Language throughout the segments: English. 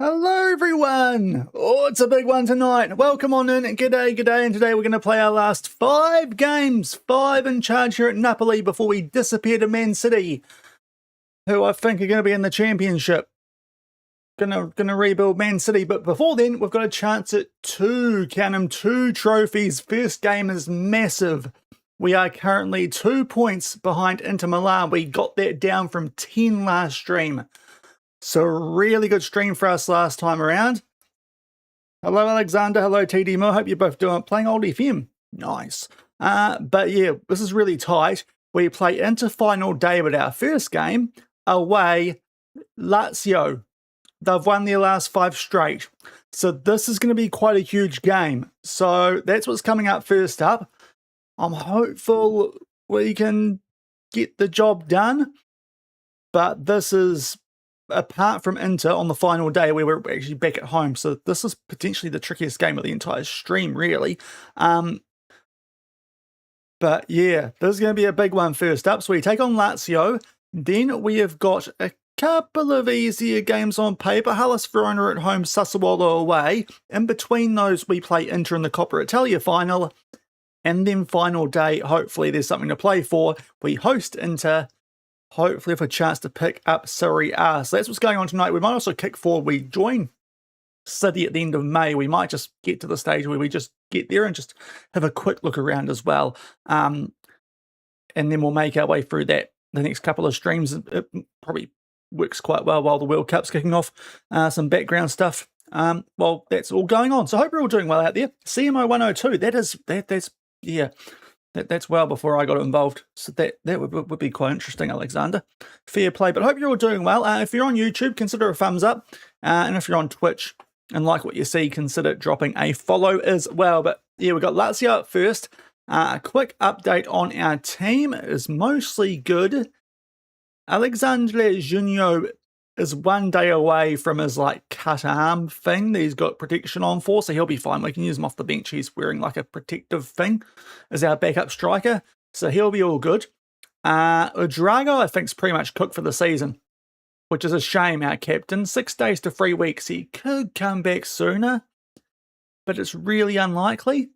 Hello everyone! Oh, it's a big one tonight. Welcome on in, g'day, and today we're going to play our last 5 games. 5 in charge here at Napoli before we disappear to Man City, who I think are going to be in the championship. Gonna rebuild Man City, but before then we've got a chance at 2 trophies. First game is massive. We are currently 2 points behind Inter Milan. We got that down from 10 last stream. So really good stream for us last time around. Hello Alexander, hello TD Mo, hope you're both playing old FM. Nice. But yeah, this is really tight. We play into final day with our first game, away, Lazio. They've won their last 5 straight. So this is going to be quite a huge game. So that's what's coming up first up. I'm hopeful we can get the job done. But this is, apart from Inter on the final day where we're actually back at home. So this is potentially the trickiest game of the entire stream, really. But yeah, this is going to be a big one first up. So we take on Lazio. Then we have got a couple of easier games on paper. Hellas Verona at home, Sassuolo away. In between those, we play Inter in the Coppa Italia Final. And then final day, hopefully there's something to play for. We host Inter. Hopefully have a chance to pick up Serie A. So that's what's going on tonight. We might also kick forward. We join City at the end of May. We might just get to the stage where we just get there and just have a quick look around as well. And then we'll make our way through that. The next couple of streams, it probably works quite well while the World Cup's kicking off. Some background stuff. Well, that's all going on. So I hope you're all doing well out there. CMO 102, that's well before I got involved. So that would be quite interesting, Alexander. Fair play. But I hope you're all doing well. If you're on YouTube, consider a thumbs up. And if you're on Twitch and like what you see, consider dropping a follow as well. But yeah, we've got Lazio up first. A quick update on our team is mostly good. Alexandre Junio is 1 day away from his cut arm thing that he's got protection on for, so he'll be fine. We can use him off the bench. He's wearing like a protective thing as our backup striker, so he'll be all good. Udrago, I think, is pretty much cooked for the season, which is a shame. Our captain, 6 days to 3 weeks. He could come back sooner, but it's really unlikely.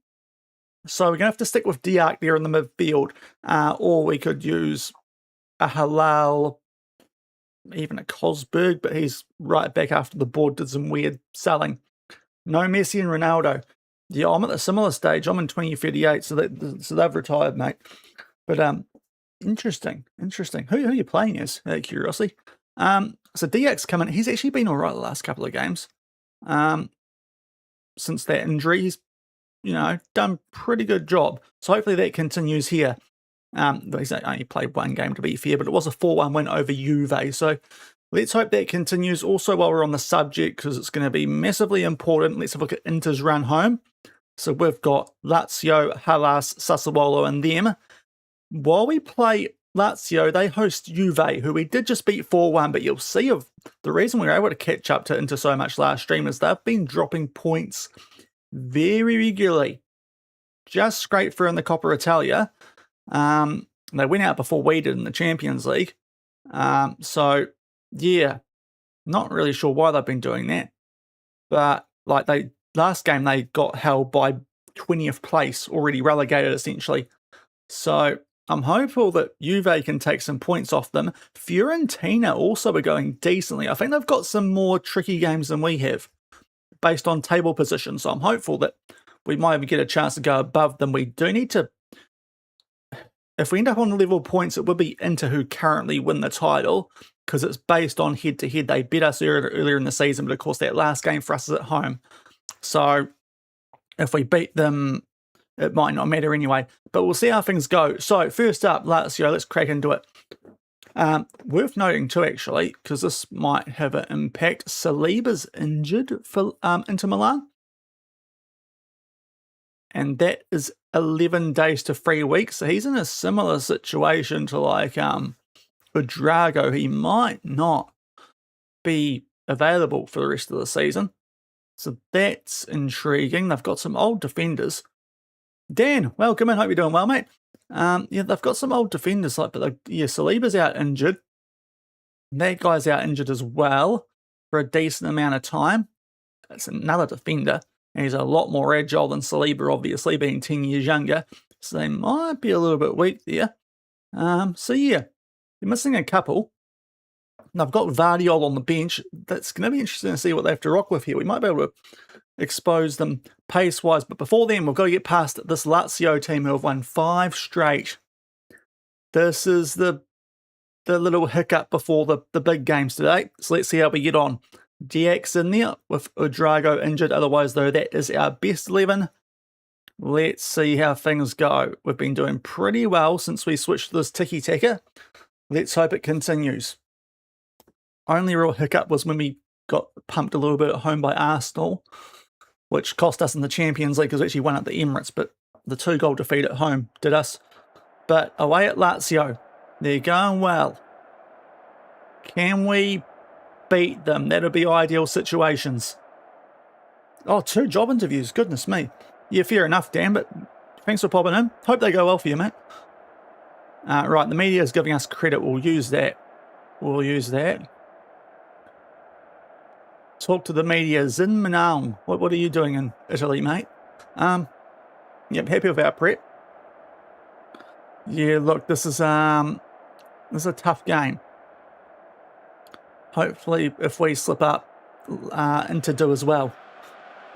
So we're going to have to stick with Diak there in the midfield, or we could use a Halal, even a Kosberg, but he's right back after the board did some weird selling. No Messi and Ronaldo. Yeah, I'm at a similar stage. I'm in 2038, so they've retired, mate. But interesting. Who are you playing as? Out of curiosity. So DX coming. He's actually been all right the last couple of games. Since that injury, he's done pretty good job. So hopefully that continues here. He's only played 1 game to be fair, but it was a 4-1 win over Juve. So let's hope that continues. Also, while we're on the subject, because it's going to be massively important, let's have a look at Inter's run home. So we've got Lazio, Hellas, Sassuolo, and them. While we play Lazio, they host Juve, who we did just beat 4-1, but you'll see the reason we were able to catch up to Inter so much last stream is they've been dropping points very regularly. Just scraped through in the Coppa Italia. They went out before we did in the Champions League. So yeah, not really sure why they've been doing that. But last game they got held by 20th place, already relegated essentially. So I'm hopeful that Juve can take some points off them. Fiorentina also are going decently. I think they've got some more tricky games than we have based on table position. So I'm hopeful that we might even get a chance to go above them. We do need to, if we end up on the level of points, it would be Inter who currently win the title because it's based on head-to-head. They beat us earlier in the season, but of course that last game for us is at home. So if we beat them, it might not matter anyway. But we'll see how things go. So first up, Lazio, let's crack into it. Worth noting too, actually, because this might have an impact. Saliba's injured for Inter Milan. And that is 11 days to 3 weeks. So he's in a similar situation to Udrago. He might not be available for the rest of the season. So that's intriguing. They've got some old defenders. Dan, welcome in. Hope you're doing well, mate. Yeah, they've got some old defenders, Saliba's out injured. That guy's out injured as well. for a decent amount of time. It's another defender. He's a lot more agile than Saliba, obviously, being 10 years younger. So they might be a little bit weak there. So yeah, they're missing a couple. And I've got Vardiol on the bench. That's going to be interesting to see what they have to rock with here. We might be able to expose them pace-wise. But before then, we've got to get past this Lazio team who have won 5 straight. This is the little hiccup before the big games today. So let's see how we get on. DX in there with Udrago injured. Otherwise, though, that is our best 11. Let's see how things go. We've been doing pretty well since we switched to this tiki-taka. Let's hope it continues. Only real hiccup was when we got pumped a little bit at home by Arsenal, which cost us in the Champions League because we actually won at the Emirates, but the 2-goal defeat at home did us. But away at Lazio, they're going well. Can we beat them? That would be ideal situations. Oh, 2 job interviews. Goodness me. Yeah, fair enough, Dan, but thanks for popping in. Hope they go well for you, mate. Right, the media is giving us credit. We'll use that. We'll use that. Talk to the media. Zin Manal. What are you doing in Italy, mate? Yep, happy with our prep. Yeah, look, this is a tough game. Hopefully, if we slip up, into do as well.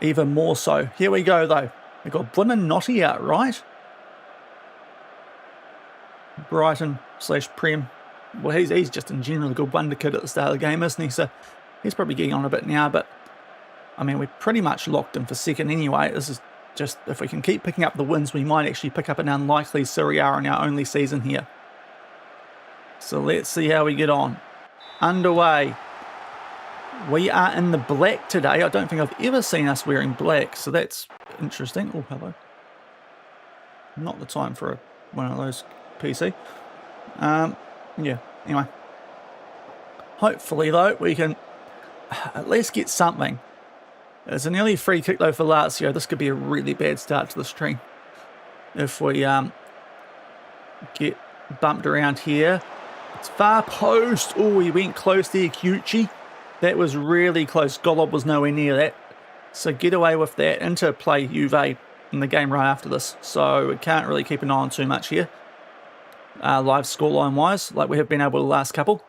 Even more so. Here we go, though. We've got Buonanotte out, right? Brighton/Prem. Well, he's just in general a good wonder kid at the start of the game, isn't he? So he's probably getting on a bit now, but I mean, we're pretty much locked in for second anyway. This is just, if we can keep picking up the wins, we might actually pick up an unlikely Serie A in our only season here. So let's see how we get on. Underway. We are in the black today. I don't think I've ever seen us wearing black, so that's interesting. Oh, hello. Not the time for one of those PC. Yeah, anyway. Hopefully, though, we can at least get something. It's an early free kick, though, for Lazio. This could be a really bad start to the stream. If we get bumped around here. It's far post. Oh, he went close there, Cucci. That was really close. Golob was nowhere near that. So get away with that. Into play Juve in the game right after this. So we can't really keep an eye on too much here. Live scoreline wise, like we have been able to the last couple.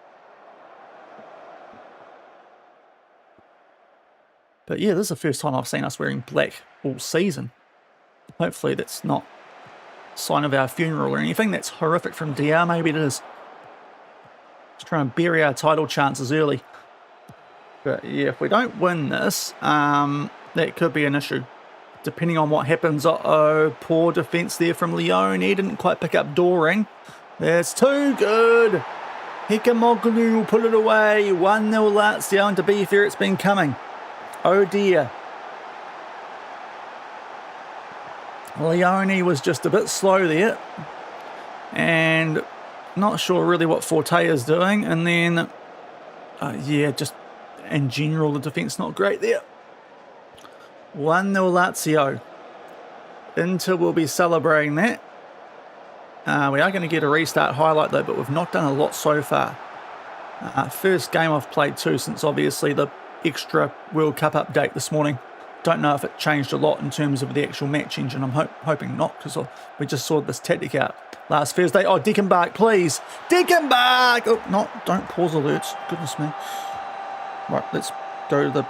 But yeah, this is the first time I've seen us wearing black all season. Hopefully that's not a sign of our funeral or anything. That's horrific from DR. Maybe it is. Just trying to bury our title chances early. But yeah, if we don't win this, that could be an issue. Depending on what happens. Uh-oh, poor defence there from Leone. He didn't quite pick up Doring. That's too good. Hikamoglu will put it away. 1-0 Lazio, and to be fair, it's been coming. Oh dear. Leone was just a bit slow there. And not sure really what Forte is doing. And then, yeah, just in general, the defence not great there. 1-0 Lazio. Inter will be celebrating that. We are going to get a restart highlight though, but we've not done a lot so far. First game I've played too since obviously the extra World Cup update this morning. Don't know if it changed a lot in terms of the actual match engine. I'm hoping not, because we just saw this tactic out last Thursday. Oh, Dickenbach, please. Dickenbach! Oh, no, don't pause alerts. Goodness me. Right, let's go to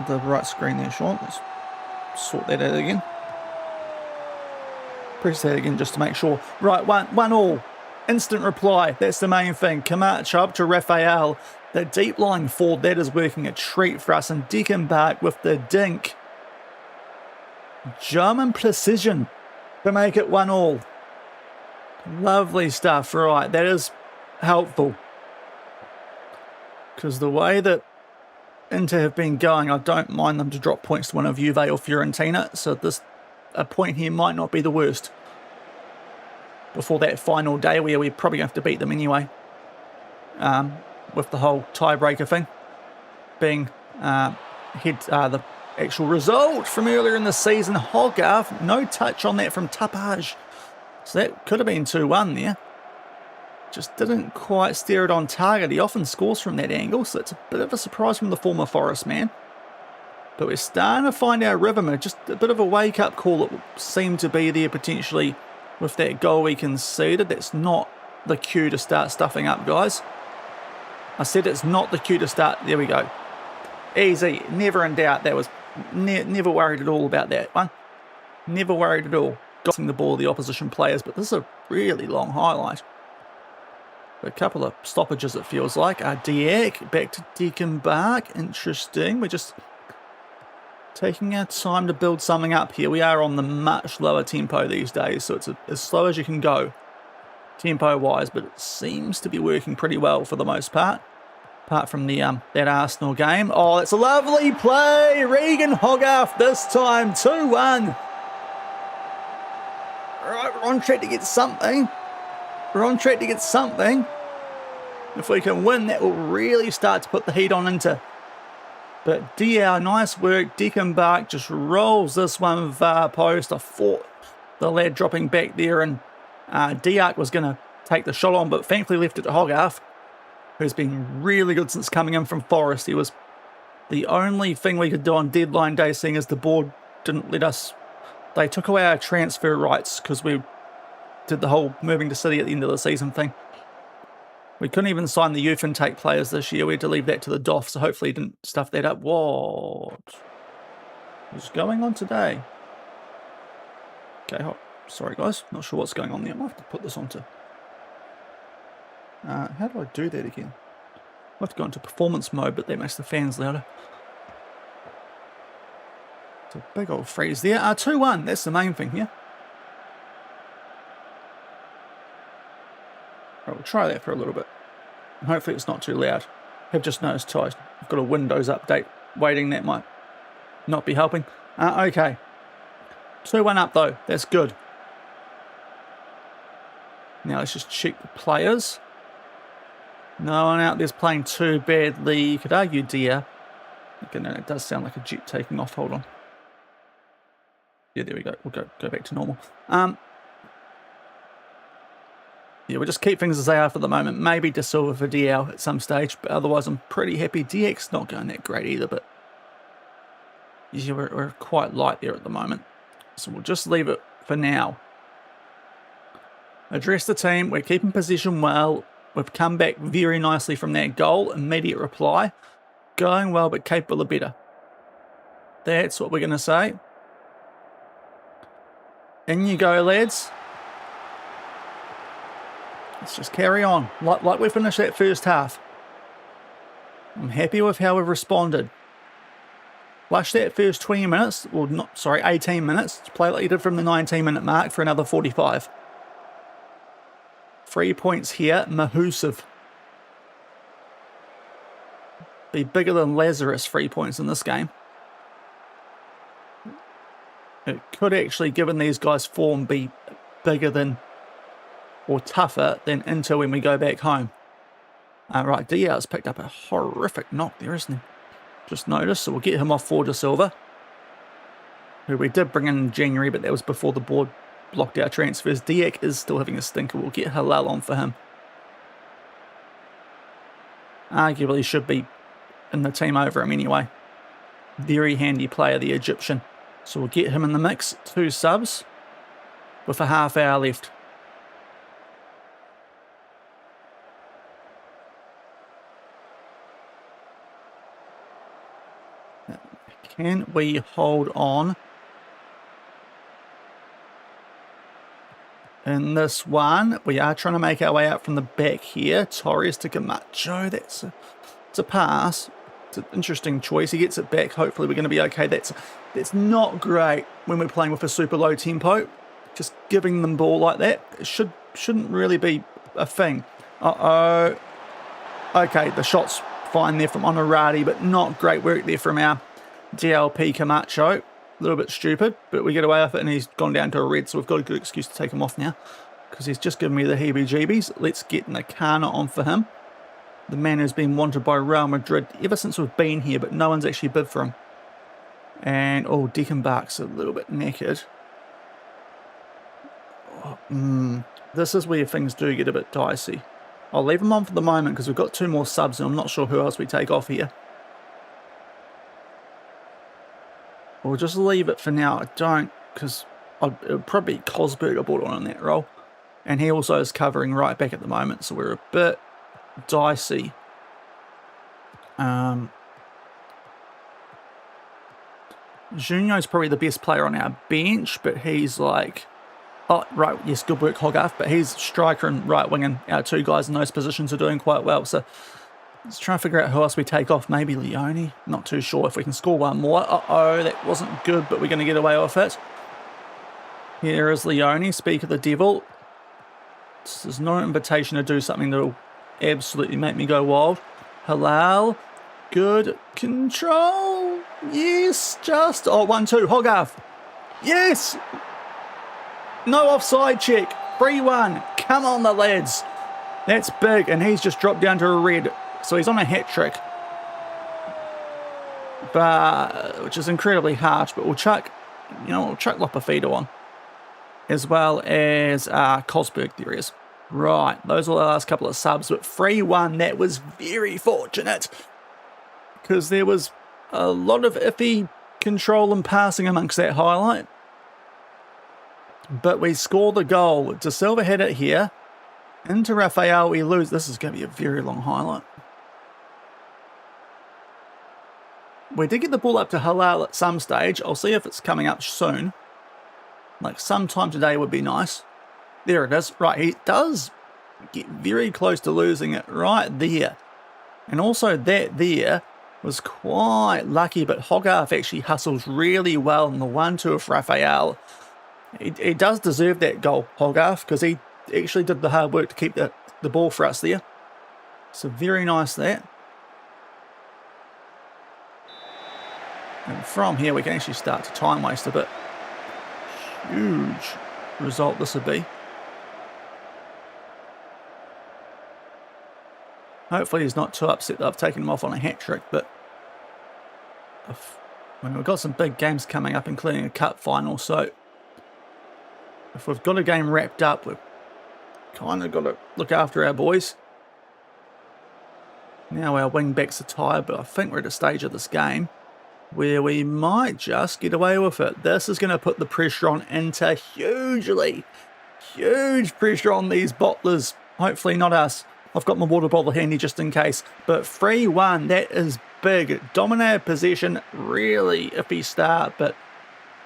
the right screen there, Sean. Let's sort that out again. Press that again just to make sure. Right, 1-1. Instant reply. That's the main thing. Camacho up to Raphael. The deep lying forward, that is working a treat for us. And Dickenbach with the dink. German precision to make it 1-1. Lovely stuff. Right, that is helpful. Because the way that Inter have been going, I don't mind them to drop points to one of Juve or Fiorentina. So a point here might not be the worst. Before that final day where we're probably going to have to beat them anyway. With the whole tiebreaker thing being the actual result from earlier in the season. Hogarth, no touch on that from Tapage. So that could have been 2-1 there. just didn't quite steer it on target. He often scores from that angle, so it's a bit of a surprise from the former Forest man. But we're starting to find our rhythm. Just a bit of a wake-up call that seemed to be there potentially with that goal we conceded. That's not the cue to start stuffing up, guys. I said it's not the cue to start. There we go. Easy. Never in doubt. That was never worried at all about that one. Never worried at all. Got the ball to the opposition players, but this is a really long highlight. A couple of stoppages, it feels like. Diak back to Deaconbark. Interesting. We're just taking our time to build something up here. We are on the much lower tempo these days, so it's as slow as you can go, tempo-wise, but it seems to be working pretty well for the most part, apart from the that Arsenal game. Oh, it's a lovely play! Regan Hogarth this time, 2-1. Right, we're on track to get something. We're on track to get something. If we can win, that will really start to put the heat on Inter. But Diao, nice work. Deaconbark just rolls this one far post. I thought the lad dropping back there, and Diak was going to take the shot on, but thankfully left it to Hogarth, who's been really good since coming in from Forest. He was the only thing we could do on deadline day, seeing as the board didn't let us. They took away our transfer rights because we did the whole moving to City at the end of the season thing. We couldn't even sign the youth intake players this year. We had to leave that to the DOF, so hopefully he didn't stuff that up. What is going on today? Okay, sorry guys, not sure what's going on there. I might have to put this onto... how do I do that again? I have to go into performance mode, but that makes the fans louder. It's a big old freeze there. 2-1, that's the main thing here. Right, we'll try that for a little bit. And hopefully it's not too loud. I've just noticed I've got a Windows update waiting. That might not be helping. Okay. 2-1 up though. That's good. Now let's just check the players. No one out there's playing too badly. You could argue Dia. Okay, no, it does sound like a jet taking off. Hold on. Yeah, there we go. We'll go back to normal. Yeah, we'll just keep things as they are for the moment. Maybe De Silva for DL at some stage, but otherwise I'm pretty happy. DX not going that great either, but yeah, we're quite light there at the moment. So we'll just leave it for now. Address the team. We're keeping possession well. We've come back very nicely from that goal. Immediate reply. Going well, but capable of better. That's what we're going to say. In you go, lads. Let's just carry on, like we finished that first half. I'm happy with how we've responded. Flush that first 20 minutes, or not, sorry, 18 minutes. Play like you did from the 19-minute mark for another 45. 3 points here, Mahusiv. Be bigger than Lazarus 3 points in this game. It could actually, given these guys' form, be bigger than or tougher than Inter when we go back home. Right, Diaz picked up a horrific knock there, isn't he? Just noticed, so we'll get him off for De Silva, who we did bring in January, but that was before the board blocked our transfers. Diak is still having a stinker. We'll get Halal on for him. Arguably should be in the team over him anyway. Very handy player, the Egyptian. So we'll get him in the mix. 2 subs with a half hour left. Can we hold on in this one? We are trying to make our way out from the back here. Torres to Camacho. It's a pass. It's an interesting choice. He gets it back. Hopefully we're going to be okay. That's not great when we're playing with a super low tempo. Just giving them ball like that, it shouldn't really be a thing. Uh-oh. Okay, the shot's fine there from Honorati, but not great work there from our DLP Camacho. A little bit stupid, but we get away with it, and he's gone down to a red, so we've got a good excuse to take him off now, because he's just given me the heebie-jeebies. Let's get Nakana on for him. The man who's been wanted by Real Madrid ever since we've been here, but no one's actually bid for him. And, oh, Deaconbark's a little bit knackered. Oh, this is where things do get a bit dicey. I'll leave him on for the moment because we've got 2 more subs and I'm not sure who else we take off here. We'll just leave it for now. I don't, because it would probably be Cosberg brought on in that role. And he also is covering right back at the moment, so we're a bit dicey. Junio's probably the best player on our bench, but he's like... Oh, right, yes, good work, Hogarth, but he's striker and right wing, and our 2 guys in those positions are doing quite well. So let's try and figure out who else we take off. Maybe Leone. Not too sure if we can score one more. Uh-oh, that wasn't good, but we're going to get away with it. Here is Leone, speak of the devil. This is no invitation to do something that will absolutely make me go wild. Halal. Good control. Yes, just... Oh, 1-2, Hogarth. Yes! No offside check. 3-1. Come on, the lads. That's big, and he's just dropped down to a red. So he's on a hat-trick. But, which is incredibly harsh, but we'll chuck, we'll chuck Lopafito on. As well as Cosberg, there is. Right, those were the last couple of subs, but 3-1, that was very fortunate. Because there was a lot of iffy control and passing amongst that highlight. But we score the goal. De Silva had it here. Into Rafael, we lose. This is going to be a very long highlight. We did get the ball up to Halal at some stage. I'll see if it's coming up soon. Like sometime today would be nice. There it is. Right, he does get very close to losing it right there. And also that there was quite lucky, but Hogarth actually hustles really well in the 1-2 of Rafael. He does deserve that goal, Hogarth, because he actually did the hard work to keep the ball for us there. So very nice that. And from here we can actually start to time waste a bit. Huge result this would be. Hopefully he's not too upset that I've taken him off on a hat-trick, but we've got some big games coming up, including a cup final, so if we've got a game wrapped up, we've kind of got to look after our boys. Now our wing-backs are tired, but I think we're at a stage of this game where we might just get away with it. This is going to put the pressure on Inter hugely. Huge pressure on these bottlers. Hopefully not us. I've got my water bottle handy just in case. But 3-1, that is big. Dominated possession, really iffy start, but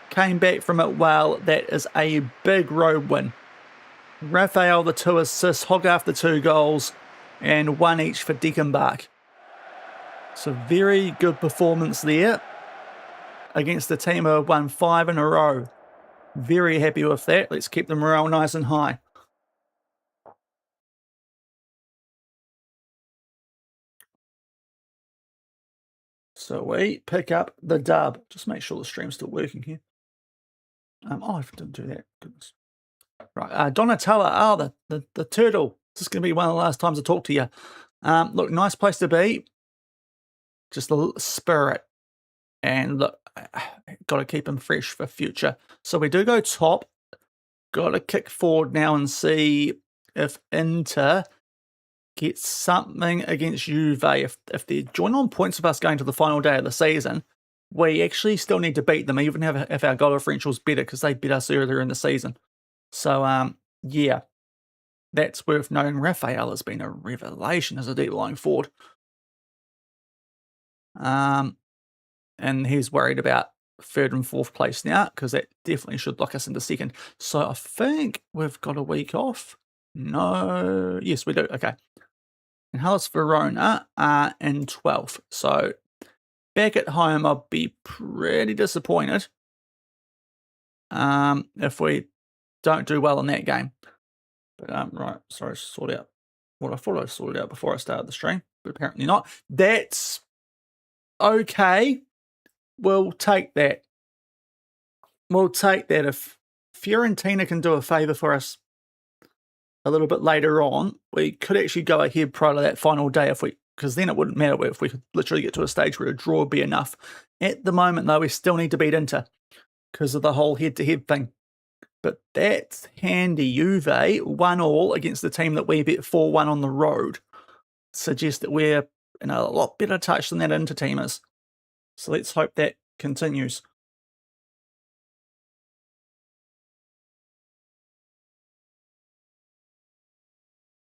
came back from it well. That is a big road win. Rafael the 2 assists, Hogarth the 2 goals, and 1 each for Deckenbach. So very good performance there against the team who have won 5 in a row. Very happy with that. Let's keep the morale nice and high. So we pick up the dub. Just make sure the stream's still working here. Oh, I didn't do that. Goodness. Right, Donatella. The turtle. This is going to be one of the last times I talk to you. Look, nice place to be. Just the spirit. And look, got to keep him fresh for future. So we do go top. Got to kick forward now and see if Inter gets something against Juve. If they join on points with us going to the final day of the season, we actually still need to beat them, even if our goal differential's better, because they beat us earlier in the season. So, yeah, that's worth noting. Rafael has been a revelation as a deep-lying forward. And he's worried about 3rd and 4th place now, because that definitely should lock us into 2nd. So I think we've got a week off. No. Yes, we do. Okay. And Hellas Verona are in 12th. So back at home, I'll be pretty disappointed if we don't do well in that game. But right, sorry, sort out what I thought I sorted out before I started the stream, but apparently not. That's okay. We'll take that. We'll take that. If Fiorentina can do a favour for us a little bit later on, we could actually go ahead prior to that final day because then it wouldn't matter if we could literally get to a stage where a draw would be enough. At the moment, though, we still need to beat Inter because of the whole head-to-head thing. But that's handy. Juve 1-1 against the team that we beat 4-1 on the road. Suggests that we're in a lot better touch than that Inter team is. So let's hope that continues.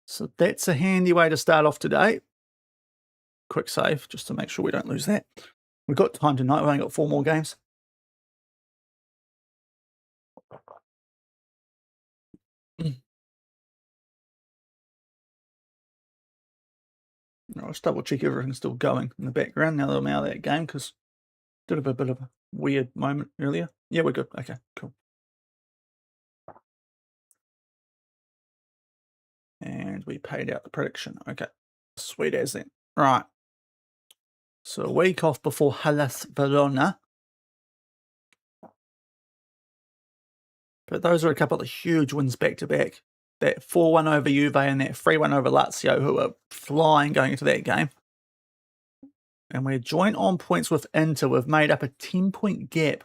So that's a handy way to start off today. Quick save, just to make sure we don't lose that. We've got time tonight. We've only got 4 more games. I'll just double check everything's still going in the background now that I'm out of that game, because did have a bit of a weird moment earlier. Yeah, we're good. Okay, cool. And we paid out the prediction. Okay, sweet as then. Right. So a week off before Hellas Verona. But those are a couple of huge wins back to back. That 4-1 over Juve and that 3-1 over Lazio, who are flying going into that game. And we're joint on points with Inter. We've made up a 10-point gap.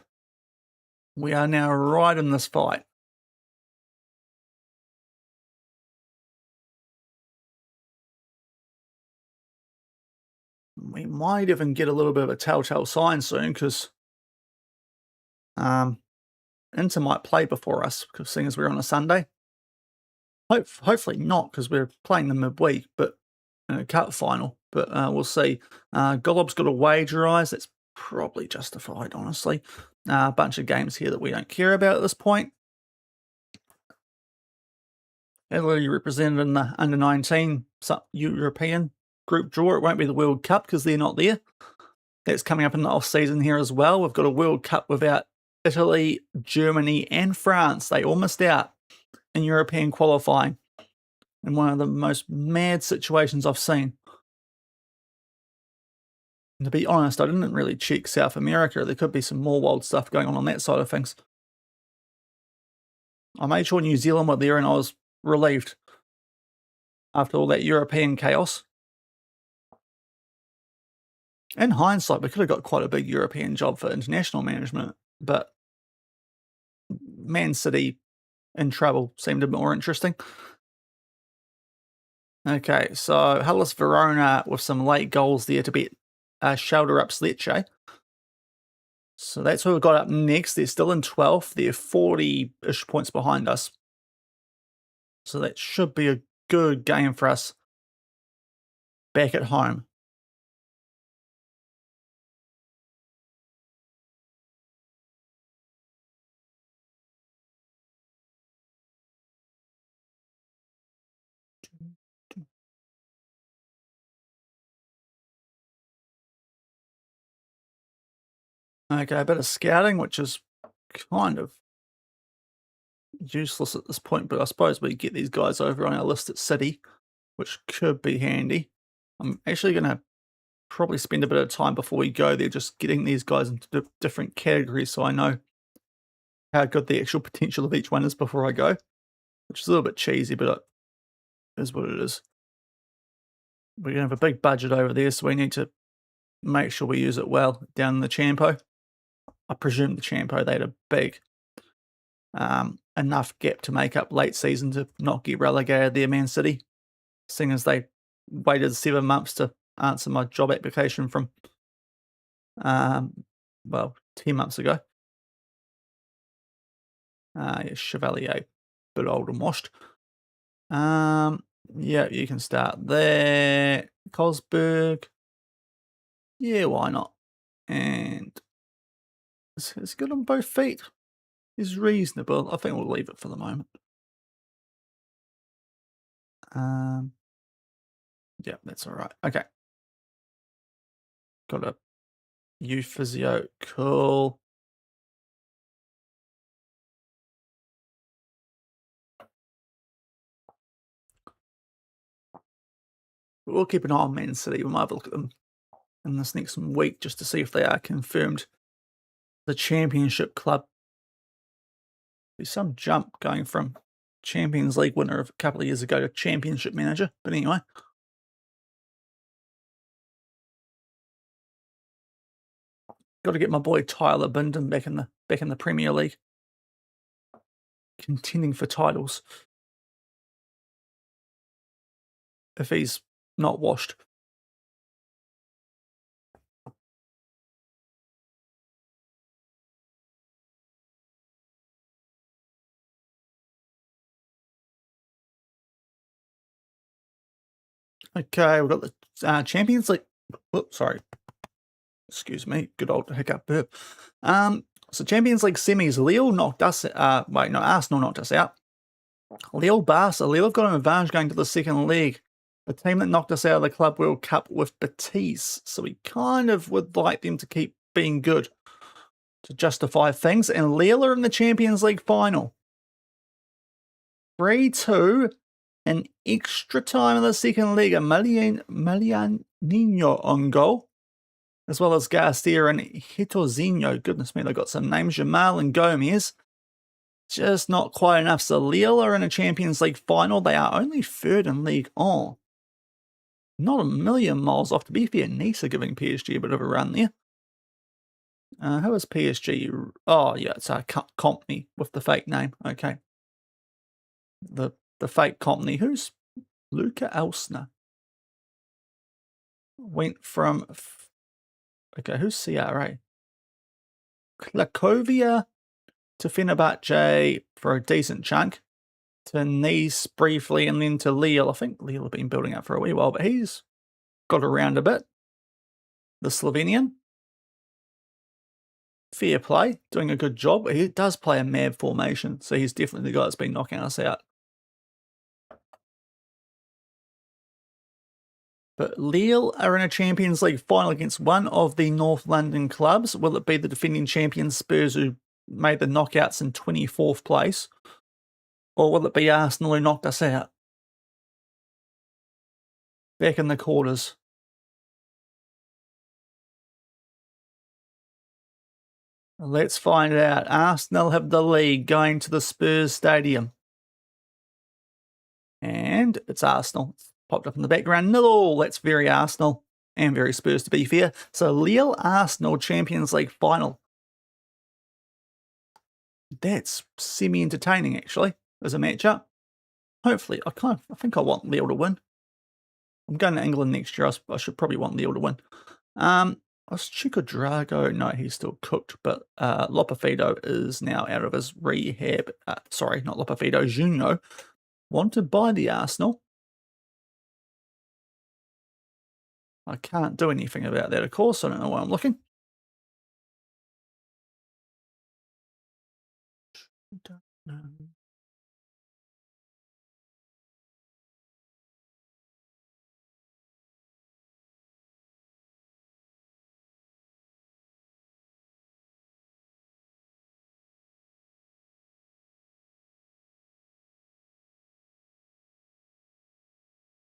We are now right in this fight. We might even get a little bit of a telltale sign soon, because Inter might play before us, because seeing as we're on a Sunday. Hopefully not, because we're playing the midweek, but in a cup final. But we'll see. Golob's got a wagerise. That's probably justified, honestly. A bunch of games here that we don't care about at this point. Italy represented in the under-19 European group draw. It won't be the World Cup because they're not there. That's coming up in the off-season here as well. We've got a World Cup without Italy, Germany, and France. They all missed out in European qualifying in one of the most mad situations I've seen. And to be honest, I didn't really check South America. There could be some more wild stuff going on that side of things. I made sure New Zealand were there, and I was relieved after all that European chaos. In hindsight, we could have got quite a big European job for international management, but Man City in trouble seemed a bit more interesting. Okay, so Hellas Verona with some late goals there to beat shoulder up Lecce. So that's who we've got up next. They're still in 12th. They're 40-ish points behind us. So that should be a good game for us back at home. Okay, a bit of scouting, which is kind of useless at this point, but I suppose we get these guys over on our list at City, which could be handy. I'm actually going to probably spend a bit of time before we go there just getting these guys into different categories so I know how good the actual potential of each one is before I go, which is a little bit cheesy, but it is what it is. We're going to have a big budget over there, so we need to make sure we use it well down in the Champo. I presume the Champo, they had a big enough gap to make up late season to not get relegated there, Man City, seeing as they waited 7 months to answer my job application from, 10 months ago. Yeah, Chevalier, bit old and washed. Yeah, you can start there. Cosberg. Yeah, why not? And it's good on both feet. Is reasonable. I think we'll leave it for the moment. Yeah, that's all right. Okay. Got a U physio. Cool. We'll keep an eye on Man City. We might have a look at them in this next week just to see if they are confirmed the championship club. There's some jump going from Champions League winner of a couple of years ago to championship manager. But anyway. Got to get my boy Tyler Binden back in the Premier League. contending for titles if he's not washed. Okay, we've got the Champions League. Oops, sorry. Excuse me. Good old hiccup burp. So Champions League semis. Lille knocked us. Arsenal knocked us out. Lille Barca. Lille have got an advantage going to the second leg. The team that knocked us out of the Club World Cup with Betis. So we kind of would like them to keep being good to justify things. And Lille are in the Champions League final. 3-2 in extra time in the second leg. A Malianino on goal, as well as Garcia and Hitozinho. Goodness me, they've got some names. Jamal and Gomez. Just not quite enough. So Lille are in a Champions League final. They are only third in League On. Not a million miles off. To be fair, Nice are giving PSG a bit of a run there. Who is PSG? Oh, yeah, it's a company with the fake name. Okay. The fake company. Who's Luca Elsner? Went from... Okay, who's CRA? Cracovia to Fenerbahce for a decent chunk. To Nice briefly, and then to Lille. I think Lille have been building up for a wee while, but he's got around a bit. The Slovenian. Fair play, doing a good job. He does play a mad formation, so he's definitely the guy that's been knocking us out. But Lille are in a Champions League final against one of the North London clubs. Will it be the defending champions Spurs, who made the knockouts in 24th place? Or will it be Arsenal, who knocked us out? Back in the quarters. Let's find out. Arsenal have the lead going to the Spurs Stadium. And it's Arsenal. It's popped up in the background. 0-0. That's very Arsenal and very Spurs, to be fair. So Lille Arsenal Champions League final. That's semi-entertaining, actually, as a matchup. Hopefully, I think I want Lille to win. I'm going to England next year. I should probably want Lille to win. Was Chico Drago? No, he's still cooked, but Lopefido is now out of his rehab. Sorry, not Lopefido, Juno. Wanted by the Arsenal. I can't do anything about that, of course. I don't know why I'm looking. Don't know.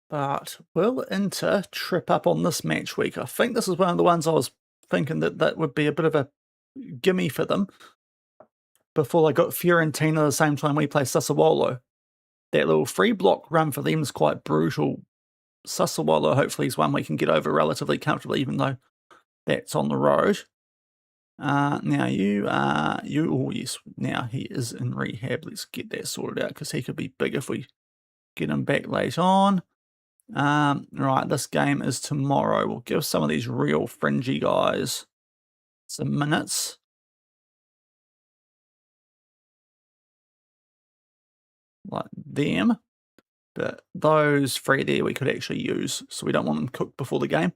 But will Inter trip up on this match week? I think this is one of the ones I was thinking that would be a bit of a gimme for them before they got Fiorentina the same time we play Sassuolo. That little free block run for them is quite brutal. Sassuolo hopefully is one we can get over relatively comfortably, even though that's on the road. Now oh yes, now he is in rehab. Let's get that sorted out, because he could be big if we get him back late on. Right, this game is tomorrow. We'll give some of these real fringy guys some minutes. Like them. But those three there we could actually use, so we don't want them cooked before the game.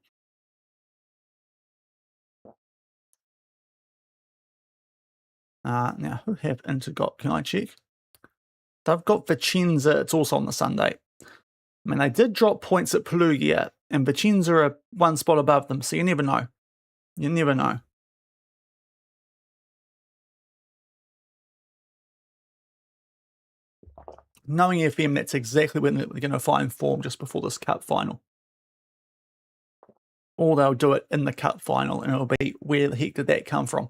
Now, who have Inter got? Can I check? They've got Vicenza. It's also on the Sunday. I mean, they did drop points at Perugia, and Vicenza are one spot above them, so you never know. You never know. Knowing FM, that's exactly when they're going to find form, just before this cup final. Or they'll do it in the cup final, and it'll be, where the heck did that come from?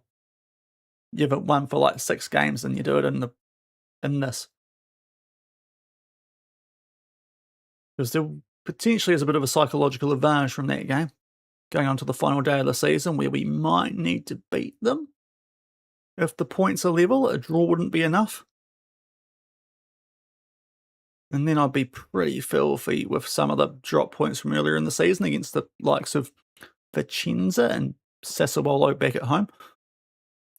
You haven't won for like 6 games, and you do it in this. Because there potentially is a bit of a psychological advantage from that game, going on to the final day of the season, where we might need to beat them. If the points are level, a draw wouldn't be enough. And then I'd be pretty filthy with some of the drop points from earlier in the season against the likes of Vicenza and Sassuolo back at home.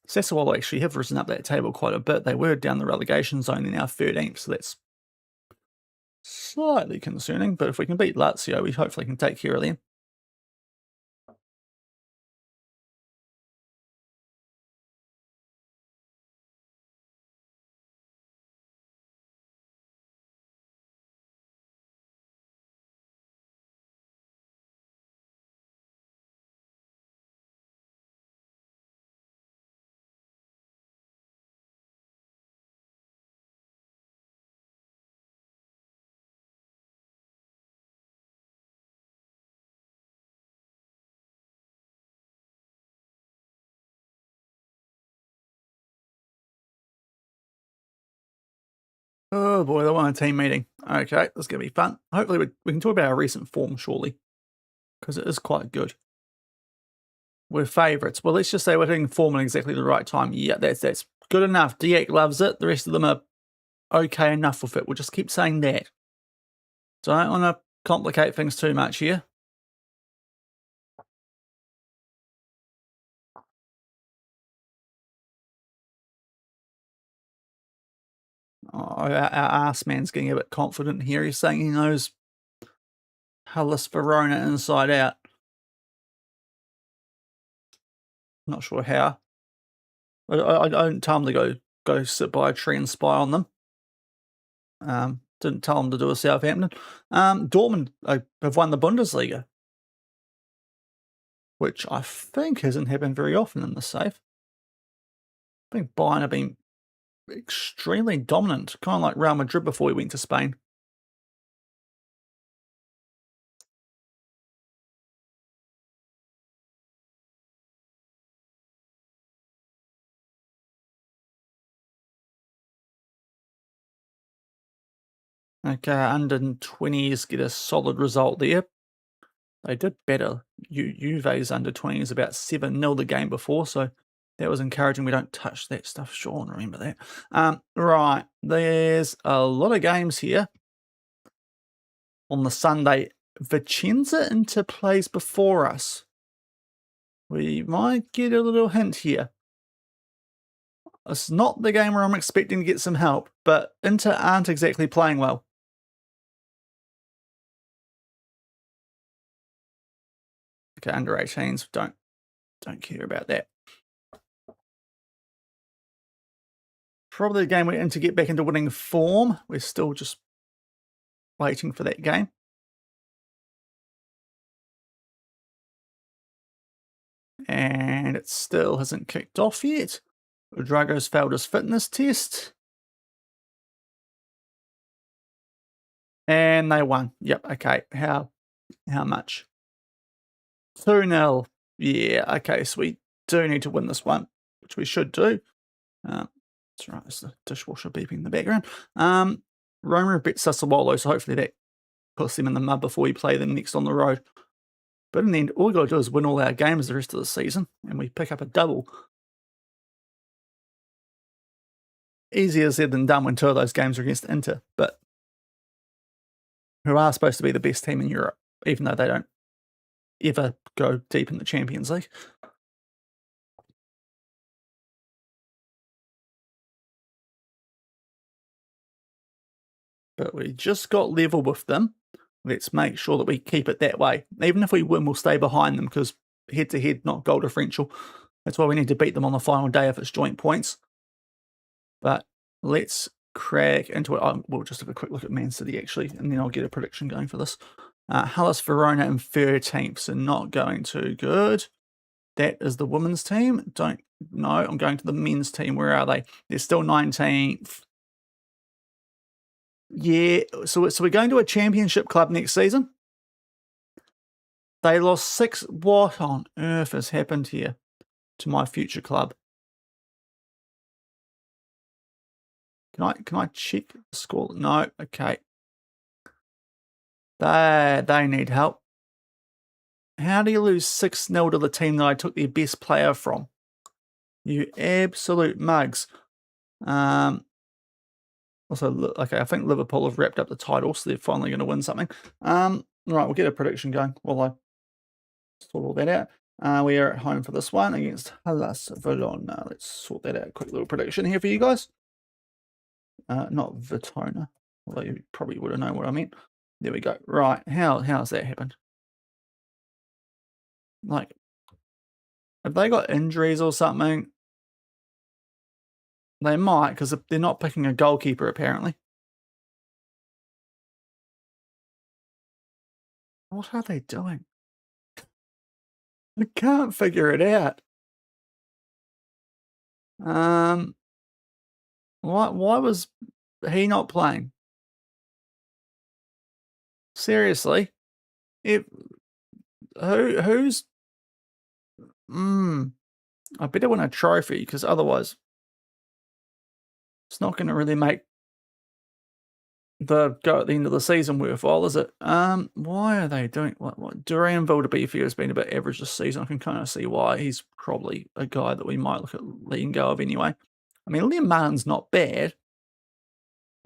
Sassuolo actually have risen up that table quite a bit. They were down the relegation zone, they're now 13th, so that's slightly concerning. But if we can beat Lazio, we hopefully can take care of them. Oh boy, they want a team meeting. Okay, that's going to be fun. Hopefully we can talk about our recent form shortly, because it is quite good. We're favourites. Well, let's just say we're hitting form at exactly the right time. Yeah, that's good enough. Diak loves it. The rest of them are okay enough with it. We'll just keep saying that. So I don't want to complicate things too much here. Oh, our ass man's getting a bit confident here. He's saying he knows Hellas Verona inside out. Not sure how. I don't tell him to go sit by a tree and spy on them. Didn't tell him to do a Southampton. Dortmund have won the Bundesliga, which I think hasn't happened very often in the save. I think Bayern have been extremely dominant, kind of like Real Madrid before we went to Spain. Okay, under 20s get a solid result there. They did better. Juve's under 20s about 7-0 the game before, so that was encouraging. We don't touch that stuff, Sean. Remember that. Right, there's a lot of games here on the Sunday. Vicenza into plays before us. We might get a little hint here. It's not the game where I'm expecting to get some help, but Inter aren't exactly playing well. Okay, under 18s, don't care about that. Probably a game we're in to get back into winning form. We're still just waiting for that game. And it still hasn't kicked off yet. Drago's failed his fitness test. And they won. Yep, okay. How much? 2-0. Yeah, okay, so we do need to win this one, which we should do. That's right, it's the dishwasher beeping in the background. Roma beat Sassuolo, so hopefully that puts them in the mud before we play them next on the road. But in the end, all we got to do is win all our games the rest of the season, and we pick up a double. Easier said than done when 2 of those games are against Inter, but who are supposed to be the best team in Europe, even though they don't ever go deep in the Champions League. But we just got level with them. Let's make sure that we keep it that way. Even if we win, we'll stay behind them because head-to-head, not goal differential. That's why we need to beat them on the final day if it's joint points. But let's crack into it. We'll just have a quick look at Man City, actually, and then I'll get a prediction going for this. Hellas Verona in 13th, so not going too good. That is the women's team. Don't know. I'm going to the men's team. Where are they? They're still 19th. Yeah, so we're going to a championship club next season. They lost 6. What on earth has happened here to my future club? Can I check the score? No. Okay. They need help. How do you lose 6-0 to the team that I took their best player from? You absolute mugs. Also, okay, I think Liverpool have wrapped up the title, so they're finally going to win something. Right, we'll get a prediction going while I sort all that out. We are at home for this one against Hellas Verona. Let's sort that out. Quick little prediction here for you guys. Not Vitona, although you probably would have known what I meant. There we go. Right, how's that happened? Like, have they got injuries or something? They might, because they're not picking a goalkeeper, apparently. What are they doing? I can't figure it out. Why was he not playing? Seriously? Who's I better win a trophy, because otherwise it's not going to really make the go at the end of the season worthwhile, is it? Why are they doing what? Duranville, to be fair, has been a bit average this season. I can kind of see why. He's probably a guy that we might look at letting go of anyway. I mean, Liam Martin's not bad.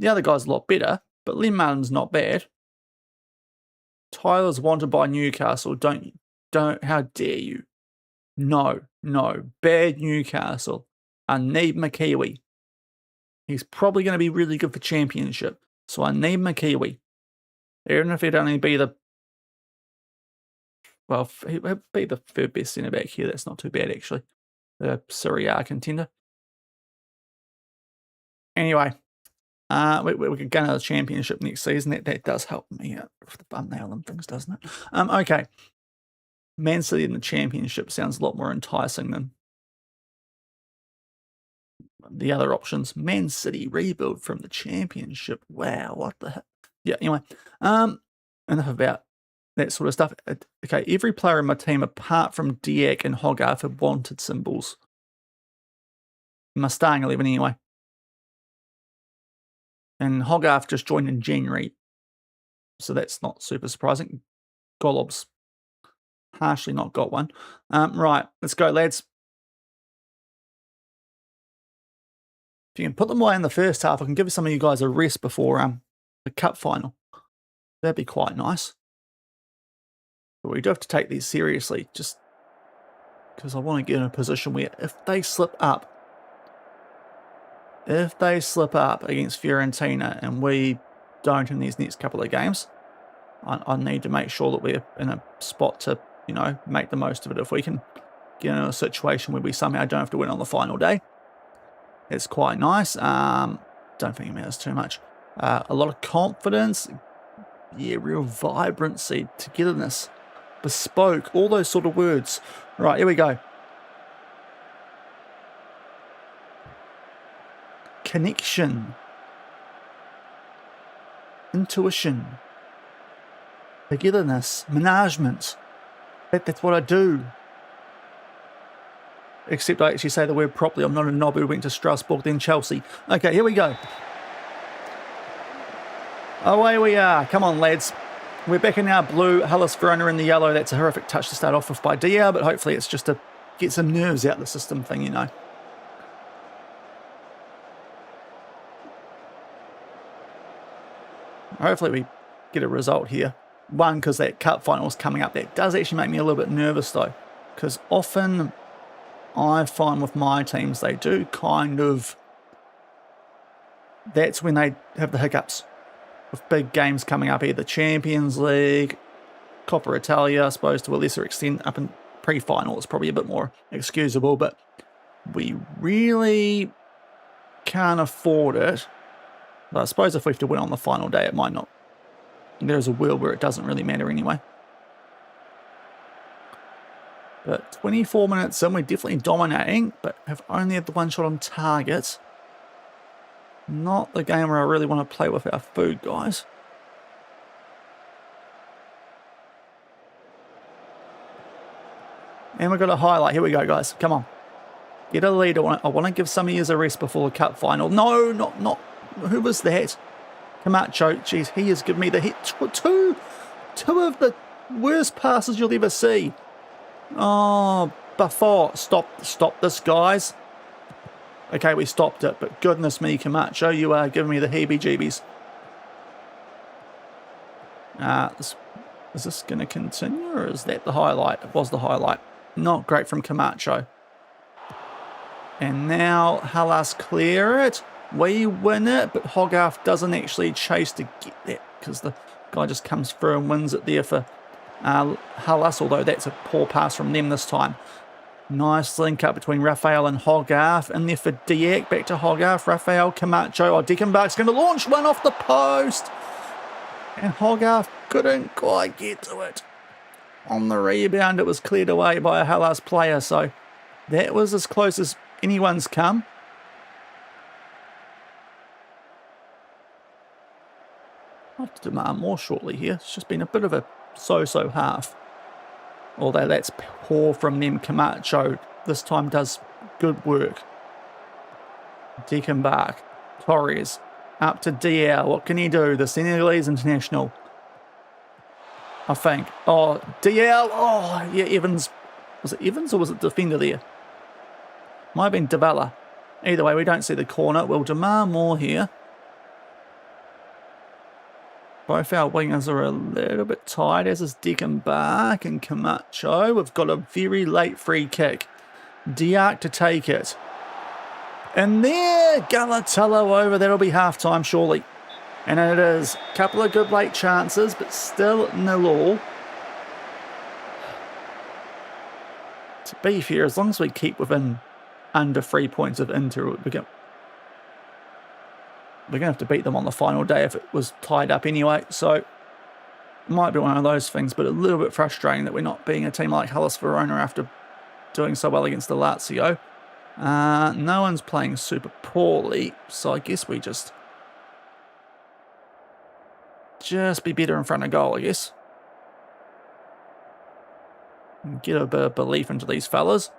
The other guy's a lot better, but Liam Martin's not bad. Tyler's wanted by Newcastle. Don't, how dare you? No, bad Newcastle. I need McKiwi. He's probably going to be really good for championship. So I need McKiwi. Even if he'd only be he'd be the third best centre back here. That's not too bad, actually. The Serie A contender. Anyway, we could go to the championship next season. That does help me out with the thumbnail and things, doesn't it? Okay. Man City in the championship sounds a lot more enticing than the other options. Man City rebuild from the championship. Wow, what the heck? Yeah, anyway. Enough about that sort of stuff. Okay, every player in my team apart from Diak and Hogarth have wanted symbols. My starting 11 anyway. And Hogarth just joined in January, so that's not super surprising. Golob's harshly not got one. Right, let's go, lads. If you can put them away in the first half, I can give some of you guys a rest before the cup final. That'd be quite nice. But we do have to take these seriously, just because I want to get in a position where if they slip up against Fiorentina and we don't in these next couple of games, I need to make sure that we're in a spot to, make the most of it. If we can get in a situation where we somehow don't have to win on the final day, it's quite nice. Don't think it matters too much. A lot of confidence. Yeah, real vibrancy, togetherness, bespoke, all those sort of words. Right, here we go. Connection. Intuition. Togetherness. Management. That's what I do. Except I actually say the word properly. I'm not a knob who went to Strasbourg, then Chelsea. Okay, here we go. Away we are. Come on, lads. We're back in our blue. Hellas Verona in the yellow. That's a horrific touch to start off with by Dia, but hopefully it's just to get some nerves out the system thing, Hopefully we get a result here. One, because that cup final is coming up. That does actually make me a little bit nervous, though, because often I find with my teams, they do kind of... That's when they have the hiccups. With big games coming up, either Champions League, Coppa Italia, I suppose, to a lesser extent. Up in pre-final, it's probably a bit more excusable, but we really can't afford it. But I suppose if we have to win on the final day, it might not. There's a world where it doesn't really matter anyway. But 24 minutes in, we're definitely dominating, but have only had the one shot on target. Not the game where I really want to play with our food, guys. And we've got a highlight. Here we go, guys. Come on. Get a lead. I want to give some of you a rest before the cup final. No, not. Who was that? Camacho. Jeez, he has given me the hit. Two of the worst passes you'll ever see. Oh, Buffon. Stop this, guys. Okay, we stopped it, but goodness me, Camacho, you are giving me the heebie-jeebies. Is this going to continue, or is that the highlight? It was the highlight. Not great from Camacho. And now Hellas clear it. We win it, but Hogarth doesn't actually chase to get that because the guy just comes through and wins it there for Hellas, although that's a poor pass from them this time. Nice link up between Raphael and Hogarth. In there for Diak, back to Hogarth. Raphael, Camacho. Oh, Dickenbach's going to launch one off the post. And Hogarth couldn't quite get to it. On the rebound, it was cleared away by a Hellas player, so that was as close as anyone's come. I'll have to demand more shortly here. It's just been a bit of a so-so half. Although that's poor from them. Camacho this time does good work. Dickenbach. Torres. Up to Diao. What can he do? The Senegalese international. I think. Oh, Diao. Oh, yeah, Evans. Was it Evans or was it defender there? Might have been Dybala. Either way, we don't see the corner. We'll demand more here. Both our wingers are a little bit tired, as is Dickenbach and Camacho. We've got a very late free kick. Diak to take it. And there, Galatello over. That'll be half-time, surely. And it is. A couple of good late chances, but still 0-0. To be fair, as long as we keep within under 3 points of Inter, we're going to have to beat them on the final day if it was tied up anyway. So it might be one of those things, but a little bit frustrating that we're not beating a team like Hellas Verona after doing so well against the Lazio. No one's playing super poorly, so I guess we just be better in front of goal, I guess. And get a bit of belief into these fellas.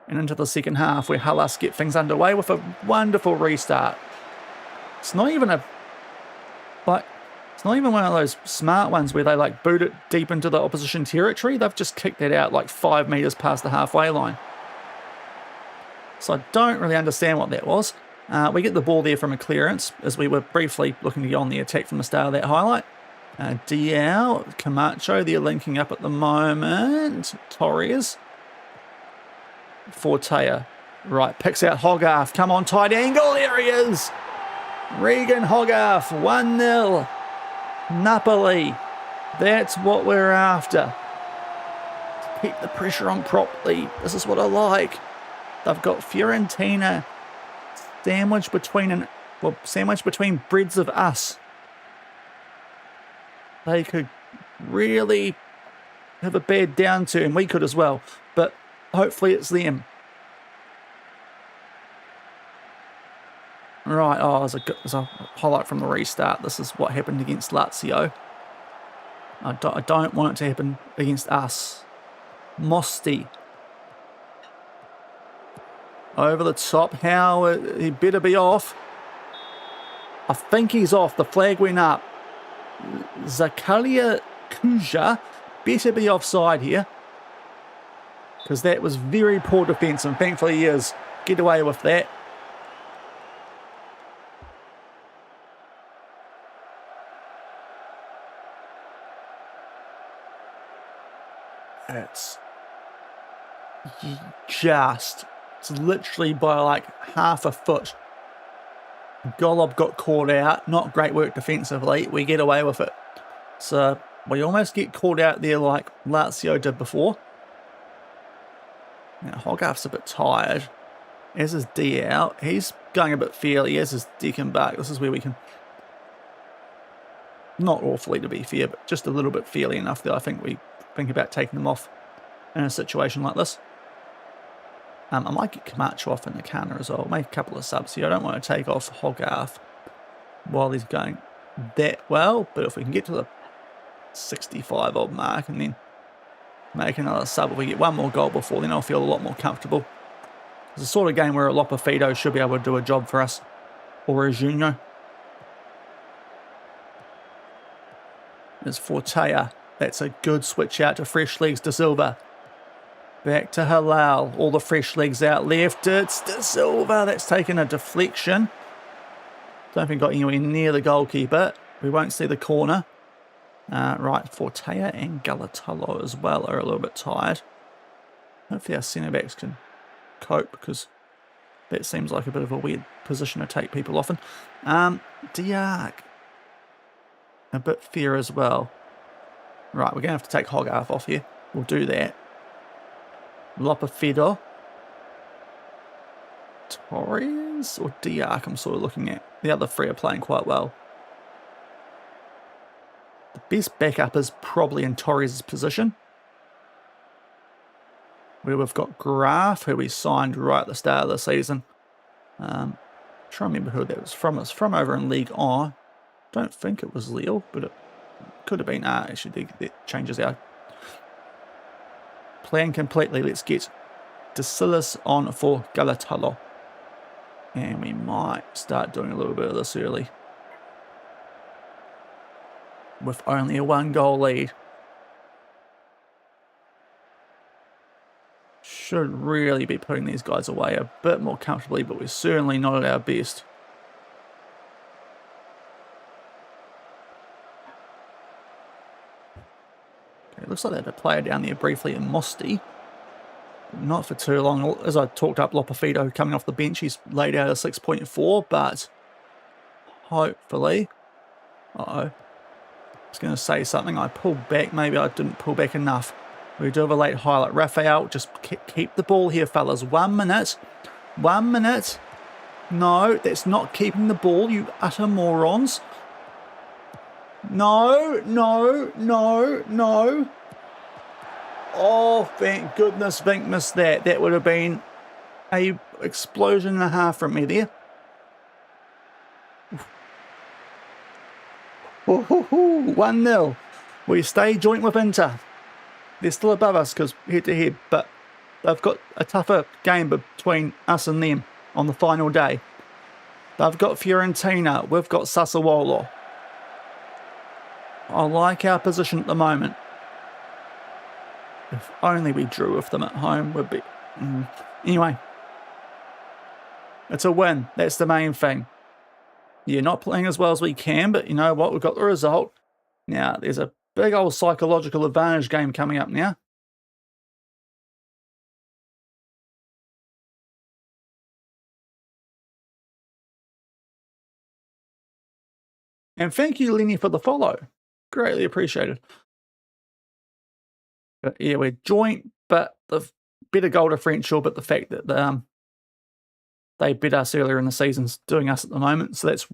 And into the second half where Hellas get things underway with a wonderful restart. It's not even one of those smart ones where they like boot it deep into the opposition territory. They've just kicked it out like 5 metres past the halfway line. So I don't really understand what that was. We get the ball there from a clearance as we were briefly looking to get on the attack from the start of that highlight. Diao, Camacho, they're linking up at the moment. Torres. Fortea. Right, picks out Hogarth. Come on, tight angle. There he is. Regan Hogarth, 1-0. Napoli. That's what we're after. Keep the pressure on properly. This is what I like. They've got Fiorentina sandwiched between breads of us. They could really have a bad downturn. We could as well, but hopefully it's them. Right, there's a highlight from the restart. This is what happened against Lazio. I don't want it to happen against us. Mosti. Over the top. He better be off. I think he's off. The flag went up. Zakaria Kuja better be offside here. Because that was very poor defence, and thankfully he is. Get away with that. It's literally by like half a foot. Golob got caught out. Not great work defensively. We get away with it. So we almost get caught out there like Lazio did before. Now Hogarth's a bit tired. As is Diao. He's going a bit fairly, as is Dickenbach. This is where we can... Not awfully to be fair, but just a little bit fairly enough that I think we think about taking them off in a situation like this. I might get Camacho off in the counter as well. Make a couple of subs here. I don't want to take off Hogarth while he's going that well, but if we can get to the 65 odd mark and then make another sub, if we get one more goal before, then I'll feel a lot more comfortable. It's the sort of game where a Lopefido should be able to do a job for us, or a Junior. There's Fortea. That's a good switch out to fresh legs to Silva. Back to Halal. All the fresh legs out left. It's De Silva. That's taken a deflection. Don't think got anywhere near the goalkeeper. We won't see the corner. Right, Fortea and Galatolo as well are a little bit tired. Hopefully our centre-backs can cope, because that seems like a bit of a weird position to take people off in. Diak. A bit fair as well. Right, we're going to have to take Hogarth off here. We'll do that. Lopafedo. Torres or Diak, I'm sort of looking at. The other three are playing quite well. The best backup is probably in Torres' position, where we've got Graf, who we signed right at the start of the season. Trying to remember who that was from. It's from over in League On. Don't think it was Lille, but it could have been. Actually, that changes our plan completely. Let's get Desilis on for Galatalo. And we might start doing a little bit of this early, with only a 1-goal lead. Should really be putting these guys away a bit more comfortably, but we're certainly not at our best. Okay, it looks like they had a player down there briefly in Mosti. Not for too long. As I talked up, Lopafedo coming off the bench, he's laid out a 6.4, but hopefully... I was going to say something. I pulled back. Maybe I didn't pull back enough. We do have a late highlight. Raphael, just keep the ball here, fellas. 1 minute. 1 minute. No, that's not keeping the ball, you utter morons. No, no, no, no. Oh, thank goodness Vink missed that. That would have been a explosion and a half from me there. 1-0. We stay joint with Inter. They're still above us because head-to-head, but they've got a tougher game between us and them on the final day. They've got Fiorentina. We've got Sassuolo. I like our position at the moment. If only we drew with them at home, would be... Anyway. It's a win. That's the main thing. Yeah, not playing as well as we can, but you know what? We've got the result. Now, there's a big old psychological advantage game coming up now. And thank you, Lenny, for the follow. Greatly appreciated. But yeah, we're joint, but the better goal differential, but the fact that they beat us earlier in the season's doing us at the moment. So that's,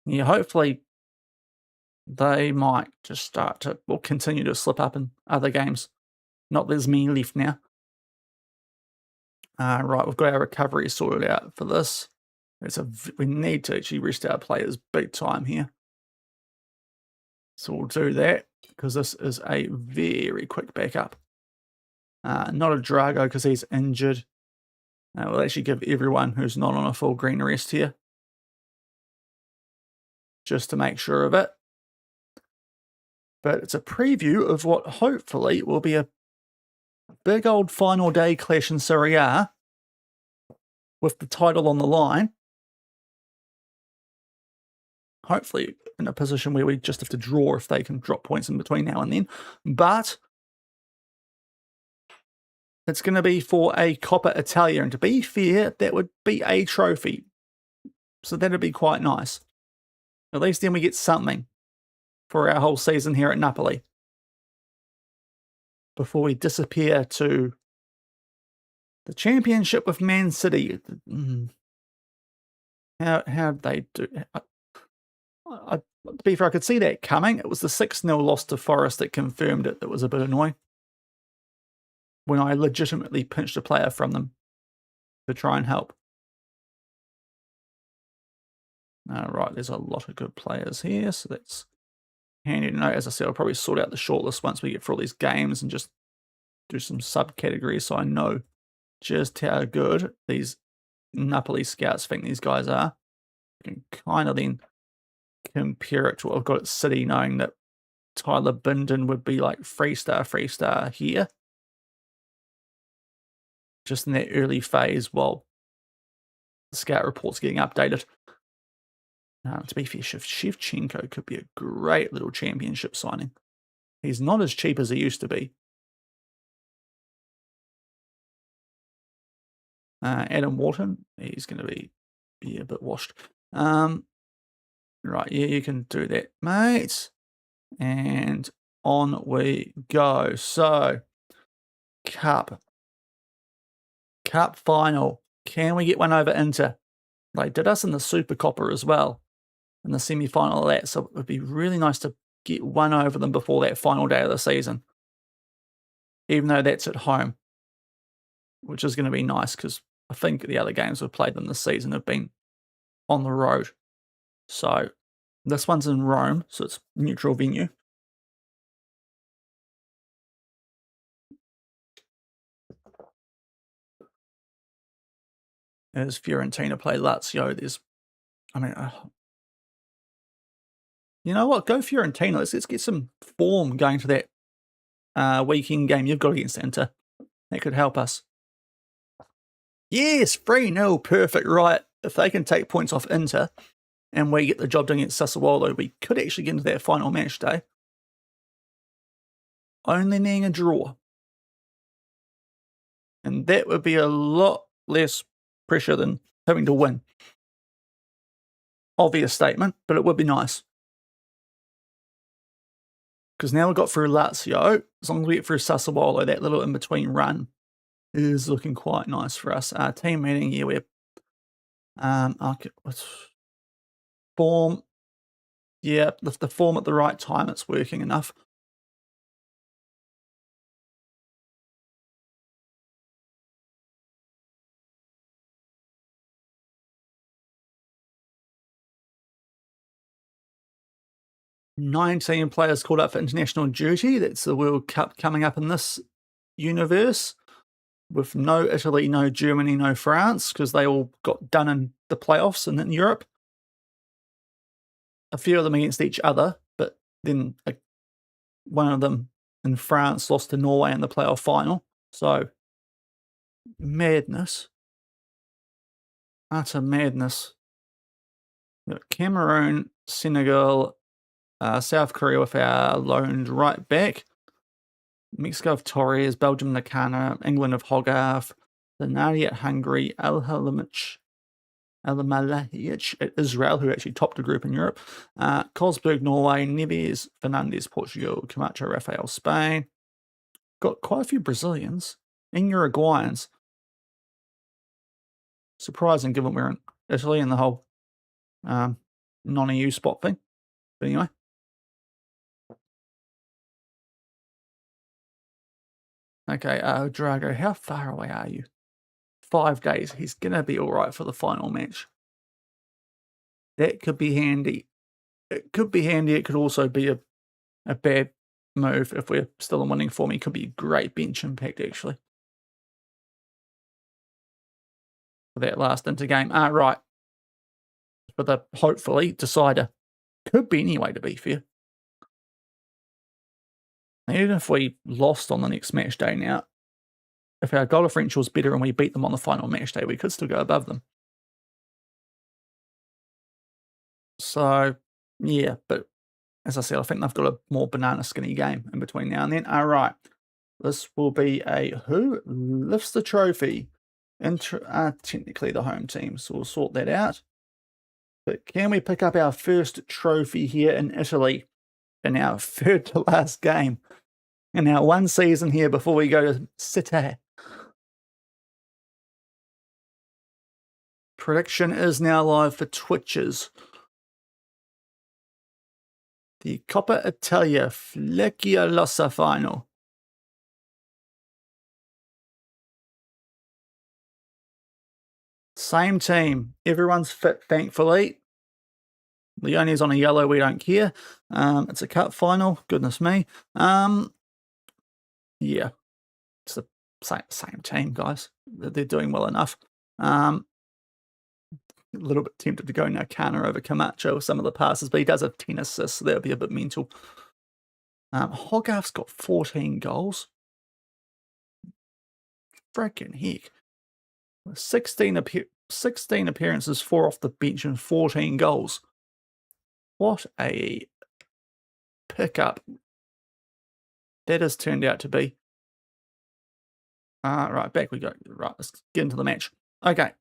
yeah, hopefully they might just start to, or continue to slip up in other games. Not there's many left now. Right, we've got our recovery sorted out for this. We need to actually rest our players big time here. So we'll do that, because this is a very quick backup. Not a Drago because he's injured. We'll actually give everyone who's not on a full green rest here, just to make sure of it. But it's a preview of what hopefully will be a big old final day clash in Serie A, with the title on the line. Hopefully in a position where we just have to draw if they can drop points in between now and then. But it's going to be for a Coppa Italia, and to be fair, that would be a trophy. So that'd be quite nice. At least then we get something for our whole season here at Napoli, before we disappear to the championship with Man City. How'd they do? To be fair, I could see that coming. It was the 6-0 loss to Forest that confirmed it. That was a bit annoying, when I legitimately pinched a player from them to try and help. Right, there's a lot of good players here, so that's handy to know. As I said, I'll probably sort out the shortlist once we get through all these games and just do some subcategories so I know just how good these Napoli scouts think these guys are. I can kind of then compare it to what I've got at City, knowing that Tyler Binden would be like 3-star here. just in that early phase while the scout report's getting updated. To be fair, Shevchenko could be a great little championship signing. He's not as cheap as he used to be. Adam Wharton, he's going to be a bit washed. Right, yeah, you can do that, mate. And on we go. So, Cup final. Can we get one over Inter? They did us in the Super Coppa as well, in the semi-final of that. So it would be really nice to get one over them before that final day of the season, even though that's at home, which is going to be nice because I think the other games we've played them this season have been on the road. So this one's in Rome, so it's neutral venue. As Fiorentina play Lazio, you know what? Go Fiorentina. Let's get some form going to that weekend game you've got against Inter. That could help us. Yes, 3-0, perfect. Right, if they can take points off Inter and we get the job done against Sassuolo, we could actually get into that final match day. Only needing a draw. And that would be a lot less pressure than having to win. Obvious statement, but it would be nice. Because now we've got through Lazio, as long as we get through Sassuolo, that little in-between run is looking quite nice for us. Team meeting, yeah, we're form. Yeah, the form at the right time, it's working enough. "19 players called up for international duty." That's the World Cup coming up in this universe, with no Italy, no Germany, no France, because they all got done in the playoffs and in Europe. A few of them against each other, but then one of them in France lost to Norway in the playoff final. So, madness. Utter madness. Cameroon, Senegal, South Korea with our loaned right back, Mexico of Torres, Belgium Nakana, England of Hogarth, the Nadi at Hungary, Al-Malaic at Israel, who actually topped a group in Europe, Kosberg, Norway, Neves, Fernandes, Portugal, Camacho, Rafael, Spain. Got quite a few Brazilians and Uruguayans. Surprising given we're in Italy and the whole non-EU spot thing. But anyway. Okay, Drago, how far away are you? 5 days. He's going to be all right for the final match. That could be handy. It could be handy. It could also be a bad move if we're still in winning form. It could be a great bench impact, actually, for that last Inter game. Right. For the, hopefully, decider. Could be anyway, to be fair. Even if we lost on the next match day now, if our goal differential is better and we beat them on the final match day, we could still go above them. So, yeah, but as I said, I think they've got a more banana skinny game in between now and then. All right, this will be a who lifts the trophy. Technically the home team, so we'll sort that out. But can we pick up our first trophy here in Italy in our third to last game in our one season here before we go to Serie A? Prediction is now live for Twitches. The Coppa Italia Final. Same team. Everyone's fit, thankfully. Leone's on a yellow, we don't care. It's a cup final, goodness me. Yeah, it's the same team, guys. They're doing well enough. A little bit tempted to go Nakana over Camacho with some of the passes, but he does have 10 assists, so that would be a bit mental. Hogarth's got 14 goals. freaking heck. 16 appearances, 4 off the bench, and 14 goals. What a pickup that has turned out to be. Right, back we go. Right, let's get into the match. Okay.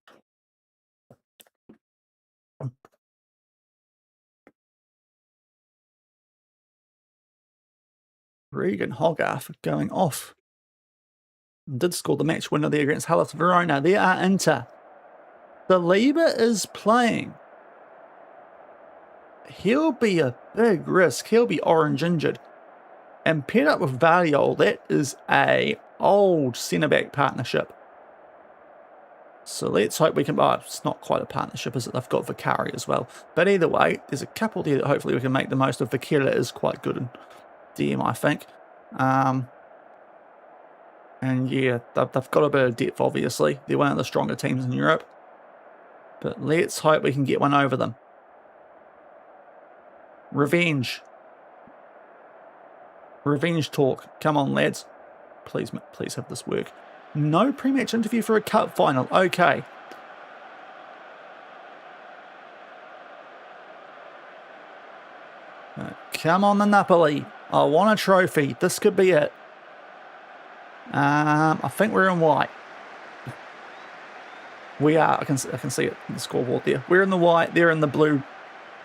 Regan Hogarth going off. Did score the match winner there against Hellas Verona. There are Inter. The Lieber is playing. He'll be a big risk. He'll be orange injured. And paired up with Variol, that is a old centre-back partnership. So let's hope we can... Oh, it's not quite a partnership, is it? They've got Vicari as well. But either way, there's a couple there that hopefully we can make the most of. Vicari is quite good in DM, I think. And yeah, they've got a bit of depth, obviously. They're one of the stronger teams in Europe. But let's hope we can get one over them. Revenge. Revenge talk. Come on, lads. Please have this work. No pre-match interview for a cup final. Okay. Come on, the Napoli. I want a trophy. This could be it. I think we're in white. We are. I can see it in the scoreboard there. We're in the white. They're in the blue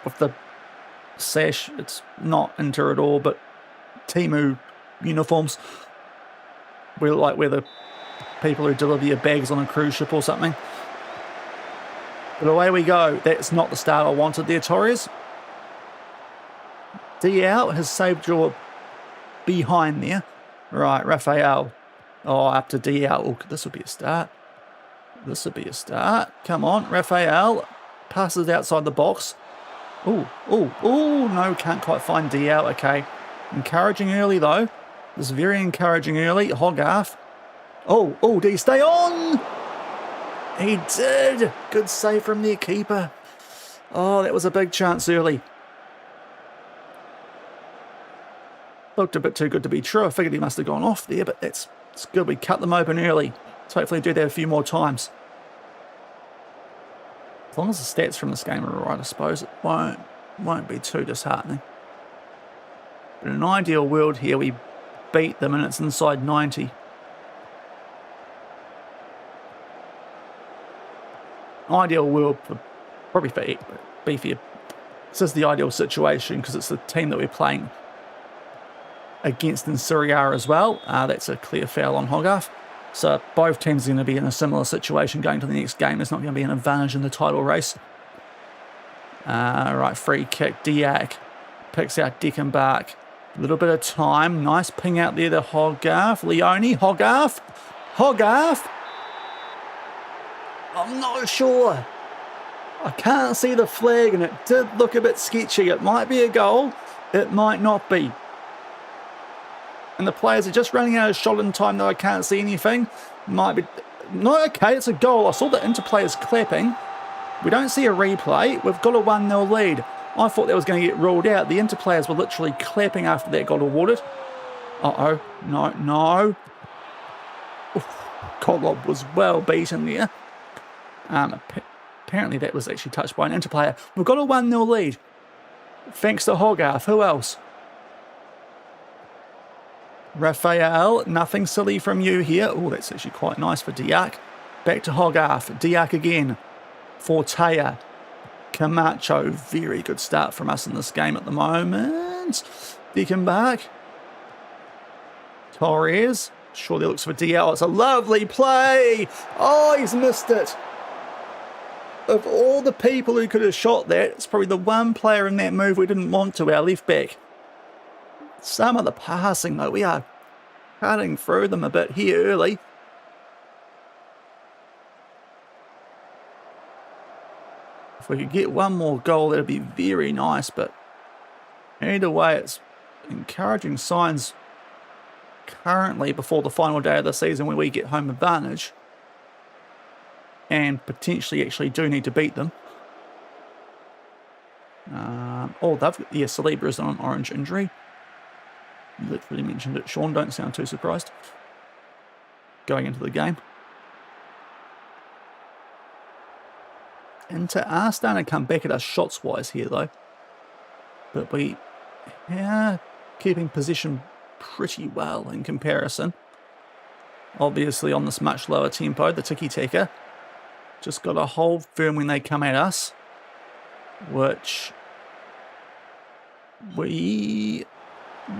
with the sash. It's not Inter at all, but Timu uniforms. We look like we're the people who deliver your bags on a cruise ship or something. But away we go. That's not the start I wanted there, Torres. Diao has saved your behind there. Right, Raphael. Oh, up to Diao. Oh, this would be a start. This would be a start. Come on, Raphael. Passes outside the box. Oh, no, can't quite find Diao. Okay. Encouraging early, though. This is very encouraging early. Hogarth. Oh, did he stay on? He did. Good save from their keeper. Oh, that was a big chance early. Looked a bit too good to be true. I figured he must have gone off there, but it's good. We cut them open early. So hopefully do that a few more times. As long as the stats from this game are right, I suppose it won't be too disheartening. But in an ideal world here, we beat them and it's inside 90. Ideal world probably for Beefier. This is the ideal situation because it's the team that we're playing against in Serie A as well. That's a clear foul on Hogarth. So both teams are going to be in a similar situation going to the next game. There's not going to be an advantage in the title race. Right, free kick. Diak picks out Deckenbach. A little bit of time. Nice ping out there to Hogarth. Leone. Hogarth. I'm not sure. I can't see the flag and it did look a bit sketchy. It might be a goal. It might not be. And the players are just running out of shot in time, though I can't see anything. Might be... No, okay, it's a goal. I saw the Inter players clapping. We don't see a replay. We've got a 1-0 lead. I thought that was going to get ruled out. The Inter players were literally clapping after that got awarded. Uh-oh. No. Kolob was well beaten there. Apparently that was actually touched by an Inter player. We've got a 1-0 lead. Thanks to Hogarth. Who else? Raphael, nothing silly from you here. Oh, that's actually quite nice for Diak. Back to Hogarth. Diak again. Fortea. Camacho. Very good start from us in this game at the moment. Deckenbach. Torres. Surely looks for DL. It's a lovely play. Oh, he's missed it. Of all the people who could have shot that, it's probably the one player in that move we didn't want to, our left back. Some of the passing, though, we are cutting through them a bit here early. If we could get one more goal, that would be very nice, but either way, it's encouraging signs currently before the final day of the season when we get home advantage and potentially actually do need to beat them. Saliba is on an orange injury. You literally mentioned it, Sean. Don't sound too surprised. Going into the game. Inter are starting to come back at us shots-wise here, though. But we are keeping possession pretty well in comparison. Obviously, on this much lower tempo, the tiki-taka. Just got to hold firm when they come at us, which we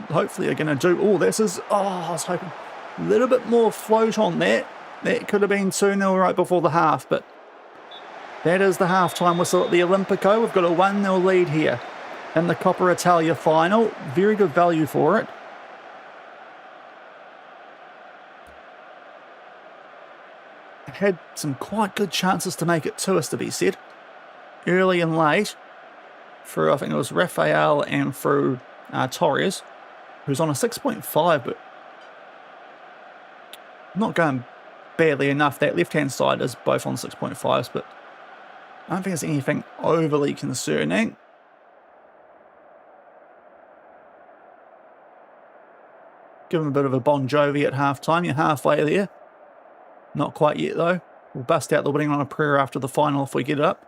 hopefully are going to do. Oh, this is... Oh, I was hoping a little bit more float on that. That could have been 2-0 right before the half, but that is the half-time whistle at the Olimpico. We've got a 1-0 lead here in the Coppa Italia Final. Very good value for it. Had some quite good chances to make it to us, to be said. Early and late. Through, I think it was Rafael and through Torres, who's on a 6.5, but not going badly enough. That left-hand side is both on 6.5s, but I don't think it's anything overly concerning. Give him a bit of a Bon Jovi at half-time. You're halfway there. Not quite yet, though. We'll bust out the winning on a prayer after the final if we get it up.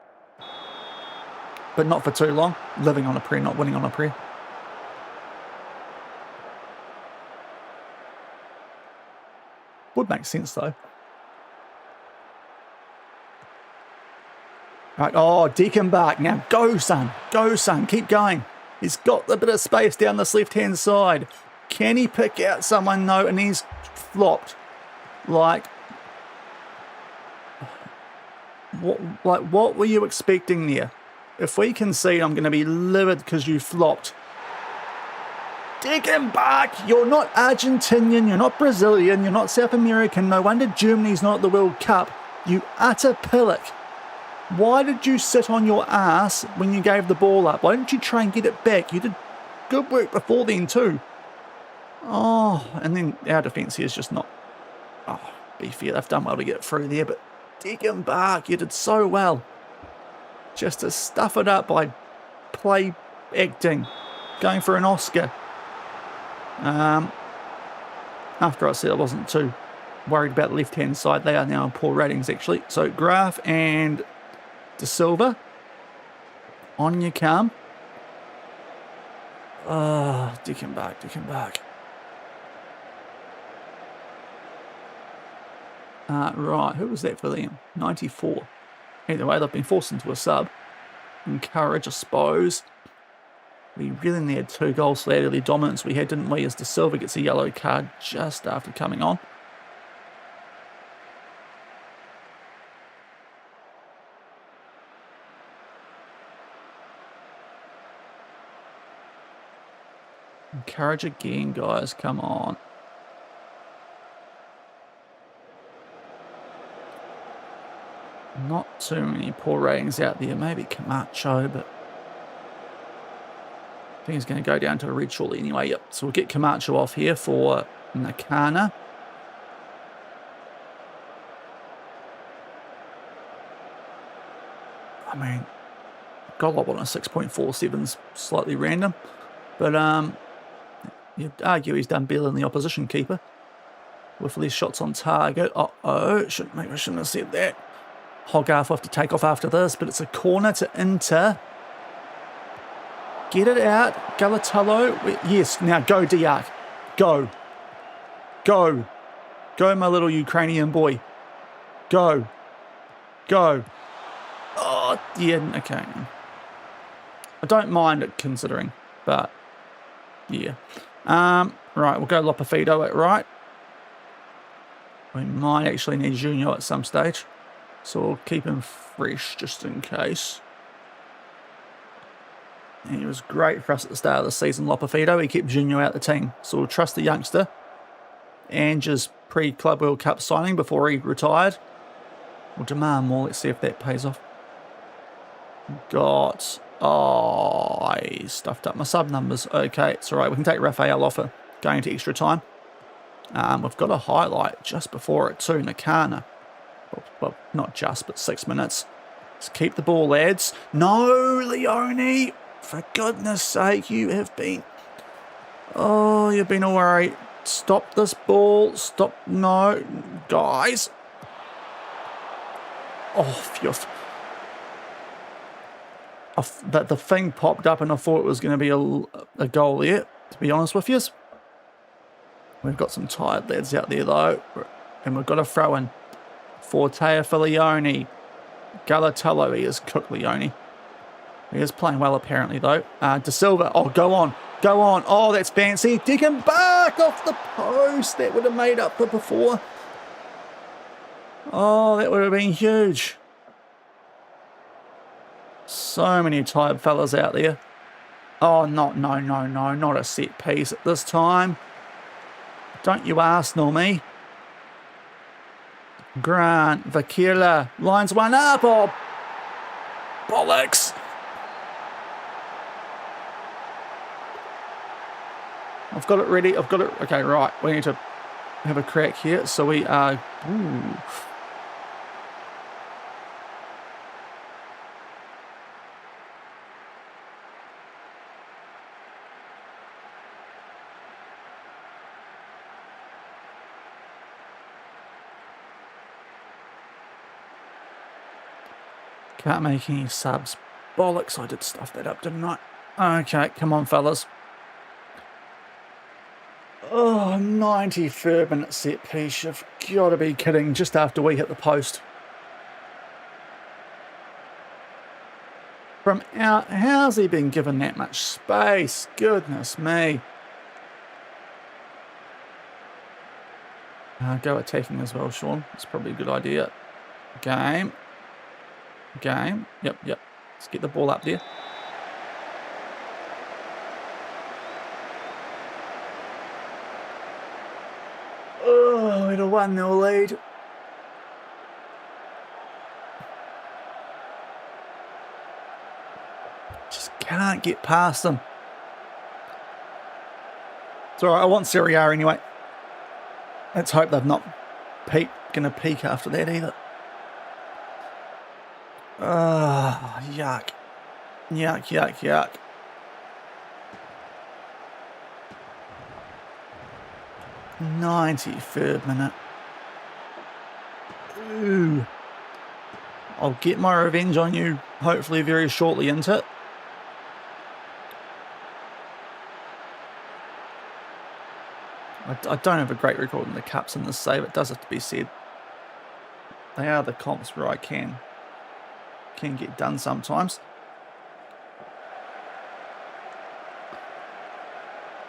But not for too long. Living on a prayer, not winning on a prayer. Would make sense, though. Right, oh, Deckenbach. Now go, son. Go, son. Keep going. He's got a bit of space down this left-hand side. Can he pick out someone? No, and he's flopped. Like, what were you expecting there? If we concede, I'm going to be livid because you flopped. Deckenbach, you're not Argentinian, you're not Brazilian, you're not South American. No wonder Germany's not at the World Cup. You utter pillock. Why did you sit on your ass when you gave the ball up? Why didn't you try and get it back? You did good work before then too. Oh, and then our defence here is just not... Oh, be fair, they've done well to get through there, but Deckenbach, you did so well. Just to stuff it up by play acting, going for an Oscar. After I said I wasn't too worried about the left-hand side, they are now in poor ratings, actually. So Graf and De Silva, on you come. Deckenbach. Right, who was that for them? 94. Either way, they've been forced into a sub. Encourage, I suppose. We really needed 2 goals for that early dominance we had, didn't we? As De Silva gets a yellow card just after coming on. Encourage again, guys. Come on. Not too many poor ratings out there. Maybe Camacho, but I think he's going to go down to a red shortly anyway. Yep. So we'll get Camacho off here for Nakana. I mean, Golop on a 6.47's slightly random, but you'd argue he's done better than the opposition keeper with less shots on target. Maybe I shouldn't have said that. Hogarth will have to take off after this, but it's a corner to Inter. Get it out. Galatello. Yes, now go, Diak. Go. Go. Go, my little Ukrainian boy. Go. Go. Oh, yeah, okay. I don't mind it considering, but yeah. Right, we'll go Lopafido at right. We might actually need Junior at some stage. So we'll keep him fresh just in case. And he was great for us at the start of the season, Lopafido. He kept Junior out the team. So we'll trust the youngster. Ange's pre-Club World Cup signing before he retired. We'll demand more. Let's see if that pays off. I stuffed up my sub numbers. Okay, it's all right. We can take Rafael off it going into extra time. We've got a highlight just before it too, Nakana. Well, not just, but 6 minutes. Let's keep the ball, lads. No, Leone! For goodness sake, you have been... Oh, you've been all right. Stop this ball. Stop. No. Guys. Oh, that the thing popped up and I thought it was going to be a goal there, to be honest with you. We've got some tired lads out there, though. And we've got a throw in. Fortea for Leone. Galatello, he is cooked Leone. He is playing well, apparently, though. De Silva. Oh, go on. Go on. Oh, that's fancy. Dig him back off the post. That would have made up for before. Oh, that would have been huge. So many tired fellas out there. Oh, no, not a set piece at this time. Don't you Arsenal me. Grant, Vakila, lines one up. Oh, bollocks. I've got it ready. I've got it. Okay, right. We need to have a crack here. So we are... Ooh. Can't make any subs. Bollocks, I did stuff that up, didn't I? Okay, come on, fellas. Oh, 93rd minute set piece. You've got to be kidding. Just after we hit the post. From out, how's he been given that much space? Goodness me. Go attacking as well, Sean. That's probably a good idea. Game. Yep. Let's get the ball up there. Oh, we had a 1-0 lead. Just can't get past them. It's alright, I want Serie A anyway. Let's hope they've not gonna peak after that either. Yuck. Yuck. 93rd minute. Ooh. I'll get my revenge on you hopefully very shortly, isn't it? I don't have a great record in the Cups in this save, it does have to be said. They are the comps where I can get done sometimes.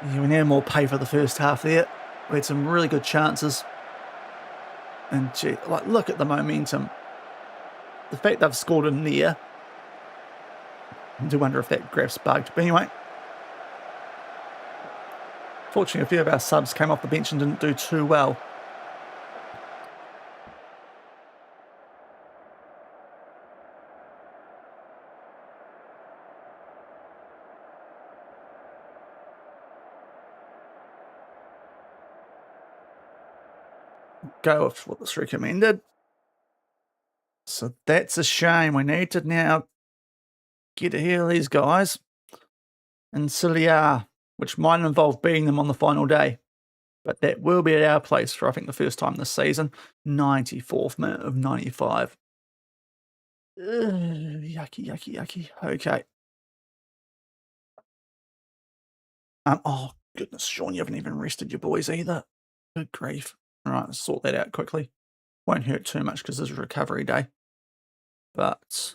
Yeah, we need more pay for the first half there. We had some really good chances. And gee, like, look at the momentum. The fact they've scored in there. I do wonder if that graph's bugged. But anyway. Fortunately, a few of our subs came off the bench and didn't do too well. Go with what's recommended. So that's a shame. We need to now get ahead of these guys in Serie A, which might involve beating them on the final day. But that will be at our place for, I think, the first time this season. 94th minute of 95. Yucky. Okay. Oh, goodness, Sean, you haven't even rested your boys either. Good grief. All right, let's sort that out quickly. Won't hurt too much because this is recovery day. But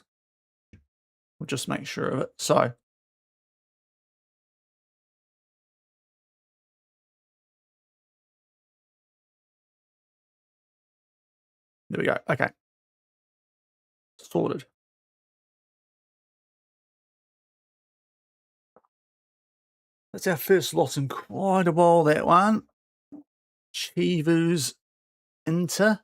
we'll just make sure of it. So, there we go. Okay. Sorted. That's our first loss in quite a while, that one. Chivu's Inter.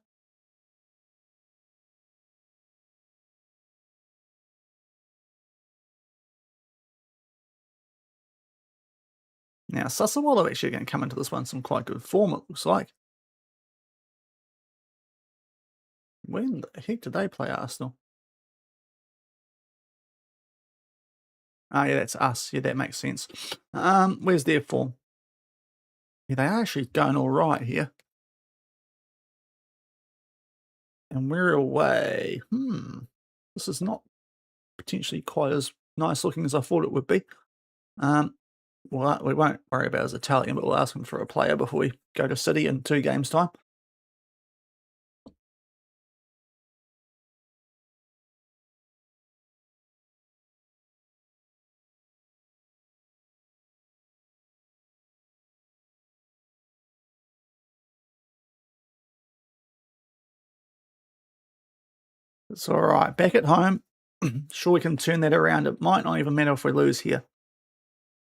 Now, Sassuolo actually going to come into this one some quite good form, it looks like. When the heck did they play Arsenal? Oh, yeah, that's us. Yeah, that makes sense. Where's their form? Yeah, they are actually going all right here. And we're away. This is not potentially quite as nice looking as I thought it would be. Well, we won't worry about his Italian, but we'll ask him for a player before we go to City in 2 games' time. It's all right. Back at home, sure we can turn that around. It might not even matter if we lose here.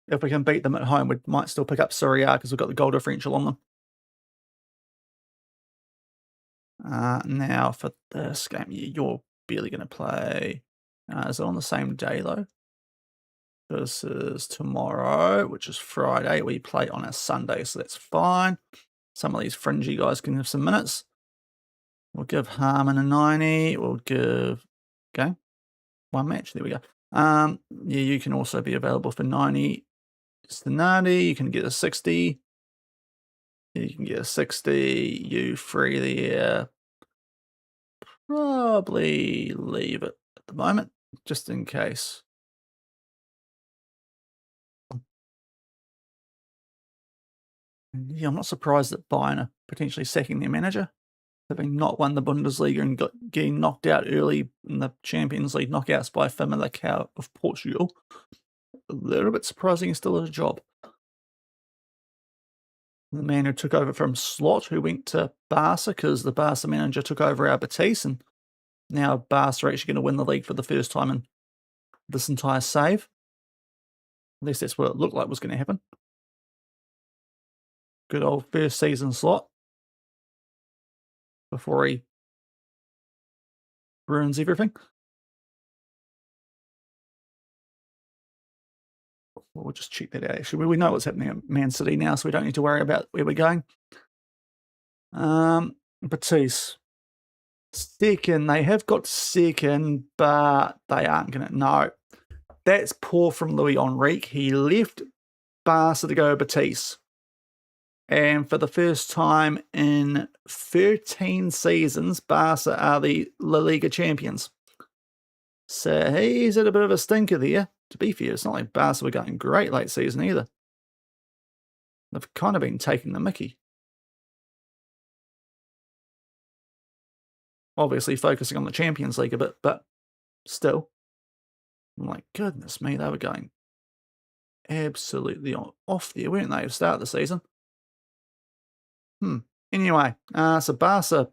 If we can beat them at home, we might still pick up Serie A because we've got the goal differential on them. Now for this game, you're barely going to play. Is it on the same day though? This is tomorrow, which is Friday. We play on a Sunday, so that's fine. Some of these fringy guys can have some minutes. We'll give Harmon a 90. We'll give... Okay. 1 match. There we go. Yeah, you can also be available for 90. It's the 90. You can get a 60. You can get a 60. You free there. Probably leave it at the moment, just in case. Yeah, I'm not surprised that Bayern are potentially sacking their manager, having not won the Bundesliga and getting knocked out early in the Champions League knockouts by Famalicão of Portugal. A little bit surprising he's still at a job. The man who took over from Slot, who went to Barca because the Barca manager took over our Betis, and now Barca are actually going to win the league for the first time in this entire save. At least that's what it looked like was going to happen. Good old first season Slot before he ruins everything. We'll just check that out. Actually, we know what's happening at Man City now, so we don't need to worry about where we're going. Betis. Second. They have got second, but they aren't going to... No. That's poor from Louis Enrique. He left Barca to go to Betis. And for the first time in 13 seasons, Barca are the La Liga champions. So he's had a bit of a stinker there. To be fair, it's not like Barca were going great late season either. They've kind of been taking the mickey. Obviously focusing on the Champions League a bit, but still. I'm like, goodness me, they were going absolutely off there, weren't they, to start the season? Anyway, so Barca,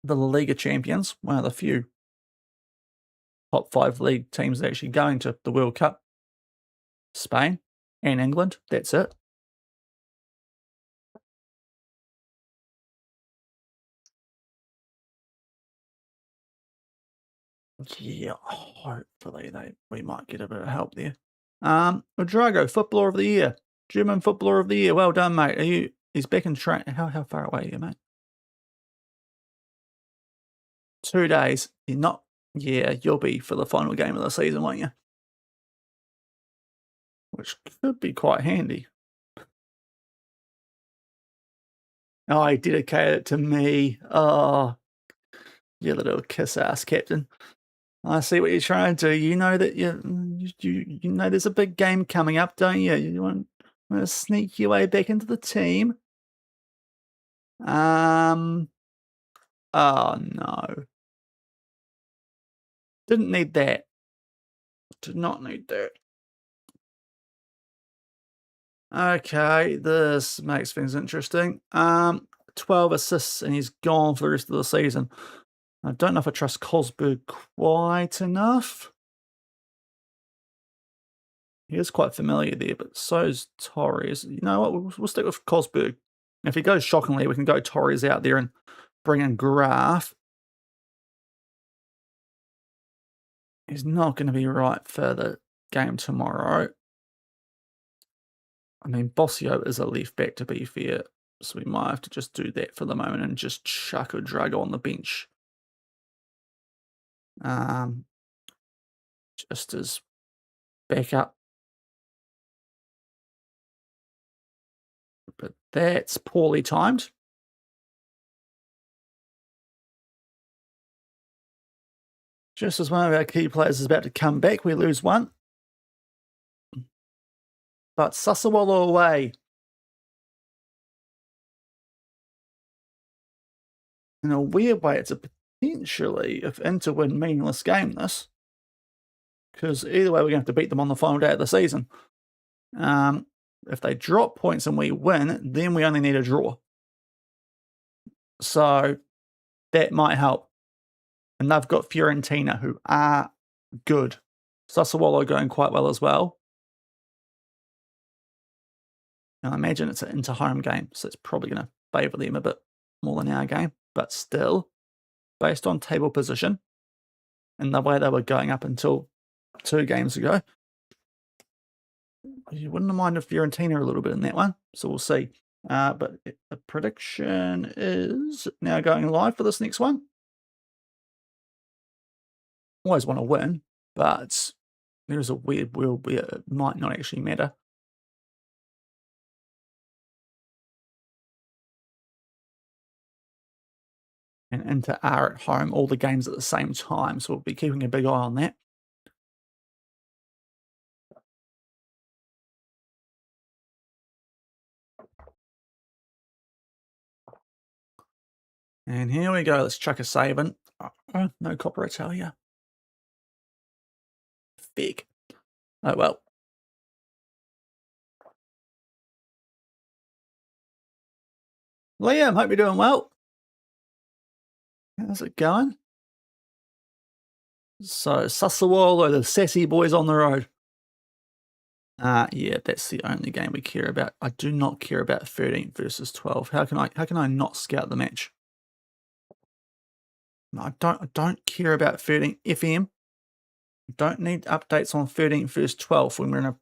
the La Liga champions, one of the few top 5 league teams actually going to the World Cup. Spain and England, that's it. Yeah, hopefully we might get a bit of help there. Drago, Footballer of the Year. German Footballer of the Year. Well done, mate. He's back in train. How far away are you, mate? 2 days. You're not... Yeah, you'll be for the final game of the season, won't you? Which could be quite handy. Oh, he dedicated it to me. Oh, you little kiss-ass captain. I see what you're trying to do. You know that you know there's a big game coming up, don't you? You want to sneak your way back into the team. Oh no. Didn't need that. Did not need that. Okay, this makes things interesting. 12 assists and he's gone for the rest of the season. I don't know if I trust Cosberg quite enough. He is quite familiar there, but so's Torres. You know what? We'll stick with Cosberg. If he goes shockingly, we can go Torres out there and bring in Graf. He's not going to be right for the game tomorrow. I mean, Bossio is a left back, to be fair, so we might have to just do that for the moment and just chuck a Drago on the bench. Just as backup. But that's poorly timed. Just as one of our key players is about to come back, we lose one. But Sassuolo away. In a weird way, it's a potentially, if Inter win, meaningless game, this. Because either way, we're going to have to beat them on the final day of the season. If they drop points and we win, then we only need a draw. So that might help. And they've got Fiorentina, who are good. Sassuolo going quite well as well. And I imagine it's an inter-home game, so it's probably going to favour them a bit more than our game. But still, based on table position and the way they were going up until 2 games ago, you wouldn't mind if Fiorentina a little bit in that one. So we'll see. But the prediction is now going live for this next one. Always want to win, but there's a weird world where it might not actually matter. And Inter are at home, all the games at the same time, so we'll be keeping a big eye on that. And here we go, let's chuck a save in. Oh, no Coppa Italia. Fig. Oh well. Liam, hope you're doing well. How's it going? So, Sassuolo, the sassy boys on the road. Yeah, that's the only game we care about. I do not care about 13 versus 12. How can I not scout the match? No, I don't care about 13 FM. Don't need updates on 13 versus 12 when we're in a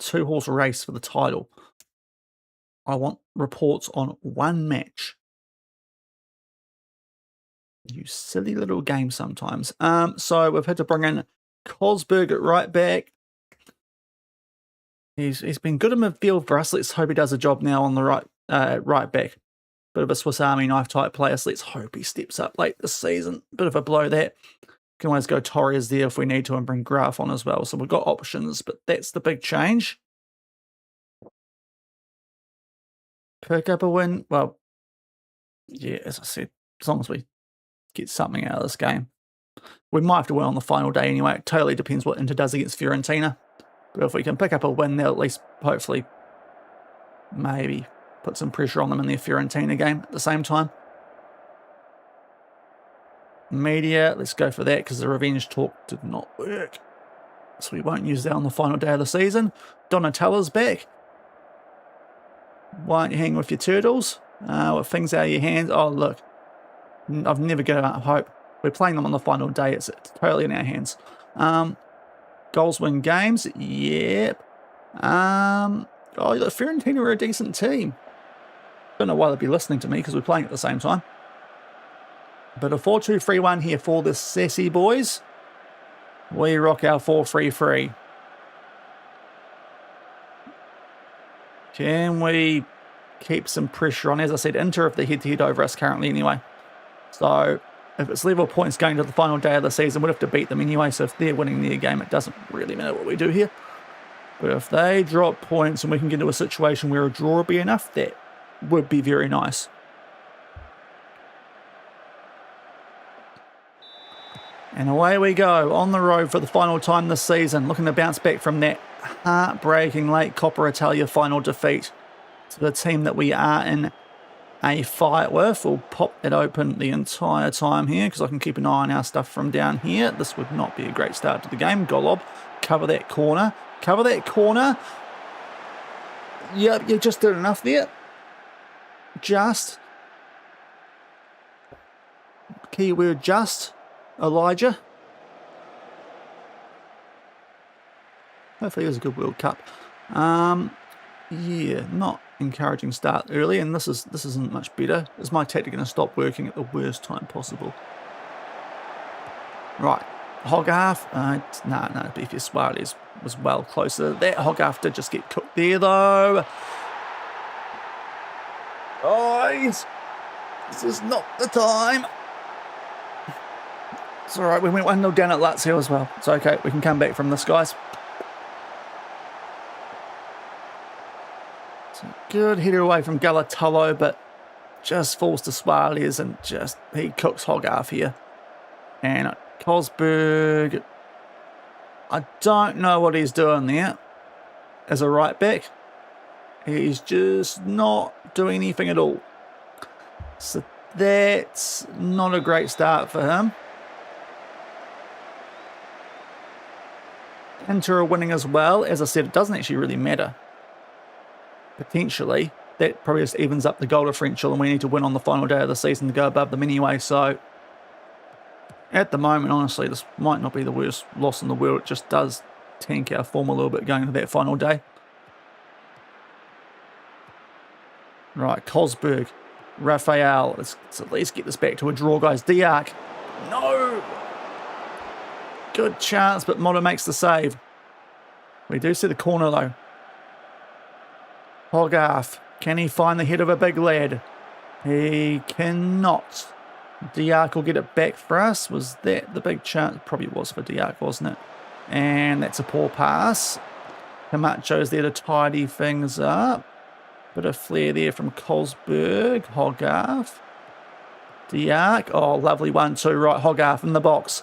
2-horse race for the title. I want reports on one match. You silly little game sometimes. So we've had to bring in Cosberg at right back. He's been good in midfield for us. Let's hope he does a job now on the right back. Bit of a Swiss Army knife type player. So let's hope he steps up late this season. Bit of a blow that. Can always go Torres there if we need to and bring Graf on as well. So we've got options, but that's the big change. Pick up a win. Well, yeah, as I said, as long as we get something out of this game. We might have to win on the final day anyway. It totally depends what Inter does against Fiorentina. But if we can pick up a win, they'll at least hopefully maybe put some pressure on them in their Fiorentina game at the same time. Media, let's go for that because the revenge talk did not work. So we won't use that on the final day of the season. Donatella's back. Why aren't you hanging with your turtles? With things out of your hands. Oh, look. I've never given up hope. We're playing them on the final day. It's totally in our hands. Goals win games. Yep. Oh, look, Fiorentina are a decent team. Don't know why they'd be listening to me because we're playing at the same time. But a 4-2-3-1 here for the sassy boys. We rock our 4-3-3. Can we keep some pressure on? As I said, Inter have the head-to-head over us currently anyway. So if it's level points going to the final day of the season, we'd have to beat them anyway. So if they're winning their game, it doesn't really matter what we do here. But if they drop points and we can get into a situation where a draw would be enough, that would be very nice. And away we go, on the road for the final time this season, looking to bounce back from that heartbreaking late Coppa Italia final defeat to the team that we are in a fight with. We'll pop it open the entire time here because I can keep an eye on our stuff from down here. This would not be a great start to the game. Golob, cover that corner. Cover that corner. Yep, you just did enough there. Just. Keyword just. Elijah. Hopefully it was a good World Cup. Yeah, not encouraging start early, and this isn't much better. Is my tactic going to stop working at the worst time possible? Right, Hogarth. No, BFS Suarez was well closer. That Hogarth did just get cooked there, though. Guys, this is not the time. It's all right. We went 1-0 down at Lazio as well. It's okay. We can come back from this, guys. So good header away from Galatolo, but just falls to Suarez and just he cooks Hogarth here. And Cosberg, I don't know what he's doing there as a right back. He's just not doing anything at all. So that's not a great start for him. Inter are winning as well. As I said, it doesn't actually really matter. Potentially, that probably just evens up the goal differential, and we need to win on the final day of the season to go above them anyway. So at the moment, honestly, this might not be the worst loss in the world. It just does tank our form a little bit going into that final day. Right, Cosberg, Raphael. Let's at least get this back to a draw, guys. Diak. No! Good chance, but Motta makes the save. We do see the corner, though. Hogarth. Can he find the head of a big lad? He cannot. Diak will get it back for us. Was that the big chance? Probably was for Diak, wasn't it? And that's a poor pass. Camacho's there to tidy things up. Bit of flair there from Cosberg. Hogarth. Diak. Oh, lovely 1-2. Right, Hogarth in the box.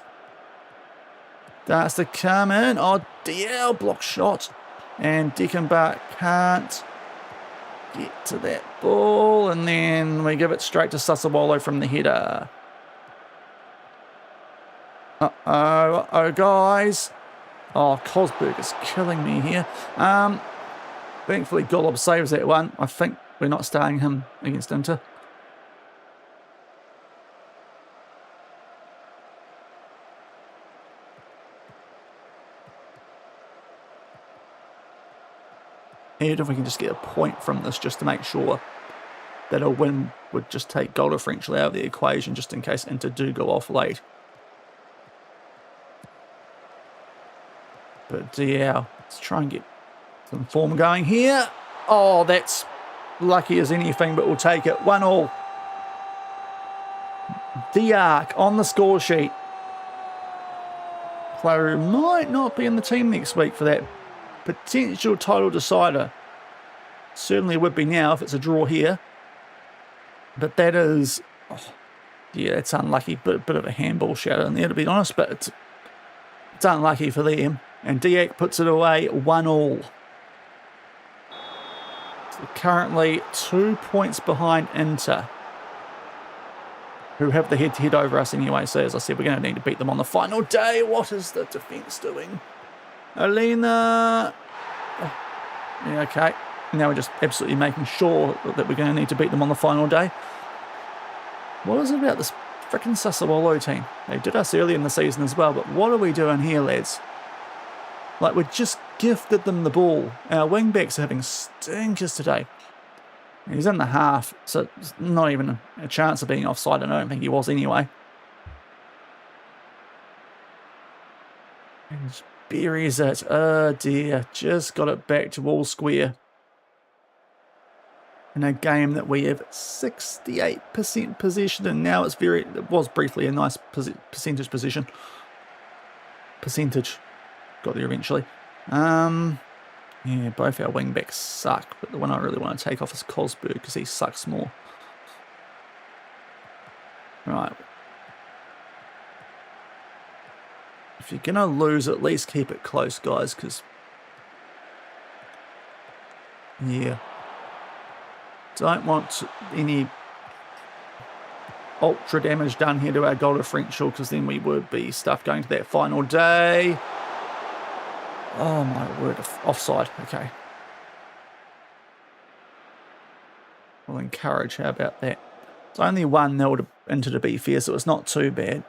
Starts to come in. Oh, DL block shot. And Dickenbach can't get to that ball. And then we give it straight to Sassuolo from the header. Uh-oh, guys. Oh, Cosberg is killing me here. Thankfully, Golob saves that one. I think we're not starting him against Inter. And if we can just get a point from this just to make sure that a win would just take goal differential out of the equation just in case Inter do go off late. But yeah, let's try and get some form going here. Oh, that's lucky as anything, but we'll take it. 1-1. Diak on the score sheet. Player who might not be in the team next week for that potential title decider. Certainly would be now if it's a draw here. But that is, yeah, it's unlucky. Bit of a handball shadow in there, to be honest, but it's unlucky for them. And Diak puts it away 1-1. So currently 2 points behind Inter, who have the head-to-head over us anyway. So as I said, we're going to need to beat them on the final day. What is the defence doing? Alina. Yeah, okay. Now we're just absolutely making sure that we're going to need to beat them on the final day. What is it about this frickin' Sassuolo team? They did us early in the season as well, but what are we doing here, lads? Like, we just gifted them the ball. Our wing-backs are having stinkers today. He's in the half, so it's not even a chance of being offside. I don't think he was anyway. And just buries it. Oh dear, just got it back to all square. In a game that we have 68% possession, and now it was briefly a nice percentage position. Got there eventually. Yeah, both our wing backs suck, but the one I really want to take off is Cosberg because he sucks more. Right. If you're going to lose, at least keep it close, guys, because, yeah, don't want any ultra damage done here to our goal differential, because then we would be stuff going to that final day. Oh my word, offside, okay. We'll encourage, how about that? It's only 1-0 into, to be fair, so it's not too bad.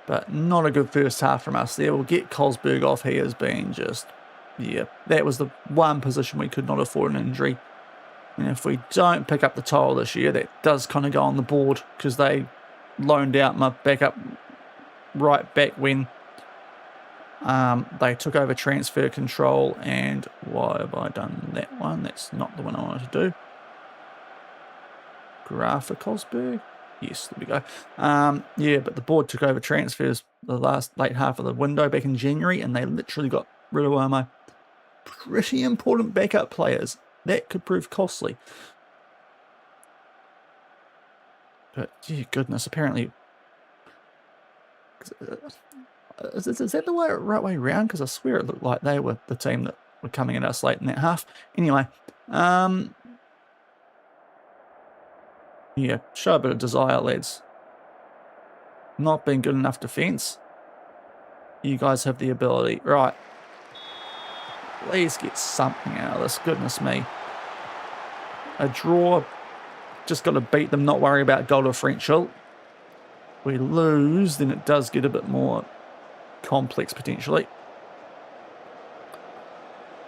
But not a good first half from us there. We'll get Cosberg off. He has been just, yeah, that was the one position we could not afford an injury. And if we don't pick up the title this year, that does kind of go on the board, because they loaned out my backup right back when they took over transfer control. And why have I done that one? That's not the one I wanted to do. Graph for Cosberg. Yes, there we go. Yeah, but the board took over transfers the late half of the window back in January, and they literally got rid of one of my pretty important backup players. That could prove costly. But, yeah, goodness, apparently... Is that the right way around? Because I swear it looked like they were the team that were coming at us late in that half. Anyway, yeah, show a bit of desire, lads. Not being good enough defence. You guys have the ability. Right. Please get something out of this. Goodness me. A draw. Just got to beat them, not worry about goal differential. We lose, then it does get a bit more complex potentially.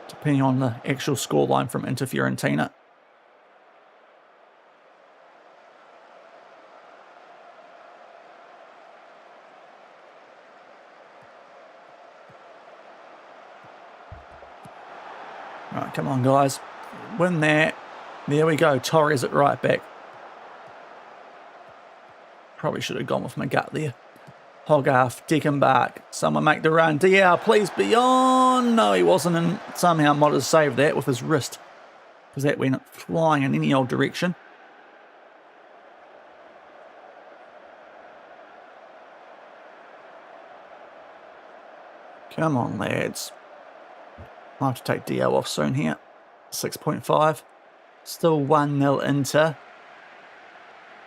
Depending on the actual scoreline from Inter Fiorentina. Right, come on, guys. Win that. There we go. Torres at right back. Probably should have gone with my gut there. Hogarth, Deckenbach. Someone make the run. DL, please be on. No, he wasn't. And somehow Motters saved that with his wrist. Because that went flying in any old direction. Come on, lads. I'll have to take DL off soon here. 6.5. Still 1-0 Inter.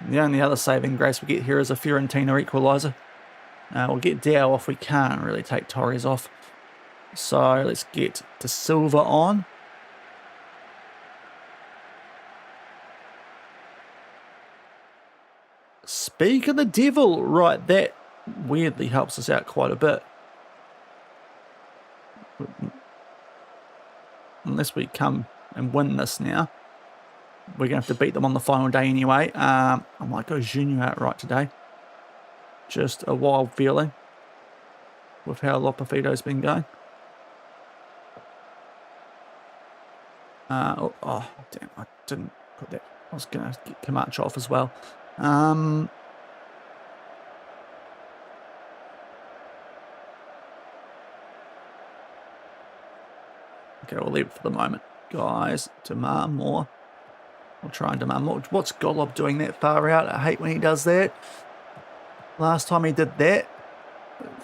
The only other saving grace we get here is a Fiorentina equaliser. We'll get Dow off. We can't really take Torres off. So let's get De Silva on. Speak of the devil. Right, that weirdly helps us out quite a bit. Unless we come and win this now. We're going to have to beat them on the final day anyway. I might go Junior outright today. Just a wild feeling with how Lopefido's been going. Oh, damn, I didn't put that. I was going to get Camacho off as well. Okay, we'll leave it for the moment. Guys, demand more. We'll try and demand more. What's Golob doing that far out? I hate when he does that. Last time he did that,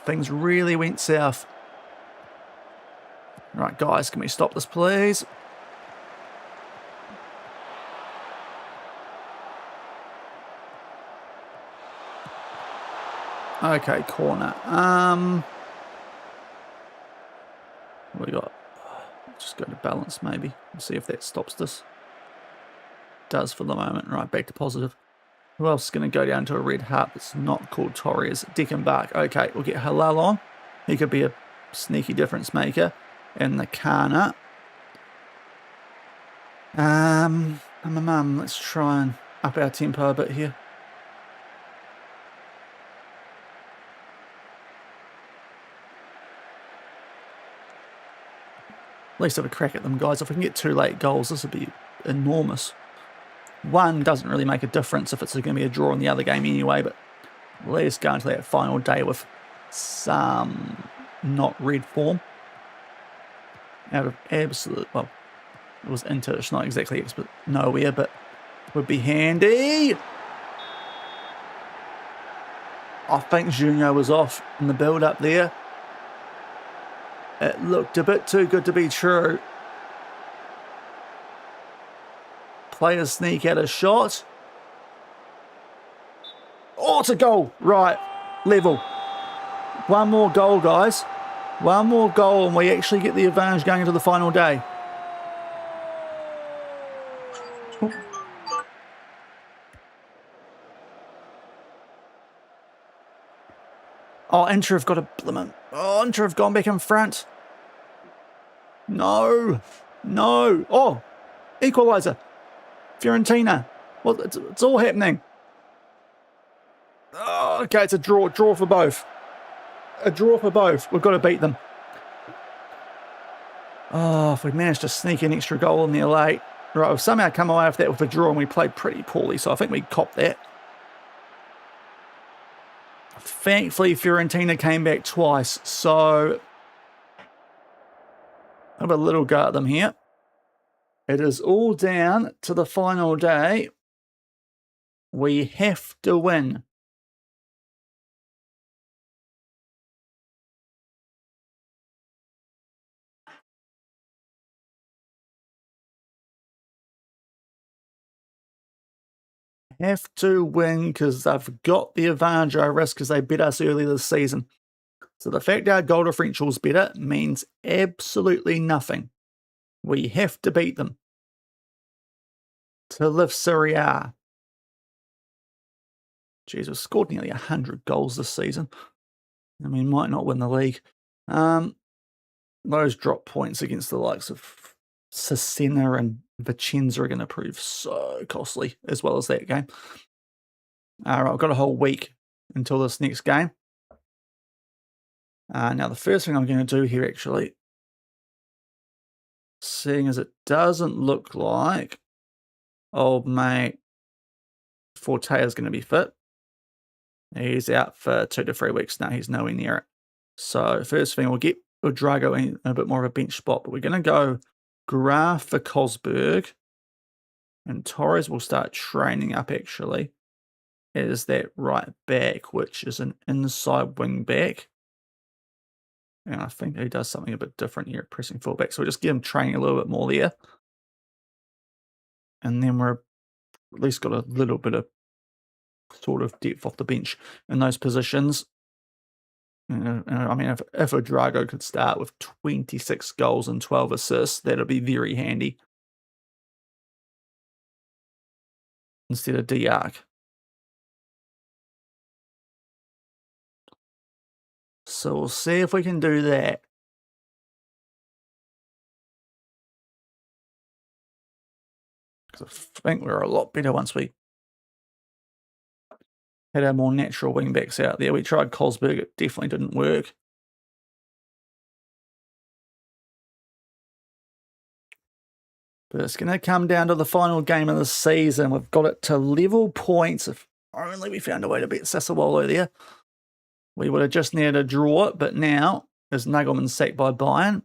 things really went south. Right, guys, can we stop this, please? Okay, corner. What we got? Just go to balance, maybe. See if that stops this. Does for the moment. Right, back to positive. Who else is going to go down to a red heart that's not called Torres? Deckenbach. Okay, we'll get Halal on. He could be a sneaky difference maker. And the Kana. Let's try and up our tempo a bit here. At least have a crack at them, guys. If we can get 2 late goals, this would be enormous. One doesn't really make a difference if it's going to be a draw in the other game anyway, but let's go into that final day with some not red form. Out of absolute, well, it was Inter, it's not exactly nowhere, but would be handy. I think Junior was off in the build-up there. It looked a bit too good to be true. Players sneak out a shot. Oh, it's a goal. Right. Level. One more goal, guys. One more goal and we actually get the advantage going into the final day. Oh, Inter have got a blimmin'. Oh, Inter have gone back in front. No. No. Oh, equaliser. Fiorentina. Well, it's all happening. Oh, okay, it's a draw. Draw for both. A draw for both. We've got to beat them. Oh, if we managed to sneak an extra goal in there late. Right, we've somehow come away with that with a draw and we played pretty poorly, so I think we copped that. Thankfully, Fiorentina came back twice, so have a little go at them here. It is all down to the final day. We have to win. Have to win because they've got the advantage over us because they beat us early this season. So the fact our goal differential is better means absolutely nothing. We have to beat them to lift Serie A. Jeez, we've scored nearly 100 goals this season. I mean, might not win the league. Those drop points against the likes of Cesena and Vicenza are going to prove so costly, as well as that game. All right, I've got a whole week until this next game. Now, the first thing I'm going to do here, actually, seeing as it doesn't look like old mate Forte is going to be fit. He's out for 2 to 3 weeks now. He's nowhere near it. So first thing, we'll get Drago in a bit more of a bench spot, but we're going to go Graf for Kosberg, and Torres will start training up actually as that right back, which is an inside wing back. And I think he does something a bit different here at pressing fullback. So we'll just get him training a little bit more there. And then we're at least got a little bit of sort of depth off the bench in those positions. I mean, if a Drago could start with 26 goals and 12 assists, that'd be very handy. Instead of Diak. So we'll see if we can do that. Because I think we're a lot better once we had our more natural wing backs out there. We tried Kosberg, it definitely didn't work. But it's going to come down to the final game of the season. We've got it to level points. If only we found a way to beat Sassuolo there. We would have just needed a draw, but now, as Nagelman's sacked by Bayern,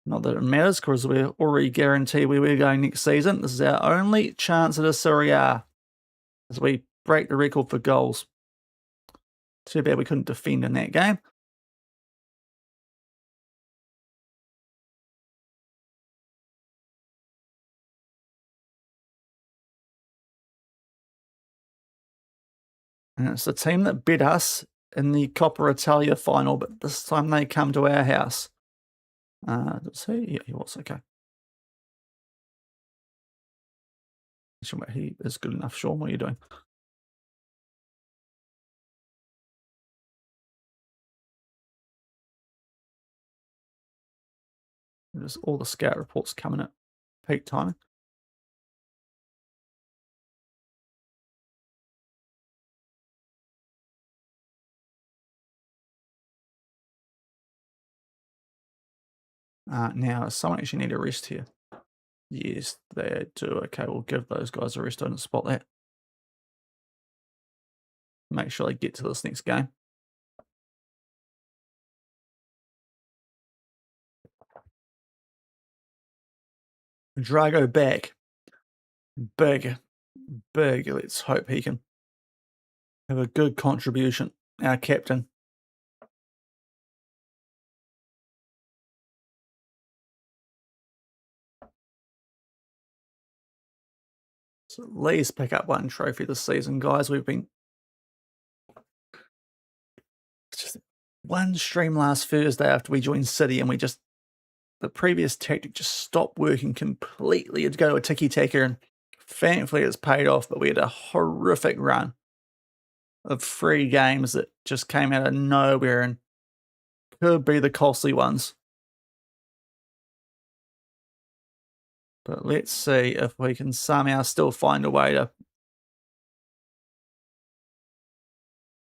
not that it matters, because we're already guaranteed where we're going next season. This is our only chance at a Serie A, as we break the record for goals. Too bad we couldn't defend in that game. And it's the team that beat us in the Coppa Italia final, but this time they come to our house. Does he? Yeah, he was, okay. He is good enough. Sean, what are you doing? There's all the scout reports coming at peak timing. Now, someone actually need a rest here. Yes, they do. Okay, we'll give those guys a rest. I didn't spot that. Make sure they get to this next game. Drago back. Big. Let's hope he can have a good contribution. Our captain. So at least pick up one trophy this season, guys. We've been just one stream last Thursday after we joined City, and the previous tactic just stopped working completely. It'd go to a tiki-taka, and thankfully it's paid off, but we had a horrific run of 3 games that just came out of nowhere and could be the costly ones. But let's see if we can somehow still find a way to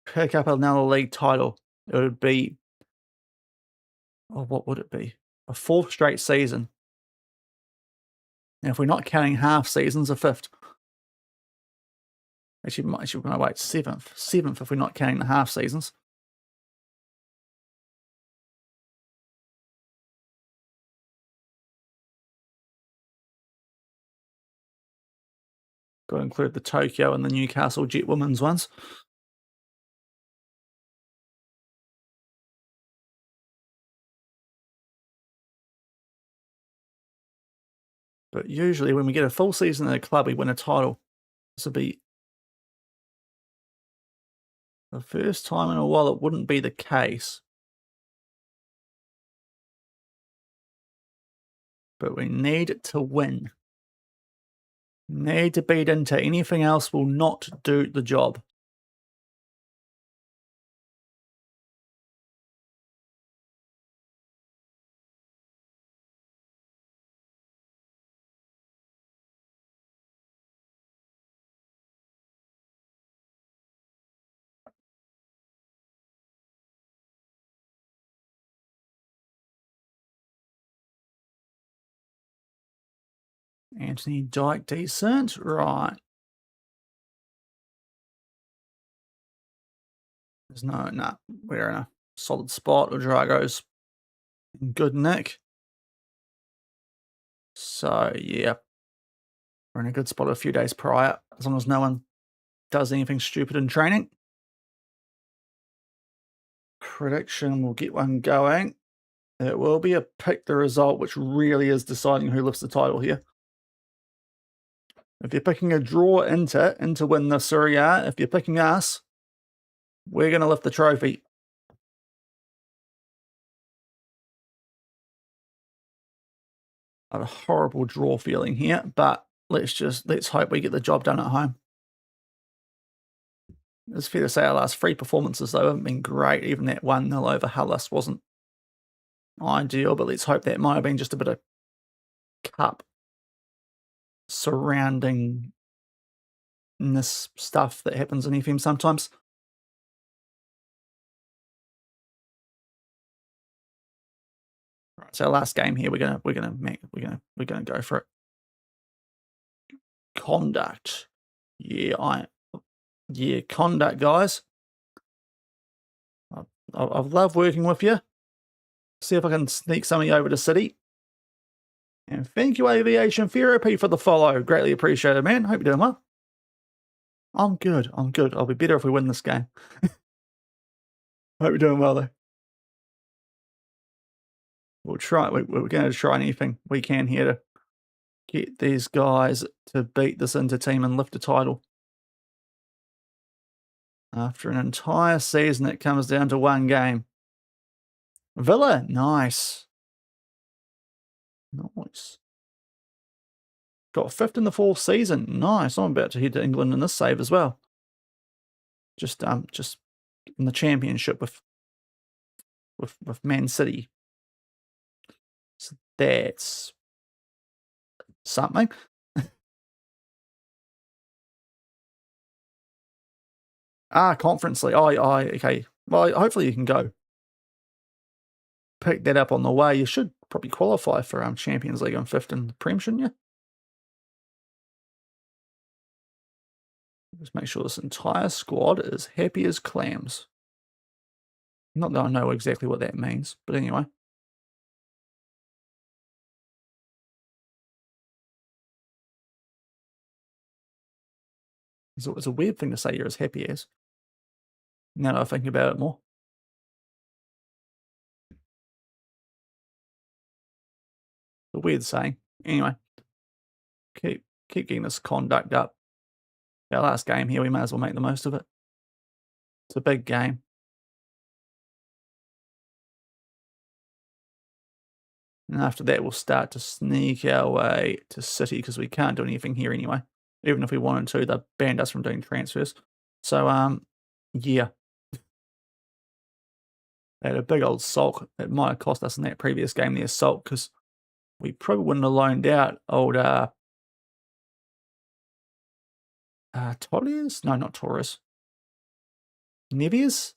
pick up another league title. It would be, what would it be? A 4th straight season. And if we're not counting half seasons, a 5th. Actually, no, wait, seventh if we're not counting the half seasons. Got to include the Tokyo and the Newcastle Jet women's ones. But usually when we get a full season in a club, we win a title. This will be the first time in a while it wouldn't be the case. But we need to win. Need to beat Inter. Anything else will not do the job. Anthony Dyke, decent. Right. There's no, we're in a solid spot. Drago's in good nick. So, yeah. We're in a good spot a few days prior, as long as no one does anything stupid in training. Prediction, we'll get one going. It will be a pick the result, which really is deciding who lifts the title here. If you're picking a draw Inter to win the Serie A, if you're picking us, we're going to lift the trophy. I have a horrible draw feeling here, but let's hope we get the job done at home. It's fair to say our last 3 performances, though, haven't been great. Even that 1-0 over Hellas wasn't ideal, but let's hope that might have been just a bit of cup surrounding this stuff that happens in FM sometimes. Right, so last game here, we're gonna go for it. Conduct, conduct, guys. I've loved working with you. See if I can sneak some of you over to City. And thank you, Aviation Therapy, for the follow. Greatly appreciated, man. Hope you're doing well. I'm good. I'll be better if we win this game. Hope you're doing well, though. We'll try. We're going to try anything we can here to get these guys to beat this Inter team and lift a title. After an entire season, it comes down to one game. Villa, nice. Got 5th in the 4th season. Nice. I'm about to head to England in this save as well. Just in the championship with Man City. So that's something. Conference League. Okay. Well, hopefully you can go pick that up on the way. You should probably qualify for Champions League on 5th in the Prem, shouldn't you? Just make sure this entire squad is happy as clams. Not that I know exactly what that means, but anyway. It's a weird thing to say you're as happy as. Now that I think about it more. A weird saying. Anyway. Keep getting this conduct up. Our last game here, we may as well make the most of it. It's a big game. And after that, we'll start to sneak our way to City because we can't do anything here anyway. Even if we wanted to, they banned us from doing transfers. So, yeah. They had a big old sulk. It might have cost us in that previous game there, sulk, because we probably wouldn't have loaned out old Torres? No, not Torres. Neves?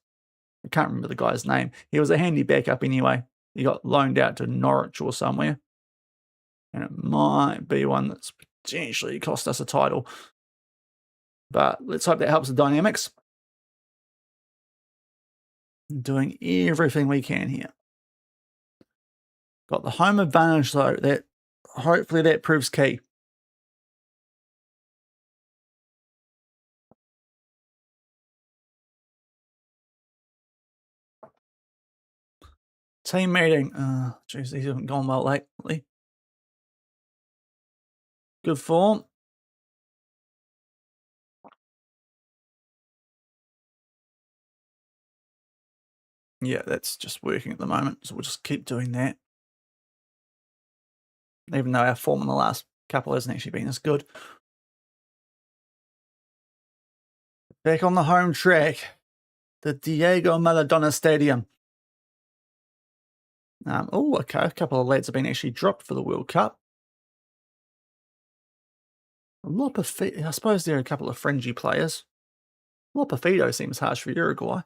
I can't remember the guy's name. He was a handy backup anyway. He got loaned out to Norwich or somewhere. And it might be one that's potentially cost us a title. But let's hope that helps the dynamics. Doing everything we can here. Got the home advantage though. That hopefully that proves key. Team meeting. Jeez, these haven't gone well lately. Good form. Yeah, that's just working at the moment, so we'll just keep doing that. Even though our form in the last couple hasn't actually been as good. Back on the home track, the Diego Maradona Stadium. Oh, okay, a couple of lads have been actually dropped for the World Cup. I suppose there are a couple of fringy players. Lopafido seems harsh for Uruguay.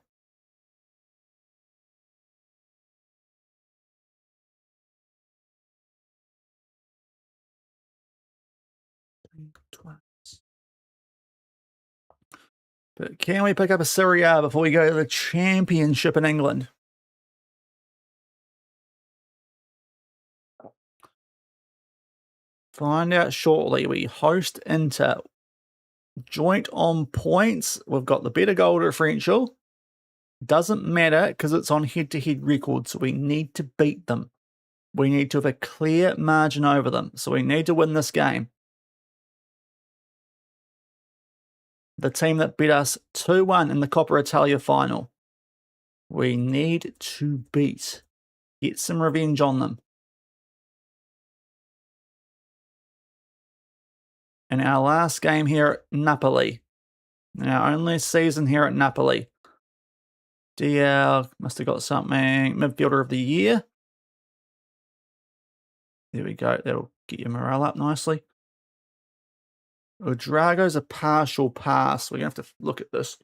But can we pick up a Serie A before we go to the Championship in England? Find out shortly. We host Inter. Joint on points. We've got the better goal differential. Doesn't matter because it's on head-to-head record, so we need to beat them. We need to have a clear margin over them, so we need to win this game. The team that beat us 2-1 in the Coppa Italia Final. We need to beat. Get some revenge on them. In our last game here at Napoli. In our only season here at Napoli. DL must have got something. Midfielder of the year. There we go. That'll get your morale up nicely. Udrago's a partial pass. We're going to have to look at this.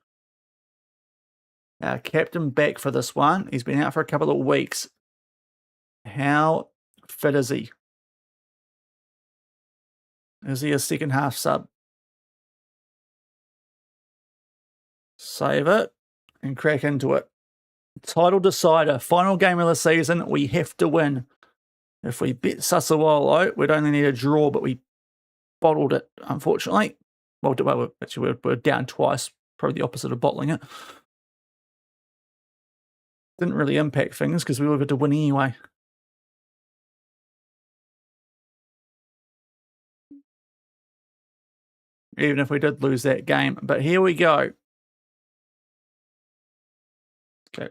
Our captain back for this one. He's been out for a couple of weeks. How fit is he? Is he a second half sub? Save it and crack into it. Title decider. Final game of the season. We have to win. If we bet Sassuolo, we'd only need a draw, but we bottled it, unfortunately. Well, actually, we're down twice. Probably the opposite of bottling it. Didn't really impact things because we were going to win anyway. Even if we did lose that game. But here we go. Okay,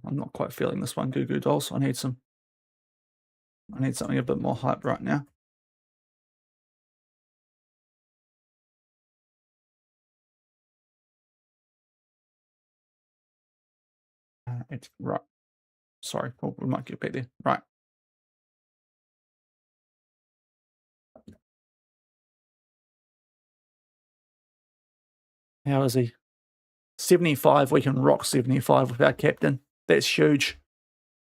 I'm not quite feeling this one, Goo Goo Dolls. I need something a bit more hype right now. It's right. Sorry, we might get back there. Right. How is he? 75. We can rock 75 with our captain. That's huge.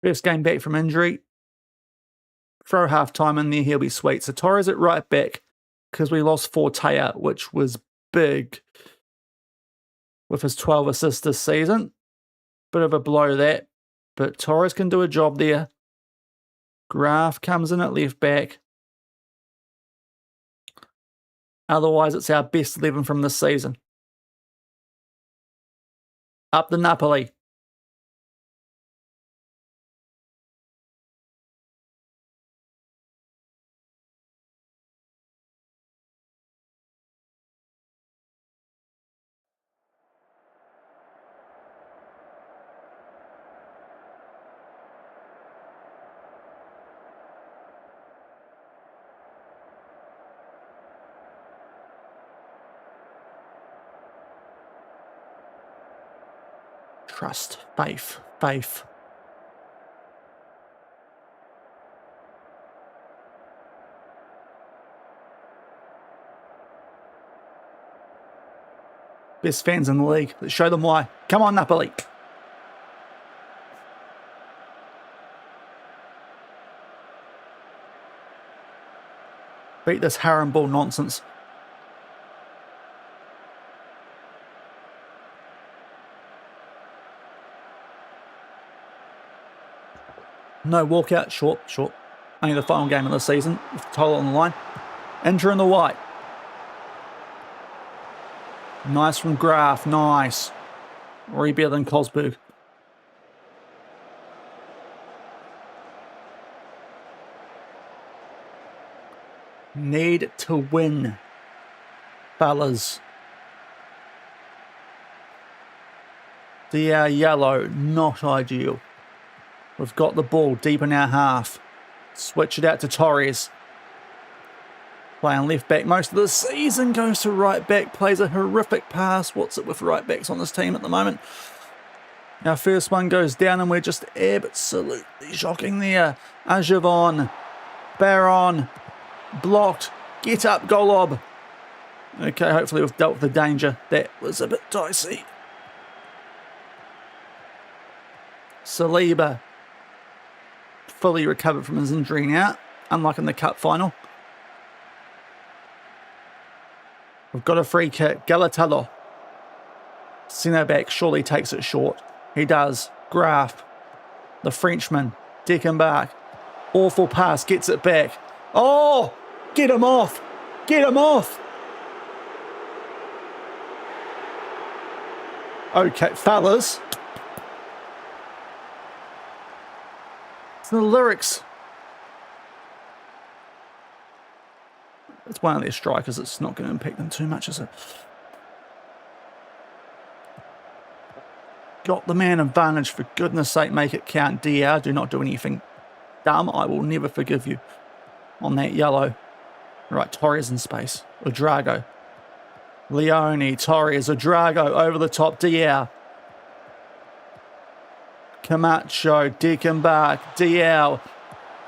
First game back from injury. Throw half time in there, he'll be sweet. So Torres at right back because we lost Fortea, which was big with his 12 assists this season. Bit of a blow that, but Torres can do a job there. Graf comes in at left back. Otherwise, it's our best 11 from this season. Up the Napoli. Trust, faith. Best fans in the league. Let's show them why. Come on, Napoli. Beat this harem ball nonsense. No walkout. Short. Only the final game of the season with the title on the line. Enter in the white. Nice from Graf. Nice. Already better than Cosberg. Need to win, fellas. The yellow, not ideal. We've got the ball deep in our half. Switch it out to Torres. Playing left back most of the season. Goes to right back. Plays a horrific pass. What's it with right backs on this team at the moment? Our first one goes down and we're just absolutely shocking there. Ajavon. Baron. Blocked. Get up, Golob. Okay, hopefully we've dealt with the danger. That was a bit dicey. Saliba. Fully recovered from his injury now. Unlike in the cup final. We've got a free kick. Galatello. Centre back surely takes it short. He does. Graf. The Frenchman. Deckenbach. Awful pass. Gets it back. Oh! Get him off! Get him off! Okay, fellas. It's the lyrics. It's one of their strikers. It's not going to impact them too much, is it? Got the man advantage. For goodness sake, make it count. DR, do not do anything dumb. I will never forgive you on that yellow. Right, Torres in space. Udrago. Leone, Torres, Udrago, over the top, DR. Camacho, Deckenbach, DL.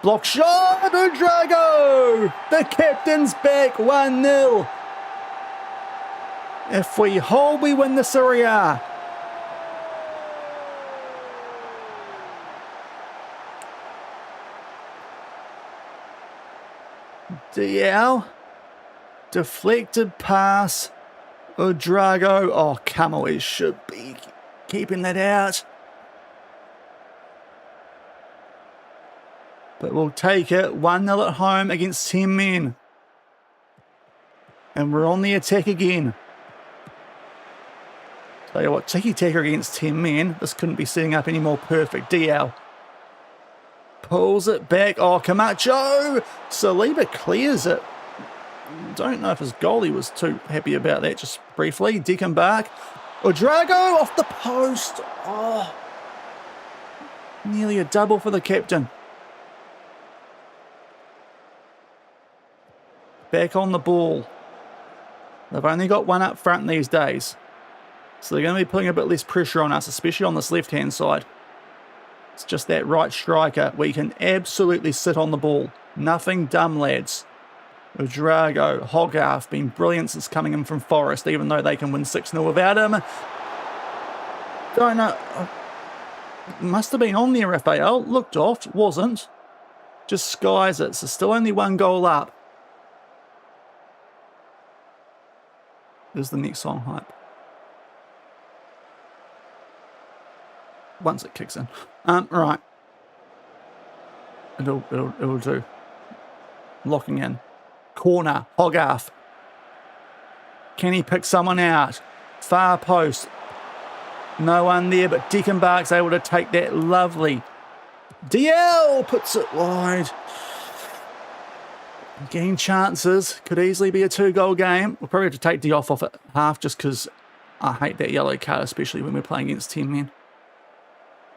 Block shot, Udrago! The captain's back, 1-0. If we hold, we win the Serie A. DL. Deflected pass. Udrago. Oh, Camões should be keeping that out. But we'll take it. 1-0 at home against 10 men. And we're on the attack again. Tell you what, tiki-taka against 10 men. This couldn't be setting up any more perfect. DL. Pulls it back. Oh, Camacho. Saliba clears it. Don't know if his goalie was too happy about that, just briefly. Deckenbach. Udrago off the post. Oh. Nearly a double for the captain. Back on the ball. They've only got one up front these days. So they're going to be putting a bit less pressure on us, especially on this left-hand side. It's just that right striker. We can absolutely sit on the ball. Nothing dumb, lads. Udrago, Hogarth, been brilliant since coming in from Forest, even though they can win 6-0 without him. Don't know. Must have been on there, Raphael. Looked off. Wasn't. Just skies it. So still only one goal up. There's the next song hype. Once it kicks in. Right. It'll do. Locking in. Corner. Hogarth. Can he pick someone out? Far post. No one there, but Deckenbach's able to take that lovely. DL puts it wide. Gain chances. Could easily be a 2-goal game. We'll probably have to take Diouf off at half just because I hate that yellow card, especially when we're playing against 10 men.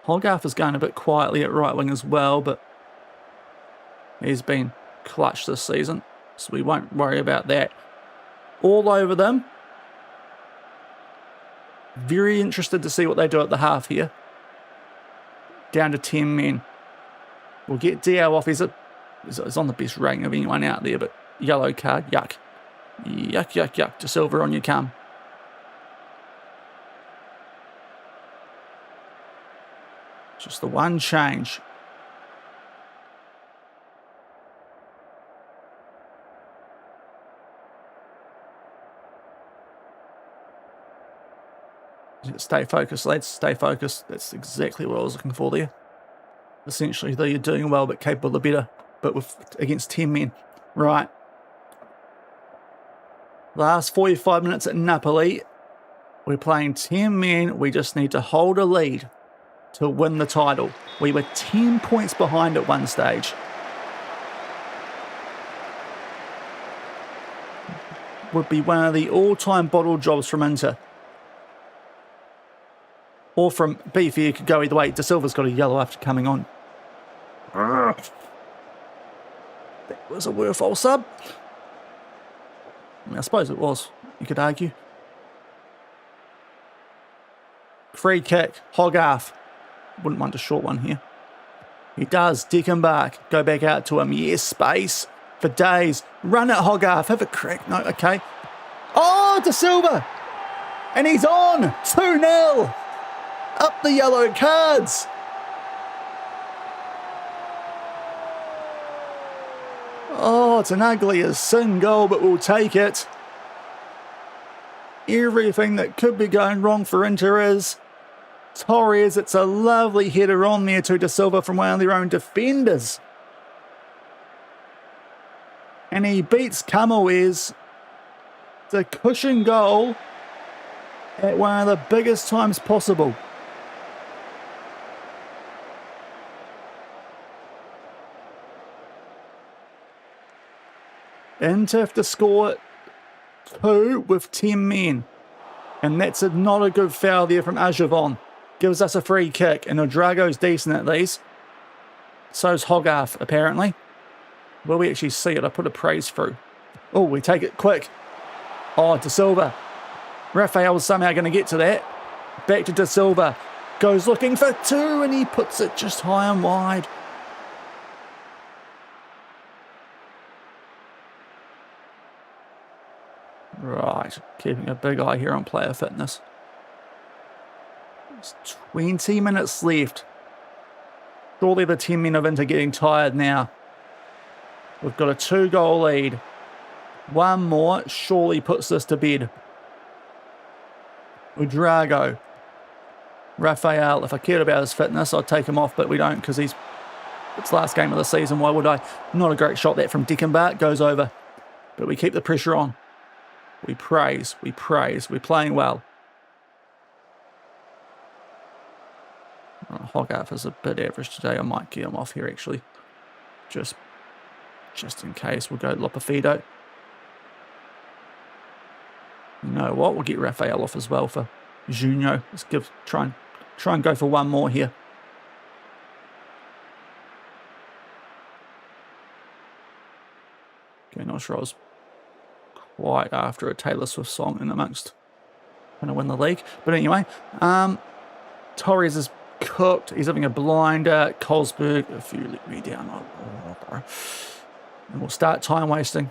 Hogarth is going a bit quietly at right wing as well, but he's been clutch this season, so we won't worry about that. All over them. Very interested to see what they do at the half here. Down to 10 men. We'll get Dio off. He's on the best rating of anyone out there, but yellow card, yuck. Yuck, yuck, yuck. To Silver on you come. Just the one change. Stay focused, lads. Stay focused. That's exactly what I was looking for there. essentially, though you're doing well but capable of better, but against 10 men. Right. Last 45 minutes at Napoli. We're playing 10 men. We just need to hold a lead to win the title. We were 10 points behind at one stage. Would be one of the all-time bottle jobs from Inter. Or from Beefy, it could go either way. De Silva's got a yellow after coming on. That was a worthwhile sub. I suppose it was, you could argue. Free kick, Hogarth. Wouldn't want a short one here. He does, dick him back. Go back out to him. Yes, space for days. Run it, Hogarth. Have a crack. No, okay. Oh, De Silva. And he's on. 2-0. Up the yellow cards. Oh, it's an ugly as sin goal, but we'll take it. Everything that could be going wrong for Inter is. Torres, it's a lovely header on there to De Silva from one of their own defenders. And he beats Camões. It's a cushion goal at one of the biggest times possible. Inter have to score 2 with 10 men. And that's not a good foul there from Ajavon. Gives us a free kick. And Odrago's decent at least. So's Hogarth, apparently. Will we actually see it? I put a praise through. Oh, we take it quick. Oh, De Silva. Raphael's somehow going to get to that. Back to De Silva. Goes looking for 2 and he puts it just high and wide. Right, keeping a big eye here on player fitness. There's 20 minutes left. Surely the 10 men of Inter getting tired now. We've got a 2-goal lead. One more surely puts this to bed. Udrago. Raphael, if I cared about his fitness, I'd take him off, but we don't because it's last game of the season. Why would I? Not a great shot that from Dickenbach. Goes over. But we keep the pressure on. We praise. We're playing well. Hogarth is a bit average today. I might get him off here actually. Just in case. We'll go Lopefido. You know what? We'll get Raphael off as well for Junio. Let's try and go for one more here. Okay, not sure I was quite after a Taylor Swift song in amongst going to win the league. But anyway, Torres is cooked. He's having a blinder. Colesberg, if you let me down. And we'll start time wasting.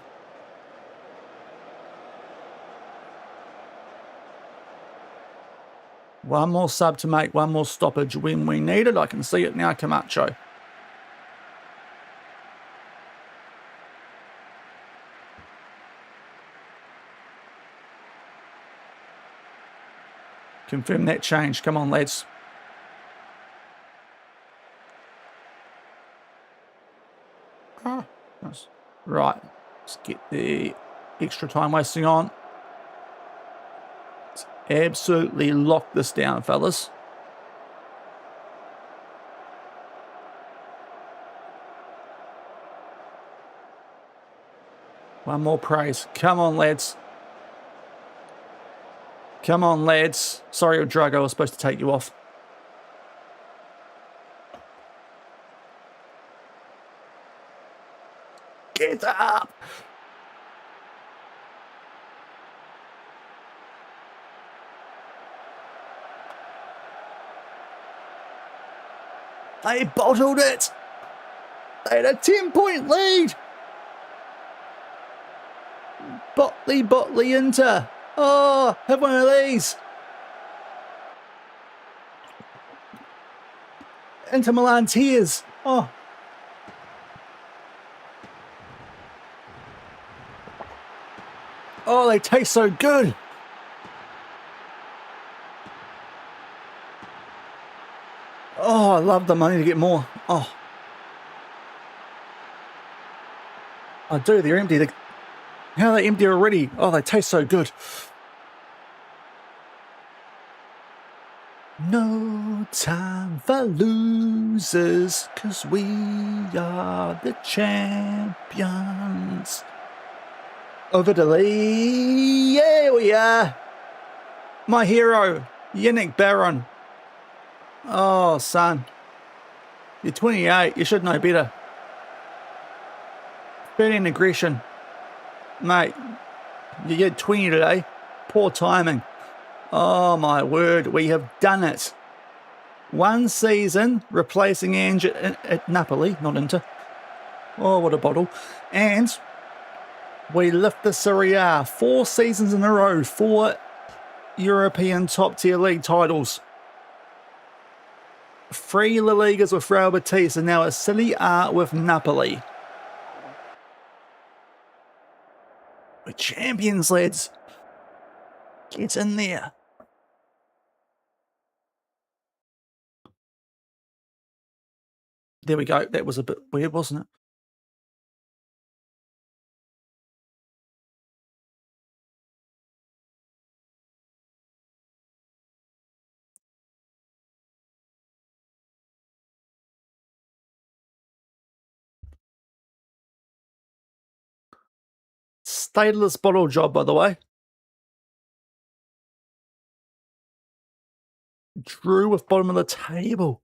One more sub to make, one more stoppage when we need it. I can see it now, Camacho. Confirm that change. Come on, lads. Right. Let's get the extra time wasting on. Let's absolutely lock this down, fellas. One more praise. Come on, lads. Come on, lads. Sorry, Drago, I was supposed to take you off. Get up! They bottled it! They had a 10-point lead! Botley Inter. Oh, have one of these. Inter Milan tears. Oh. Oh, they taste so good. Oh, I love them. I need to get more. Oh. I do, they're empty. How are they empty already? Oh, they taste so good. No time for losers, 'cause we are the champions of Italy. Yeah, we are. My hero, Yannick Barron. Oh, son. You're 28. You should know better. 13 aggression. Mate, you get 20 today. Poor timing. Oh, my word. We have done it. One season replacing Ange at Napoli, not Inter. Oh, what a bottle. And we lift the Serie A 4 seasons in a row, 4 European top-tier league titles. 3 La Ligas with Real Betis, and now a Serie A with Napoli. We're champions, lads. Get in there. There we go. That was a bit weird, wasn't it? Stateless bottle job, by the way. Drew with bottom of the table.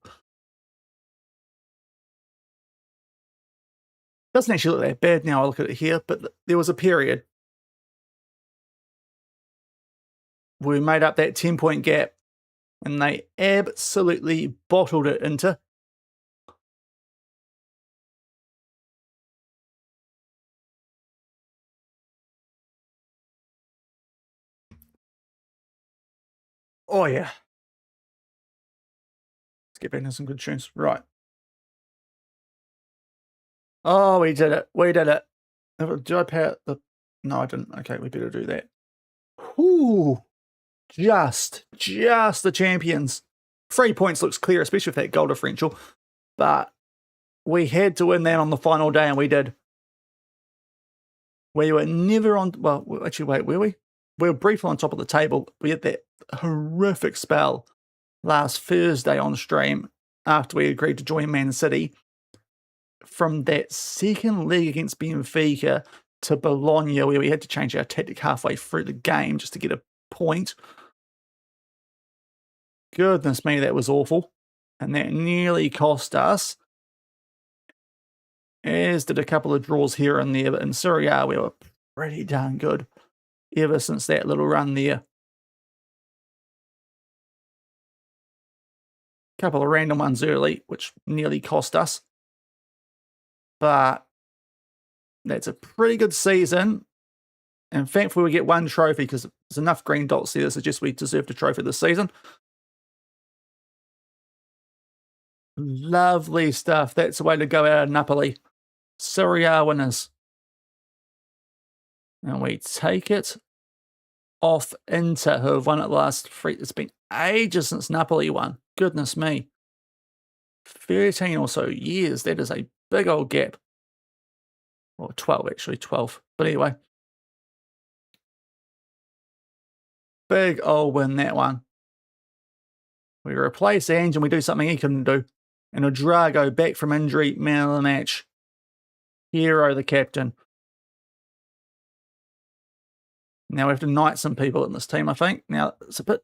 Doesn't actually look that bad now I look at it here, but there was a period where we made up that 10-point gap and they absolutely bottled it into. Oh, yeah. Let's get back into some good tunes. Right. Oh, we did it. We did it. Did I power the... No, I didn't. Okay, we better do that. Whoo! Just the champions. 3 points looks clear, especially with that goal differential. But we had to win that on the final day, and we did. We were never on... Well, actually, wait, were we? We were briefly on top of the table. We had that horrific spell last Thursday on stream after we agreed to join Man City. From that second leg against Benfica to Bologna, where we had to change our tactic halfway through the game just to get a point. Goodness me, that was awful. And that nearly cost us, as did a couple of draws here and there. But in Serie A, we were pretty darn good ever since that little run there. Couple of random ones early, which nearly cost us. But that's a pretty good season. And thankfully we get one trophy because there's enough green dots there that suggest we deserved a trophy this season. Lovely stuff. That's the way to go out of Napoli. Serie A winners. And we take it off Inter, who have won it last 3. It's been ages since Napoli won. Goodness me. 13 or so years. That is a big old gap. Or 12, actually. 12. But anyway. Big old win, that one. We replace Ange and we do something he couldn't do. And Drago back from injury, man of the match. Hero, the captain. Now we have to knight some people in this team, I think. Now, it's a bit...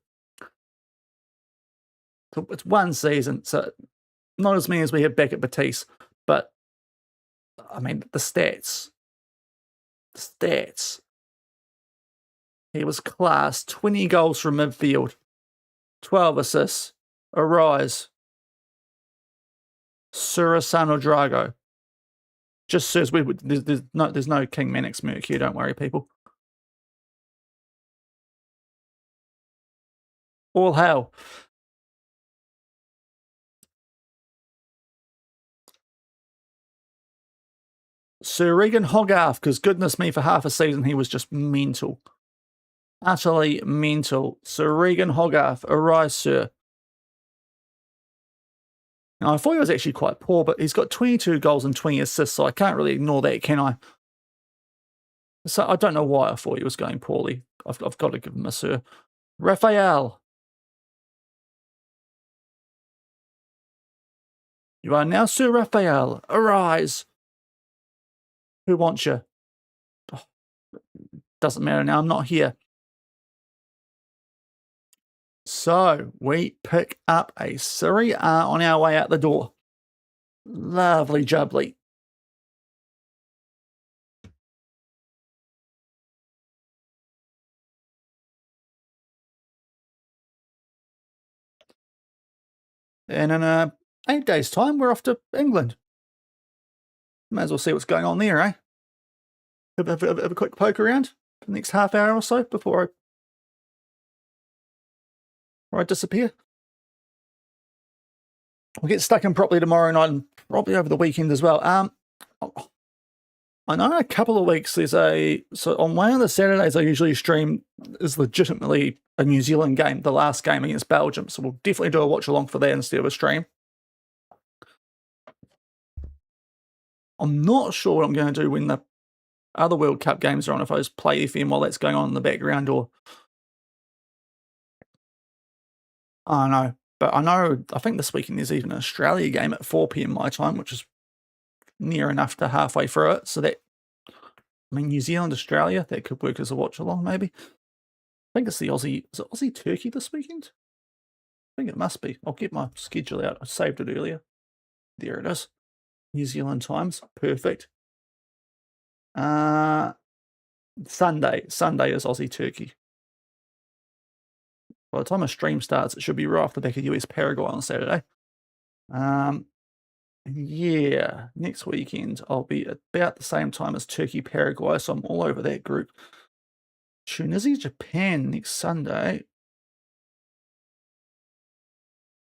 It's one season, so not as many as we have back at Betis. But, I mean, the stats. The stats. He was class. 20 goals from midfield. 12 assists. A rise. Surasano Drago. Just says there's no King Manix Merc here, don't worry, people. All hail. Sir Regan Hogarth, because goodness me, for half a season he was just mental. Utterly mental. Sir Regan Hogarth, arise, sir. Now, I thought he was actually quite poor, but he's got 22 goals and 20 assists, so I can't really ignore that, can I? So I don't know why I thought he was going poorly. I've got to give him a sir. Raphael. You are now Sir Raphael. Arise. Who wants you? Oh, doesn't matter now. I'm not here. So we pick up a Serie A on our way out the door. Lovely jubbly. And in 8 days' time, we're off to England. May as well see what's going on there, eh? Have a quick poke around for the next half hour or so before I disappear. We'll get stuck in properly tomorrow night and probably over the weekend as well. I know in a couple of weeks so on one of the Saturdays I usually stream is legitimately a New Zealand game, the last game against Belgium. So we'll definitely do a watch along for that instead of a stream. I'm not sure what I'm going to do when the other World Cup games are on, if I just play FM while that's going on in the background, or I don't know. But I think this weekend there's even an Australia game at 4 p.m. my time, which is near enough to halfway through it. So New Zealand, Australia, that could work as a watch along maybe. I think it's the Aussie, is it Aussie Turkey this weekend? I think it must be. I'll get my schedule out. I saved it earlier. There it is. New Zealand times. Perfect. Sunday is Aussie Turkey. By the time a stream starts, it should be right off the back of US Paraguay on Saturday. Yeah, next weekend I'll be about the same time as Turkey Paraguay, so I'm all over that group. Tunisia Japan next Sunday.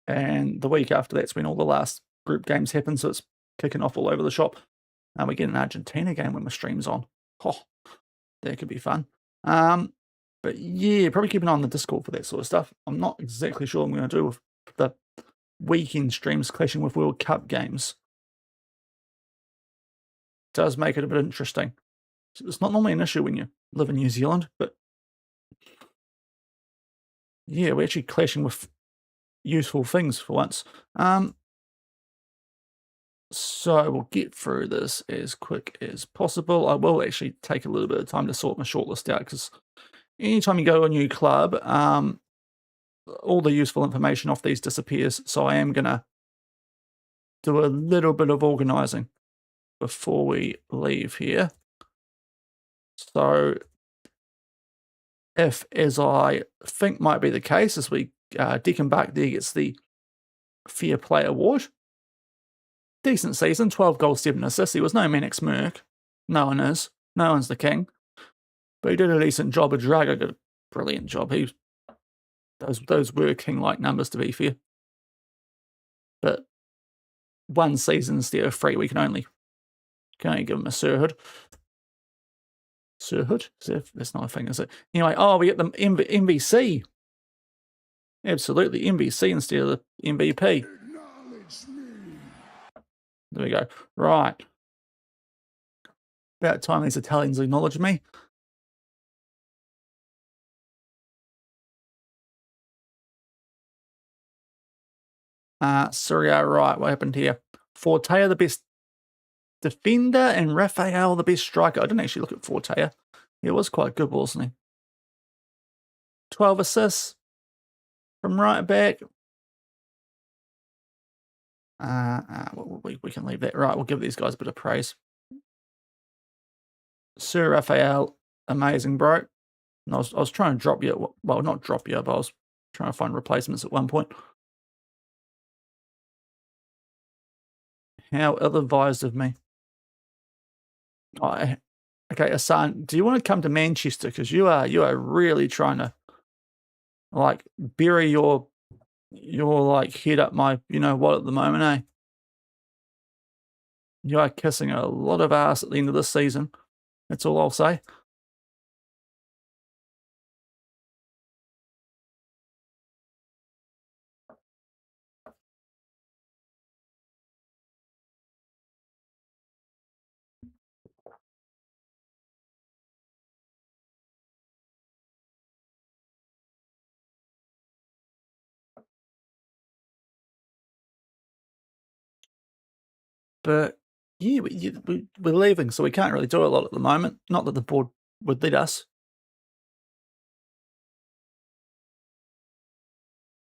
And the week after that's when all the last group games happen, so it's kicking off all over the shop. And we get an Argentina game when my stream's on. Oh, that could be fun. But yeah, probably keep an eye on the Discord for that sort of stuff. I'm not exactly sure what I'm going to do with the weekend streams clashing with World Cup games. It does make it a bit interesting. It's not normally an issue when you live in New Zealand, but yeah, we're actually clashing with useful things for once. So we'll get through this as quick as possible. I will actually take a little bit of time to sort my shortlist out, because anytime you go to a new club, all the useful information off these disappears. So I am going to do a little bit of organising before we leave here. So if, as I think might be the case, as we Deckenbach there gets the Fair Play Award. Decent season, 12 goals, 7 assists. He was no Manix Merc. No one is. No one's the king. But he did a decent job. Drago did a brilliant job. Those were king-like numbers, to be fair. But one season instead of 3, we can only give him a Sirhood. Sirhood? That's not a thing, is it? Anyway, we get the MVC. Absolutely, MVC instead of the MVP. There we go. Right. About time these Italians acknowledge me. Serie A, right. What happened here? Fortea, the best defender, and Raphael, the best striker. I didn't actually look at Fortea. He was quite good, wasn't he? 12 assists from right back. We can leave that. Right, we'll give these guys a bit of praise. Sir Raphael, amazing, bro. And I was trying to drop you. Well, not drop you, but I was trying to find replacements at one point. How ill-advised of me. Okay, Hassan, do you want to come to Manchester? Because you are really trying to bury your head up my what at the moment, eh? You are kissing a lot of ass at the end of this season. That's all I'll say. But yeah, we're leaving, so we can't really do a lot at the moment. Not that the board would let us.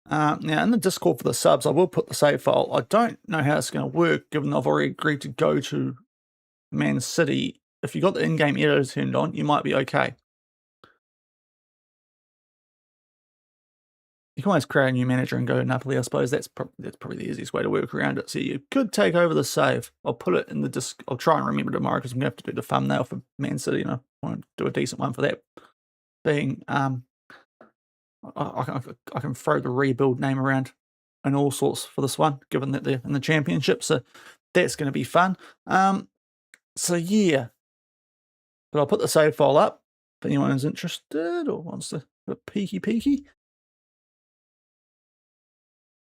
Now, in the Discord for the subs, I will put the save file. I don't know how it's going to work, given I've already agreed to go to Man City. If you got the in-game editor turned on, you might be okay. You can always create a new manager and go to Napoli, I suppose. That's probably the easiest way to work around it. So you could take over the save. I'll put it in the disc. I'll try and remember tomorrow because I'm going to have to do the thumbnail for Man City, and I want to do a decent one for that. Being, I can throw the rebuild name around and all sorts for this one, given that they're in the championship. So that's going to be fun. So yeah, but I'll put the save file up if anyone is interested or wants to put peeky.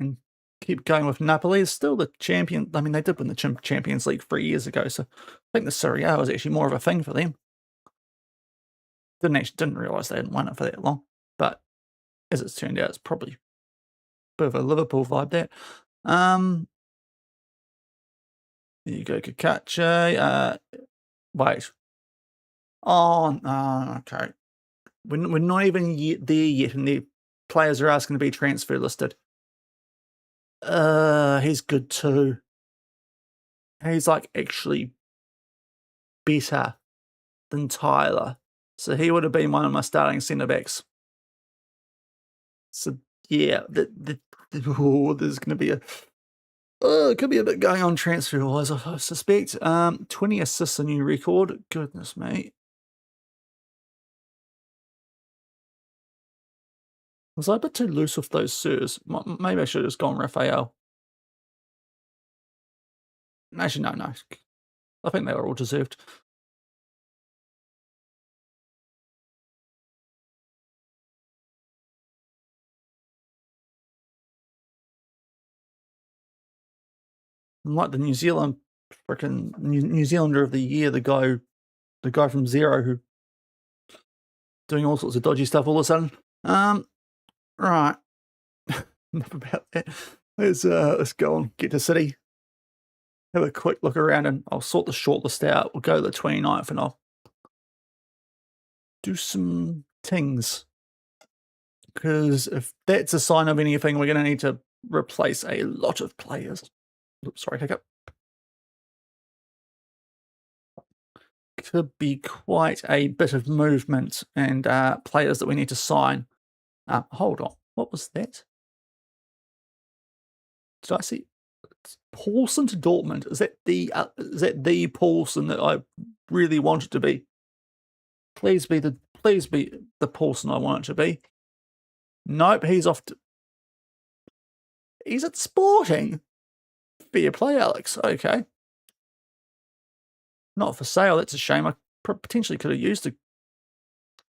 And keep going with Napoli. Is still the champion. I mean, they did win the Champions League 3 years ago, so I think the Serie A was actually more of a thing for them. Didn't realise they hadn't won it for that long, but as it's turned out, it's probably a bit of a Liverpool vibe there. There you go, Kakache. Wait. Oh, no, okay. We're not even there yet, and the players are asking to be transfer listed. He's good too. He's like actually better than Tyler. So he would have been one of my starting centre backs. So yeah, there's going to be it could be a bit going on transfer wise, I suspect. 20 assists, a new record. Goodness me. Was I a bit too loose with those sirs? Maybe I should have just gone Raphael. Actually, no. I think they were all deserved. Like the New Zealand freaking New Zealander of the year, the guy from Zero who doing all sorts of dodgy stuff all of a sudden. Right. Enough about that. Let's go and get to City. Have a quick look around and I'll sort the shortlist out. We'll go to the 29th and I'll do some things. Because if that's a sign of anything, we're going to need to replace a lot of players. Oops, sorry, hiccup. Could be quite a bit of movement and players that we need to sign. Hold on, what was that? Did I see Paulson to Dortmund? Is that the Paulson that I really want it to be? Please be the Paulson I want it to be. Nope, he's off to. He's at Sporting. Fair play, Alex. Okay. Not for sale. That's a shame. I potentially could have used a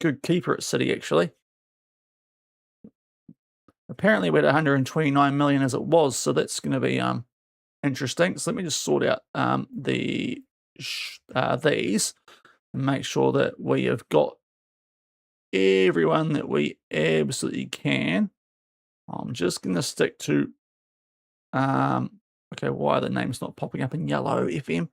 good keeper at City, actually. Apparently, we're at 129 million as it was, so that's going to be interesting. So let me just sort out these and make sure that we have got everyone that we absolutely can. I'm just going to stick to okay, why the name's not popping up in yellow, FM?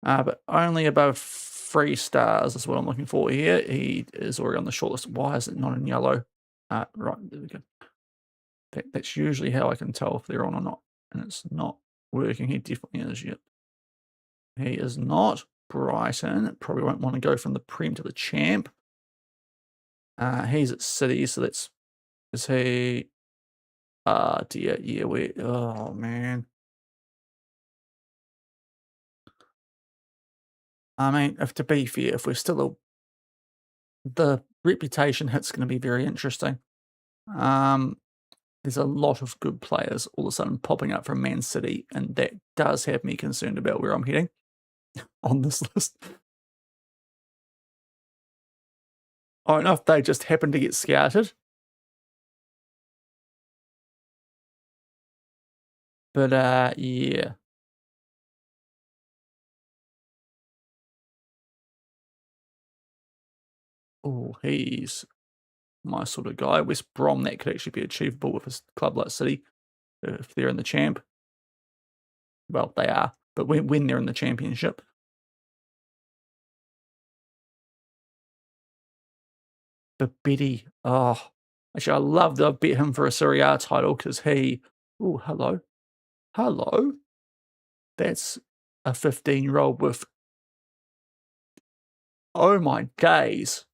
But only above 3 stars is what I'm looking for here. He is already on the shortlist. Why is it not in yellow? Right, there we go. That's usually how I can tell if they're on or not. And it's not working. He definitely is yet. He is not. Brighton probably won't want to go from the Prem to the Champ. He's at City, so that's... Is he... dear, yeah, oh, man. I mean, to be fair, if we're still the reputation hit's going to be very interesting. There's a lot of good players all of a sudden popping up from Man City, and that does have me concerned about where I'm heading on this list. I don't know if they just happen to get scouted. But, yeah. Oh, he's my sort of guy. West Brom, that could actually be achievable with a club like City if they're in the champ. Well, they are, but when they're in the championship. Babidi. Oh, actually, I love that I've bet him for a Serie A title because he. Oh, hello. Hello. That's a 15-year-old with. Oh my days.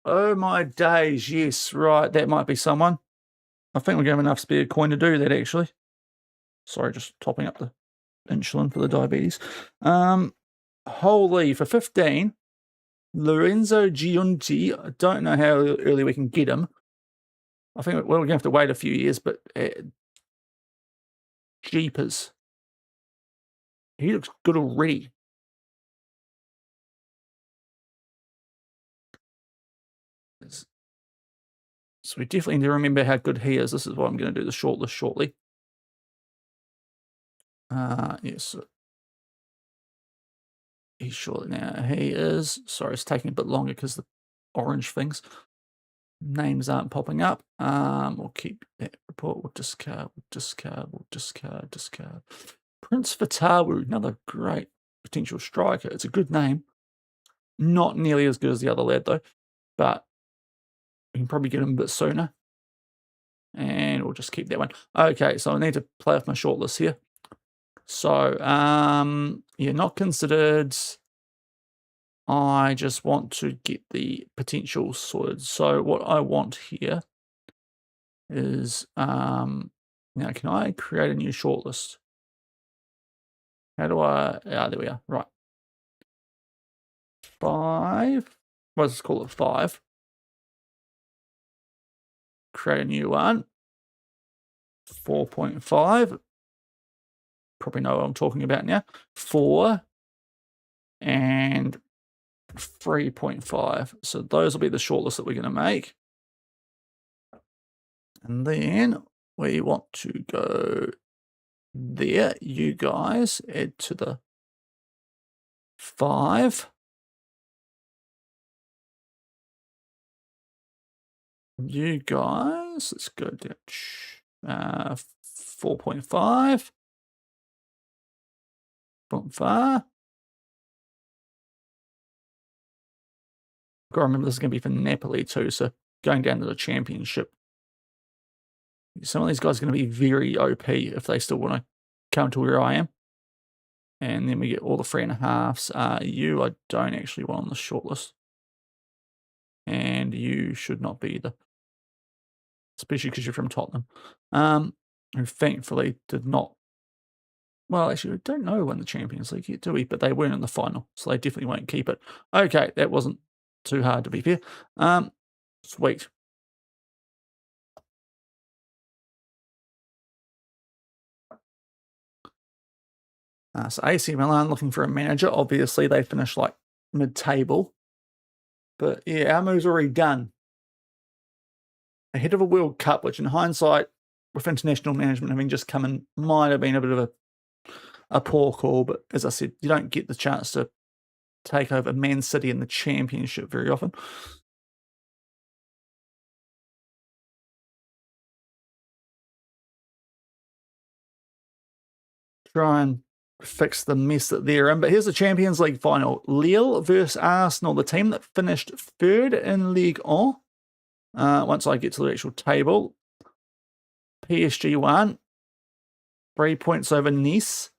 Oh my days. Yes, right. That might be someone. I think we're going to have enough spare coin to do that, actually. Sorry, just topping up the insulin for the diabetes. Holy, for 15, Lorenzo Giunti. I don't know how early we can get him. I think we're going to have to wait a few years, but jeepers. He looks good already. So we definitely need to remember how good he is. This is why I'm going to do the shortlist shortly. Yes. He's short now. He is. Sorry, it's taking a bit longer because the orange things. Names aren't popping up. We'll keep that report. We'll discard. Prince Fatawu, another great potential striker. It's a good name. Not nearly as good as the other lad, though. But we can probably get him a bit sooner. And we'll just keep that one. Okay, so I need to play off my shortlist here. So, yeah, not considered. I just want to get the potential sorted. So what I want here is, now can I create a new shortlist? How do I, there we are, right. 5, let's call it 5. Create a new one. 4.5. Probably know what I'm talking about now. 4 and 3.5. So those will be the shortlist that we're going to make. And then we want to go there. You guys add to the 5. You guys, let's go down 4.5. From far. Got to remember this is going to be for Napoli too, so going down to the championship. Some of these guys are going to be very OP if they still want to come to where I am. And then we get all the 3.5s. You, I don't actually want on the shortlist. And you should not be either. Especially because you're from Tottenham. Who thankfully did not. Well, actually, we don't know when the Champions League yet, do we? But they weren't in the final, so they definitely won't keep it. Okay, that wasn't too hard to be fair. Sweet. So AC Milan looking for a manager. Obviously, they finished like mid-table. But yeah, our move's already done. Ahead of a World Cup, which in hindsight, with international management having just come in, might have been a bit of a poor call. But as I said, you don't get the chance to take over Man City in the championship very often. Try and fix the mess that they're in. But here's the Champions League final. Lille versus Arsenal, the team that finished 3rd in Ligue 1. Once I get to the actual table, PSG won. 3 points over Nice.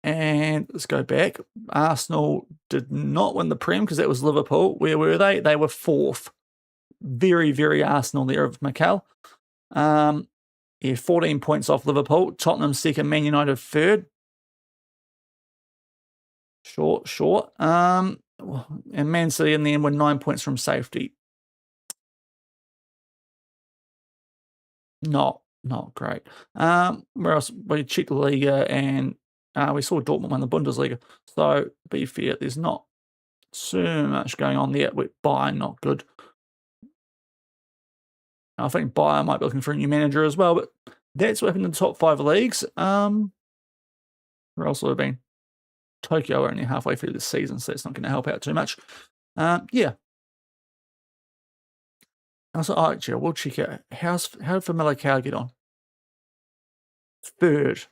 And let's go back. Arsenal did not win the Prem because that was Liverpool. Where were they? They were 4th. Very, very Arsenal there of Mikel. Yeah, 14 points off Liverpool. Tottenham 2nd, Man United 3rd. Short. And Man City in the end were 9 points from safety. Not great. Where else? We checked the Liga and we saw Dortmund win the Bundesliga. So, to be fair, there's not so much going on there. With Bayern, not good. I think Bayern might be looking for a new manager as well, but that's what happened in the top 5 leagues. Where else would have been? Tokyo are only halfway through the season, so that's not going to help out too much. Yeah. Also, oh, actually, we'll check out how did Famalicão get on? Third.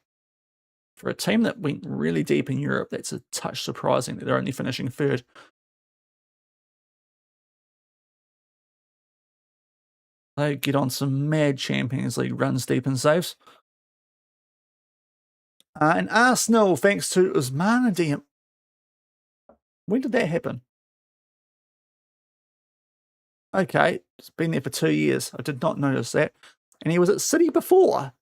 For a team that went really deep in Europe, that's a touch surprising that they're only finishing third. They get on some mad Champions League runs deep in saves. And Arsenal, thanks to Usman Diem. When did that happen? Okay, it's been there for 2 years. I did not notice that. And he was at City before.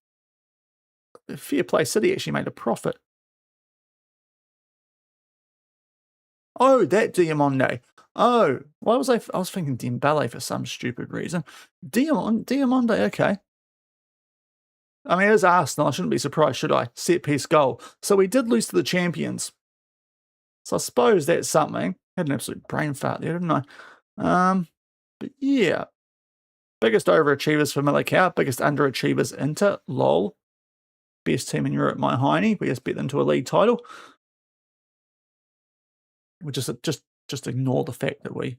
Fair play, City actually made a profit. Oh, that Diamonde. Oh, why was I was thinking Dembele for some stupid reason. Diamonde, okay. I mean, it is Arsenal. I shouldn't be surprised, should I? Set piece goal. So we did lose to the champions. So I suppose that's something. Had an absolute brain fart there, didn't I? But yeah. Biggest overachievers for Millicao. Biggest underachievers Inter. Lol. Best team in Europe, my hiney. We just beat them to a league title. We just ignore the fact that we,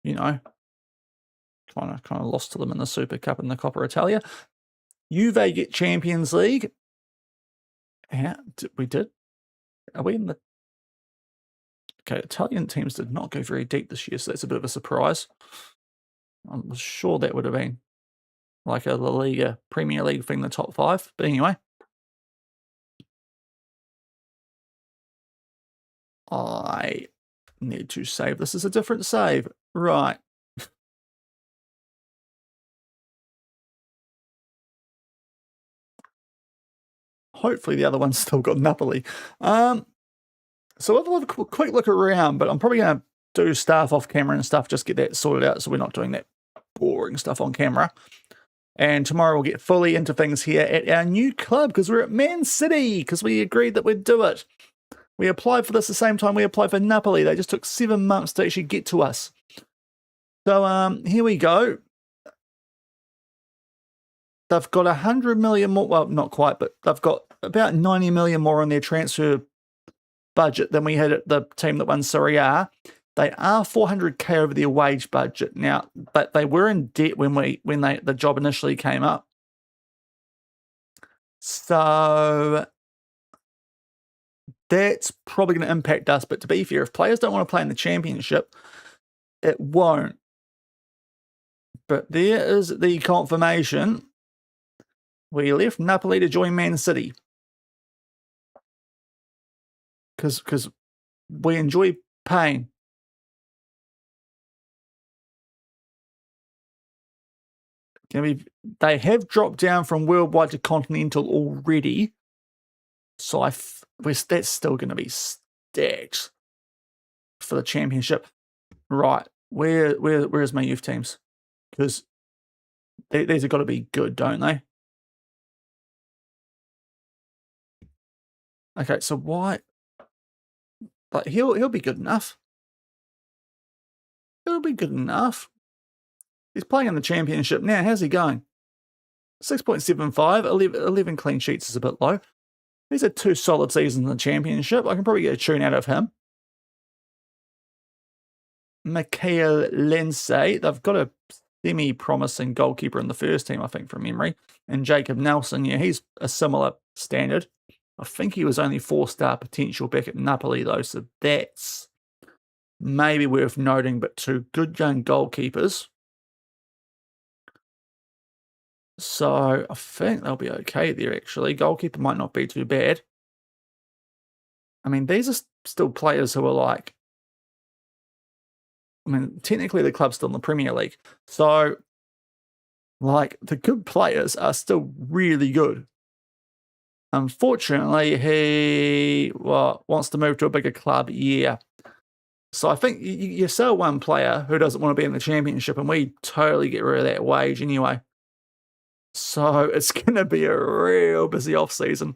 you know, kind of lost to them in the Super Cup and the Coppa Italia. Juve get Champions League. Yeah, we did. Are we in the... Okay, Italian teams did not go very deep this year, so that's a bit of a surprise. I'm sure that would have been like a La Liga, Premier League thing, the top 5. But anyway. I need to save. This is a different save. Right. Hopefully the other one's still got Napoli. So we'll have a quick look around, but I'm probably going to do stuff off camera and stuff, just get that sorted out so we're not doing that boring stuff on camera. And tomorrow we'll get fully into things here at our new club because we're at Man City because we agreed that we'd do it. We applied for this the same time we applied for Napoli. They just took 7 months to actually get to us. So here we go. They've got 100 million more, well, not quite, but they've got about 90 million more on their transfer budget than we had at the team that won Serie A. They are 400k over their wage budget now, but they were in debt when the job initially came up. So that's probably going to impact us. But to be fair, if players don't want to play in the championship, it won't. But there is the confirmation. We left Napoli to join Man City. Because we enjoy pain. They have dropped down from worldwide to continental already. So that's still going to be stacked for the championship. Right. Where's my youth teams? Because these have got to be good, don't they? Okay, so why? But he'll be good enough. He'll be good enough. He's playing in the championship now. How's he going? 6.75, 11 clean sheets is a bit low. He's had 2 solid seasons in the championship. I can probably get a tune out of him. Mikhail Lense. They've got a semi-promising goalkeeper in the first team, I think, from memory. And Jacob Nelson, yeah, he's a similar standard. I think he was only 4-star potential back at Napoli, though, so that's maybe worth noting, but 2 good young goalkeepers. So I think they'll be okay there, actually. Goalkeeper might not be too bad. I mean, these are still players who are like... I mean, technically the club's still in the Premier League. So, like, the good players are still really good. Unfortunately, he wants to move to a bigger club, yeah. So I think you sell one player who doesn't want to be in the championship, and we totally get rid of that wage anyway. So it's going to be a real busy off-season.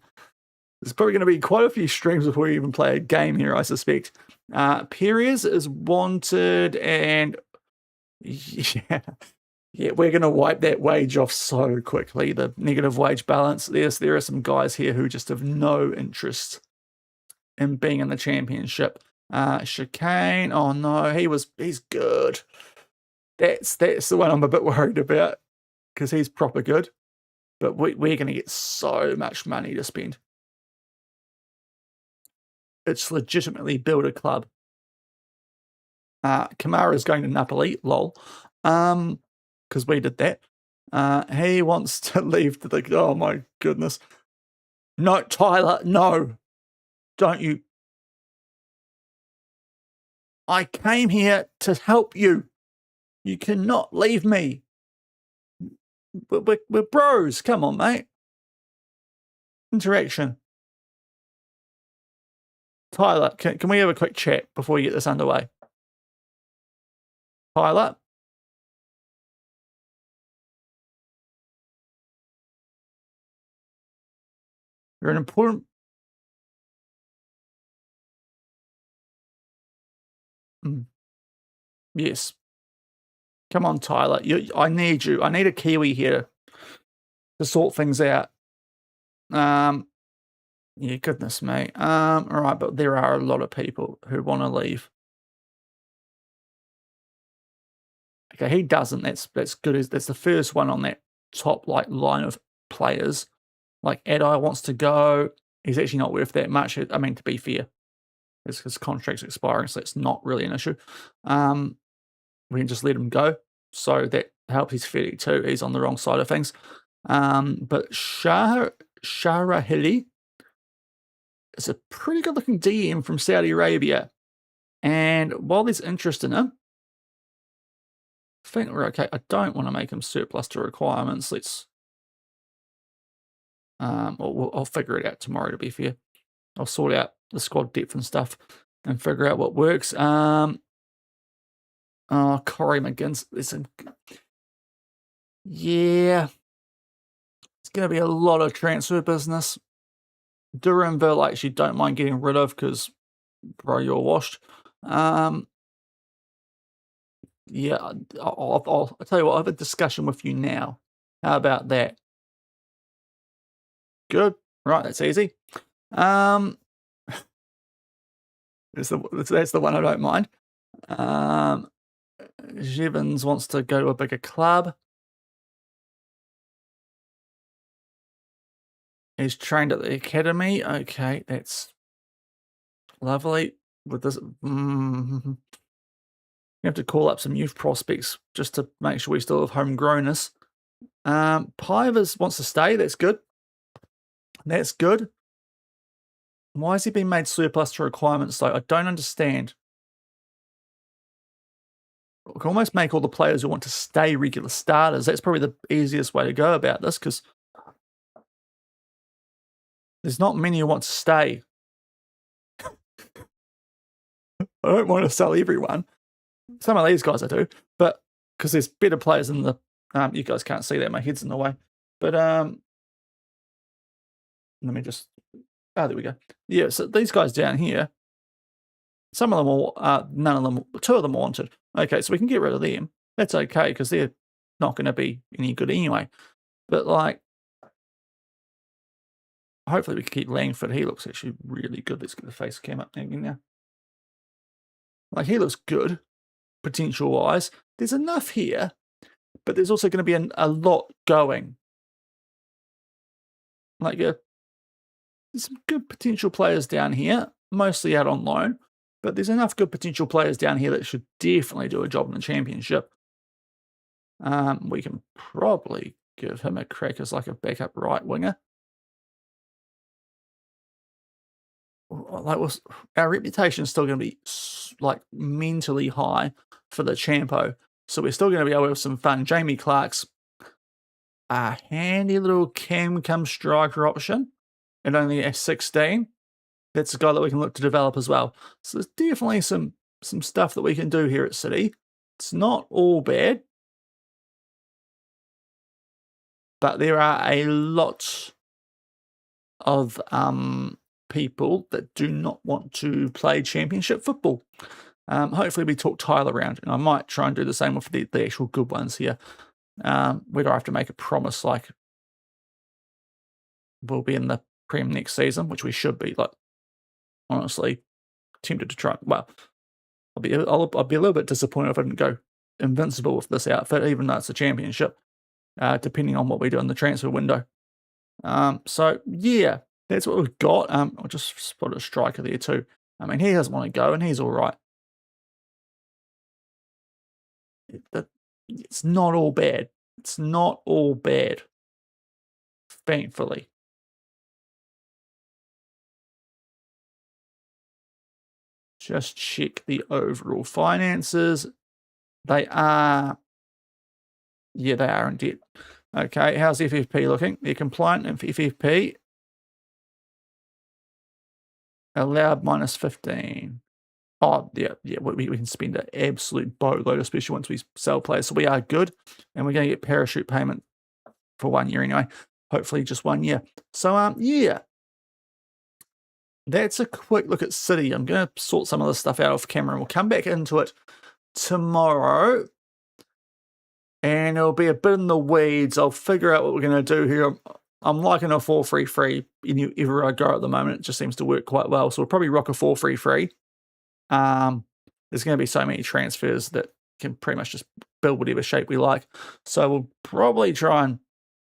There's probably going to be quite a few streams before we even play a game here, I suspect. Perez is wanted, and yeah, we're going to wipe that wage off so quickly, the negative wage balance. There are some guys here who just have no interest in being in the championship. Chicane, oh no, he's good. That's the one I'm a bit worried about because he's proper good. But we're going to get so much money to spend. It's legitimately build a club. Kamara's going to Napoli, lol. Because we did that. He wants to leave the. Oh my goodness. No, Tyler, no. Don't you. I came here to help you. You cannot leave me. We're bros. Come on, mate. Interaction. Tyler, can we have a quick chat before we get this underway? Tyler? You're an important... Yes. Come on, Tyler. I need you. I need a Kiwi here to sort things out. Yeah, goodness me. All right, but there are a lot of people who want to leave. Okay, he doesn't. That's good. That's the first one on that top line of players. Like Adai wants to go. He's actually not worth that much. I mean, to be fair, his contract's expiring, so it's not really an issue. We can just let him go. So that helps his 32. He's on the wrong side of things. But Sharahili is a pretty good looking DM from Saudi Arabia. And while there's interest in him, I think we're okay. I don't want to make him surplus to requirements. Let's I'll figure it out tomorrow, to be fair. I'll sort out the squad depth and stuff and figure out what works. Corey McGinn's. Listen, yeah, it's going to be a lot of transfer business. Duranville, I actually don't mind getting rid of because, bro, you're washed. Yeah, I'll tell you what, I have a discussion with you now. How about that? Good. Right, that's easy. That's the one I don't mind. Jevons wants to go to a bigger club. He's trained at the academy. Okay, that's lovely. With this, you have to call up some youth prospects just to make sure we still have homegrownness. Pivers wants to stay. That's good. That's good. Why has he been made surplus to requirements, though? I don't understand. We can almost make all the players who want to stay regular starters. That's probably the easiest way to go about this, because there's not many who want to stay. I don't want to sell everyone. Some of these guys I do, but because there's better players in the... you guys can't see that. My head's in the way. But let me just... Oh, there we go. Yeah, so these guys down here, some of them are... none of them... Two of them are wanted. Okay, so we can get rid of them. That's okay, because they're not going to be any good anyway. But, like... Hopefully we can keep Langford. He looks actually really good. Let's get the face cam up again now. Like, he looks good, potential-wise. There's enough here, but there's also going to be a lot going. Like, there's some good potential players down here, mostly out on loan, but there's enough good potential players down here that should definitely do a job in the championship. We can probably give him a crack as like a backup right winger. Like, our reputation is still going to be like mentally high for the Champo, so we're still going to be able to have some fun. Jamie Clark's a handy little come striker option, and only S16. That's a guy that we can look to develop as well. So there's definitely some stuff that we can do here at City. It's not all bad, but there are a lot of people that do not want to play championship football. Hopefully we talk Tyler around, and I might try and do the same with the actual good ones here. Whether I have to make a promise like we'll be in the Prem next season, which we should be. Like, honestly, tempted to try. Well, I'll be a little bit disappointed if I didn't go invincible with this outfit, even though it's a championship, depending on what we do in the transfer window. So yeah, that's what we've got. I'll just spot a striker there too. I mean, he doesn't want to go, and he's all right. It's not all bad. It's not all bad, thankfully. Just check the overall finances. They are, yeah, they are in debt. Okay, how's FFP looking? They're compliant in FFP. Allowed -15. Oh, yeah, we can spend an absolute boatload, especially once we sell players. So we are good, and we're going to get parachute payment for 1 year anyway. Hopefully just 1 year. So, yeah. That's a quick look at City. I'm going to sort some of this stuff out off camera, and we'll come back into it tomorrow. And it'll be a bit in the weeds. I'll figure out what we're going to do here. I'm liking a 4-3-3 everywhere I go at the moment. It just seems to work quite well. So we'll probably rock a 4-3-3. There's going to be so many transfers that can pretty much just build whatever shape we like. So we'll probably try and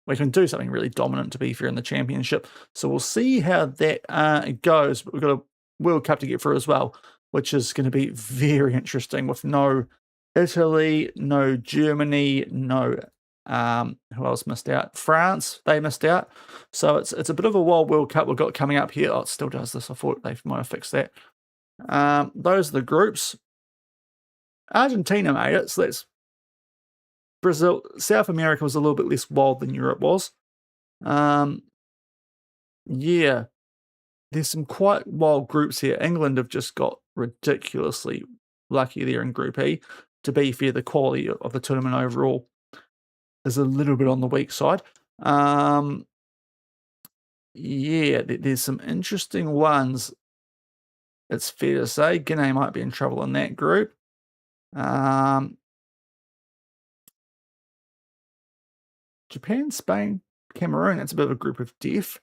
we can do something really dominant to be fair in the championship. So we'll see how that goes. But we've got a World Cup to get through as well, which is going to be very interesting with no Italy, no Germany, no who else missed out? France, they missed out. So it's a bit of a wild World Cup we've got coming up here. Oh, it still does this. I thought they might have fixed that. Those are the groups. Argentina made it, so that's Brazil. South America was a little bit less wild than Europe was. Yeah, there's some quite wild groups here. England have just got ridiculously lucky there in Group E. To be fair, the quality of the tournament overall is a little bit on the weak side. Yeah, there's some interesting ones. It's fair to say Guinea might be in trouble in that group. Japan, Spain, Cameroon, that's a bit of a group of death.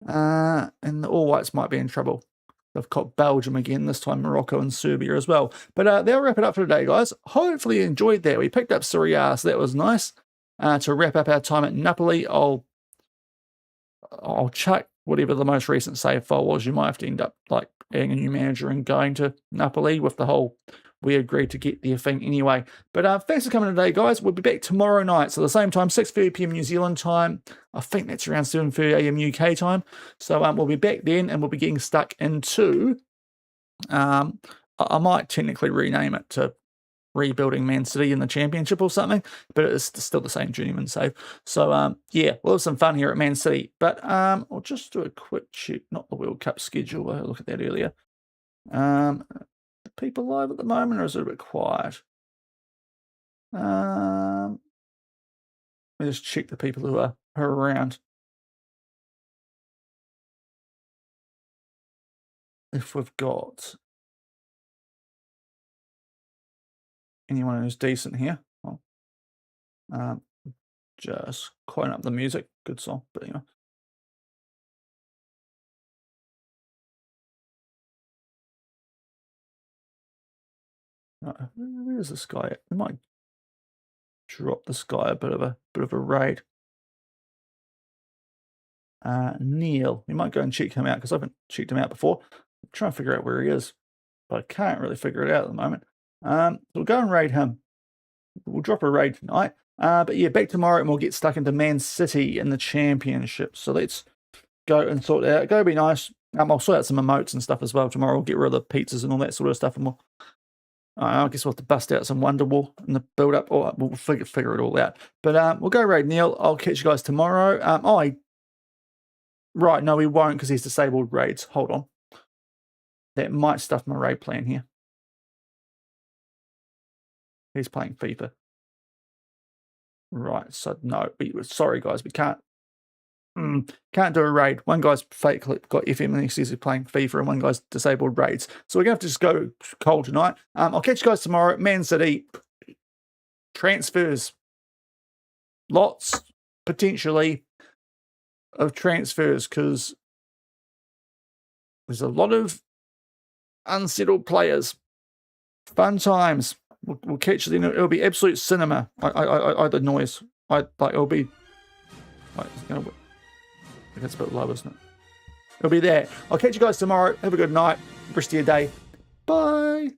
And the All Whites might be in trouble. They've got Belgium again, this time Morocco and Serbia as well. But that'll wrap it up for today, guys. Hopefully you enjoyed that. We picked up Serie A, so that was nice. To wrap up our time at Napoli, I'll chuck whatever the most recent save file was. You might have to end up like adding a new manager and going to Napoli with the whole we agreed to get there thing anyway. But thanks for coming today, guys. We'll be back tomorrow night. So the same time, 6:30 p.m. New Zealand time. I think that's around 7:30 a.m. UK time. So we'll be back then, and we'll be getting stuck into... I might technically rename it to Rebuilding Man City in the Championship or something, but it's still the same Journeyman save. So, yeah, we'll have some fun here at Man City. But I'll just do a quick check, not the World Cup schedule. I'll look at that earlier. People live at the moment, or is it a bit quiet? Let me just check the people who are around. If we've got anyone who's decent here. Well, just quieting up the music. Good song, but anyway. Where's this guy at? We might drop this guy a bit of a raid. Neil. We might go and check him out because I haven't checked him out before. I'm trying to figure out where he is, but I can't really figure it out at the moment. So we'll go and raid him. We'll drop a raid tonight. But yeah, back tomorrow and we'll get stuck into Man City in the Championship. So let's go and sort that out. Go be nice. I'll sort out some emotes and stuff as well tomorrow. We'll get rid of the pizzas and all that sort of stuff, and we'll... I guess we'll have to bust out some Wonderwall in the build-up, or we'll figure it all out. But we'll go raid Neil. I'll catch you guys tomorrow. Right, no, we won't because he's disabled raids. Hold on. That might stuff my raid plan here. He's playing FIFA. Right, so no. Sorry, guys, we can't do a raid. One guy's fake got FM26 is playing FIFA, and one guy's disabled raids. So we're going to have to just go cold tonight. I'll catch you guys tomorrow. Man City transfers. Lots, potentially, of transfers because there's a lot of unsettled players. Fun times. we'll catch it. It'll be absolute cinema. The noise. It'll be. That's a bit low, isn't it? It'll be there. I'll catch you guys tomorrow. Have a good night. Rest of your day. Bye.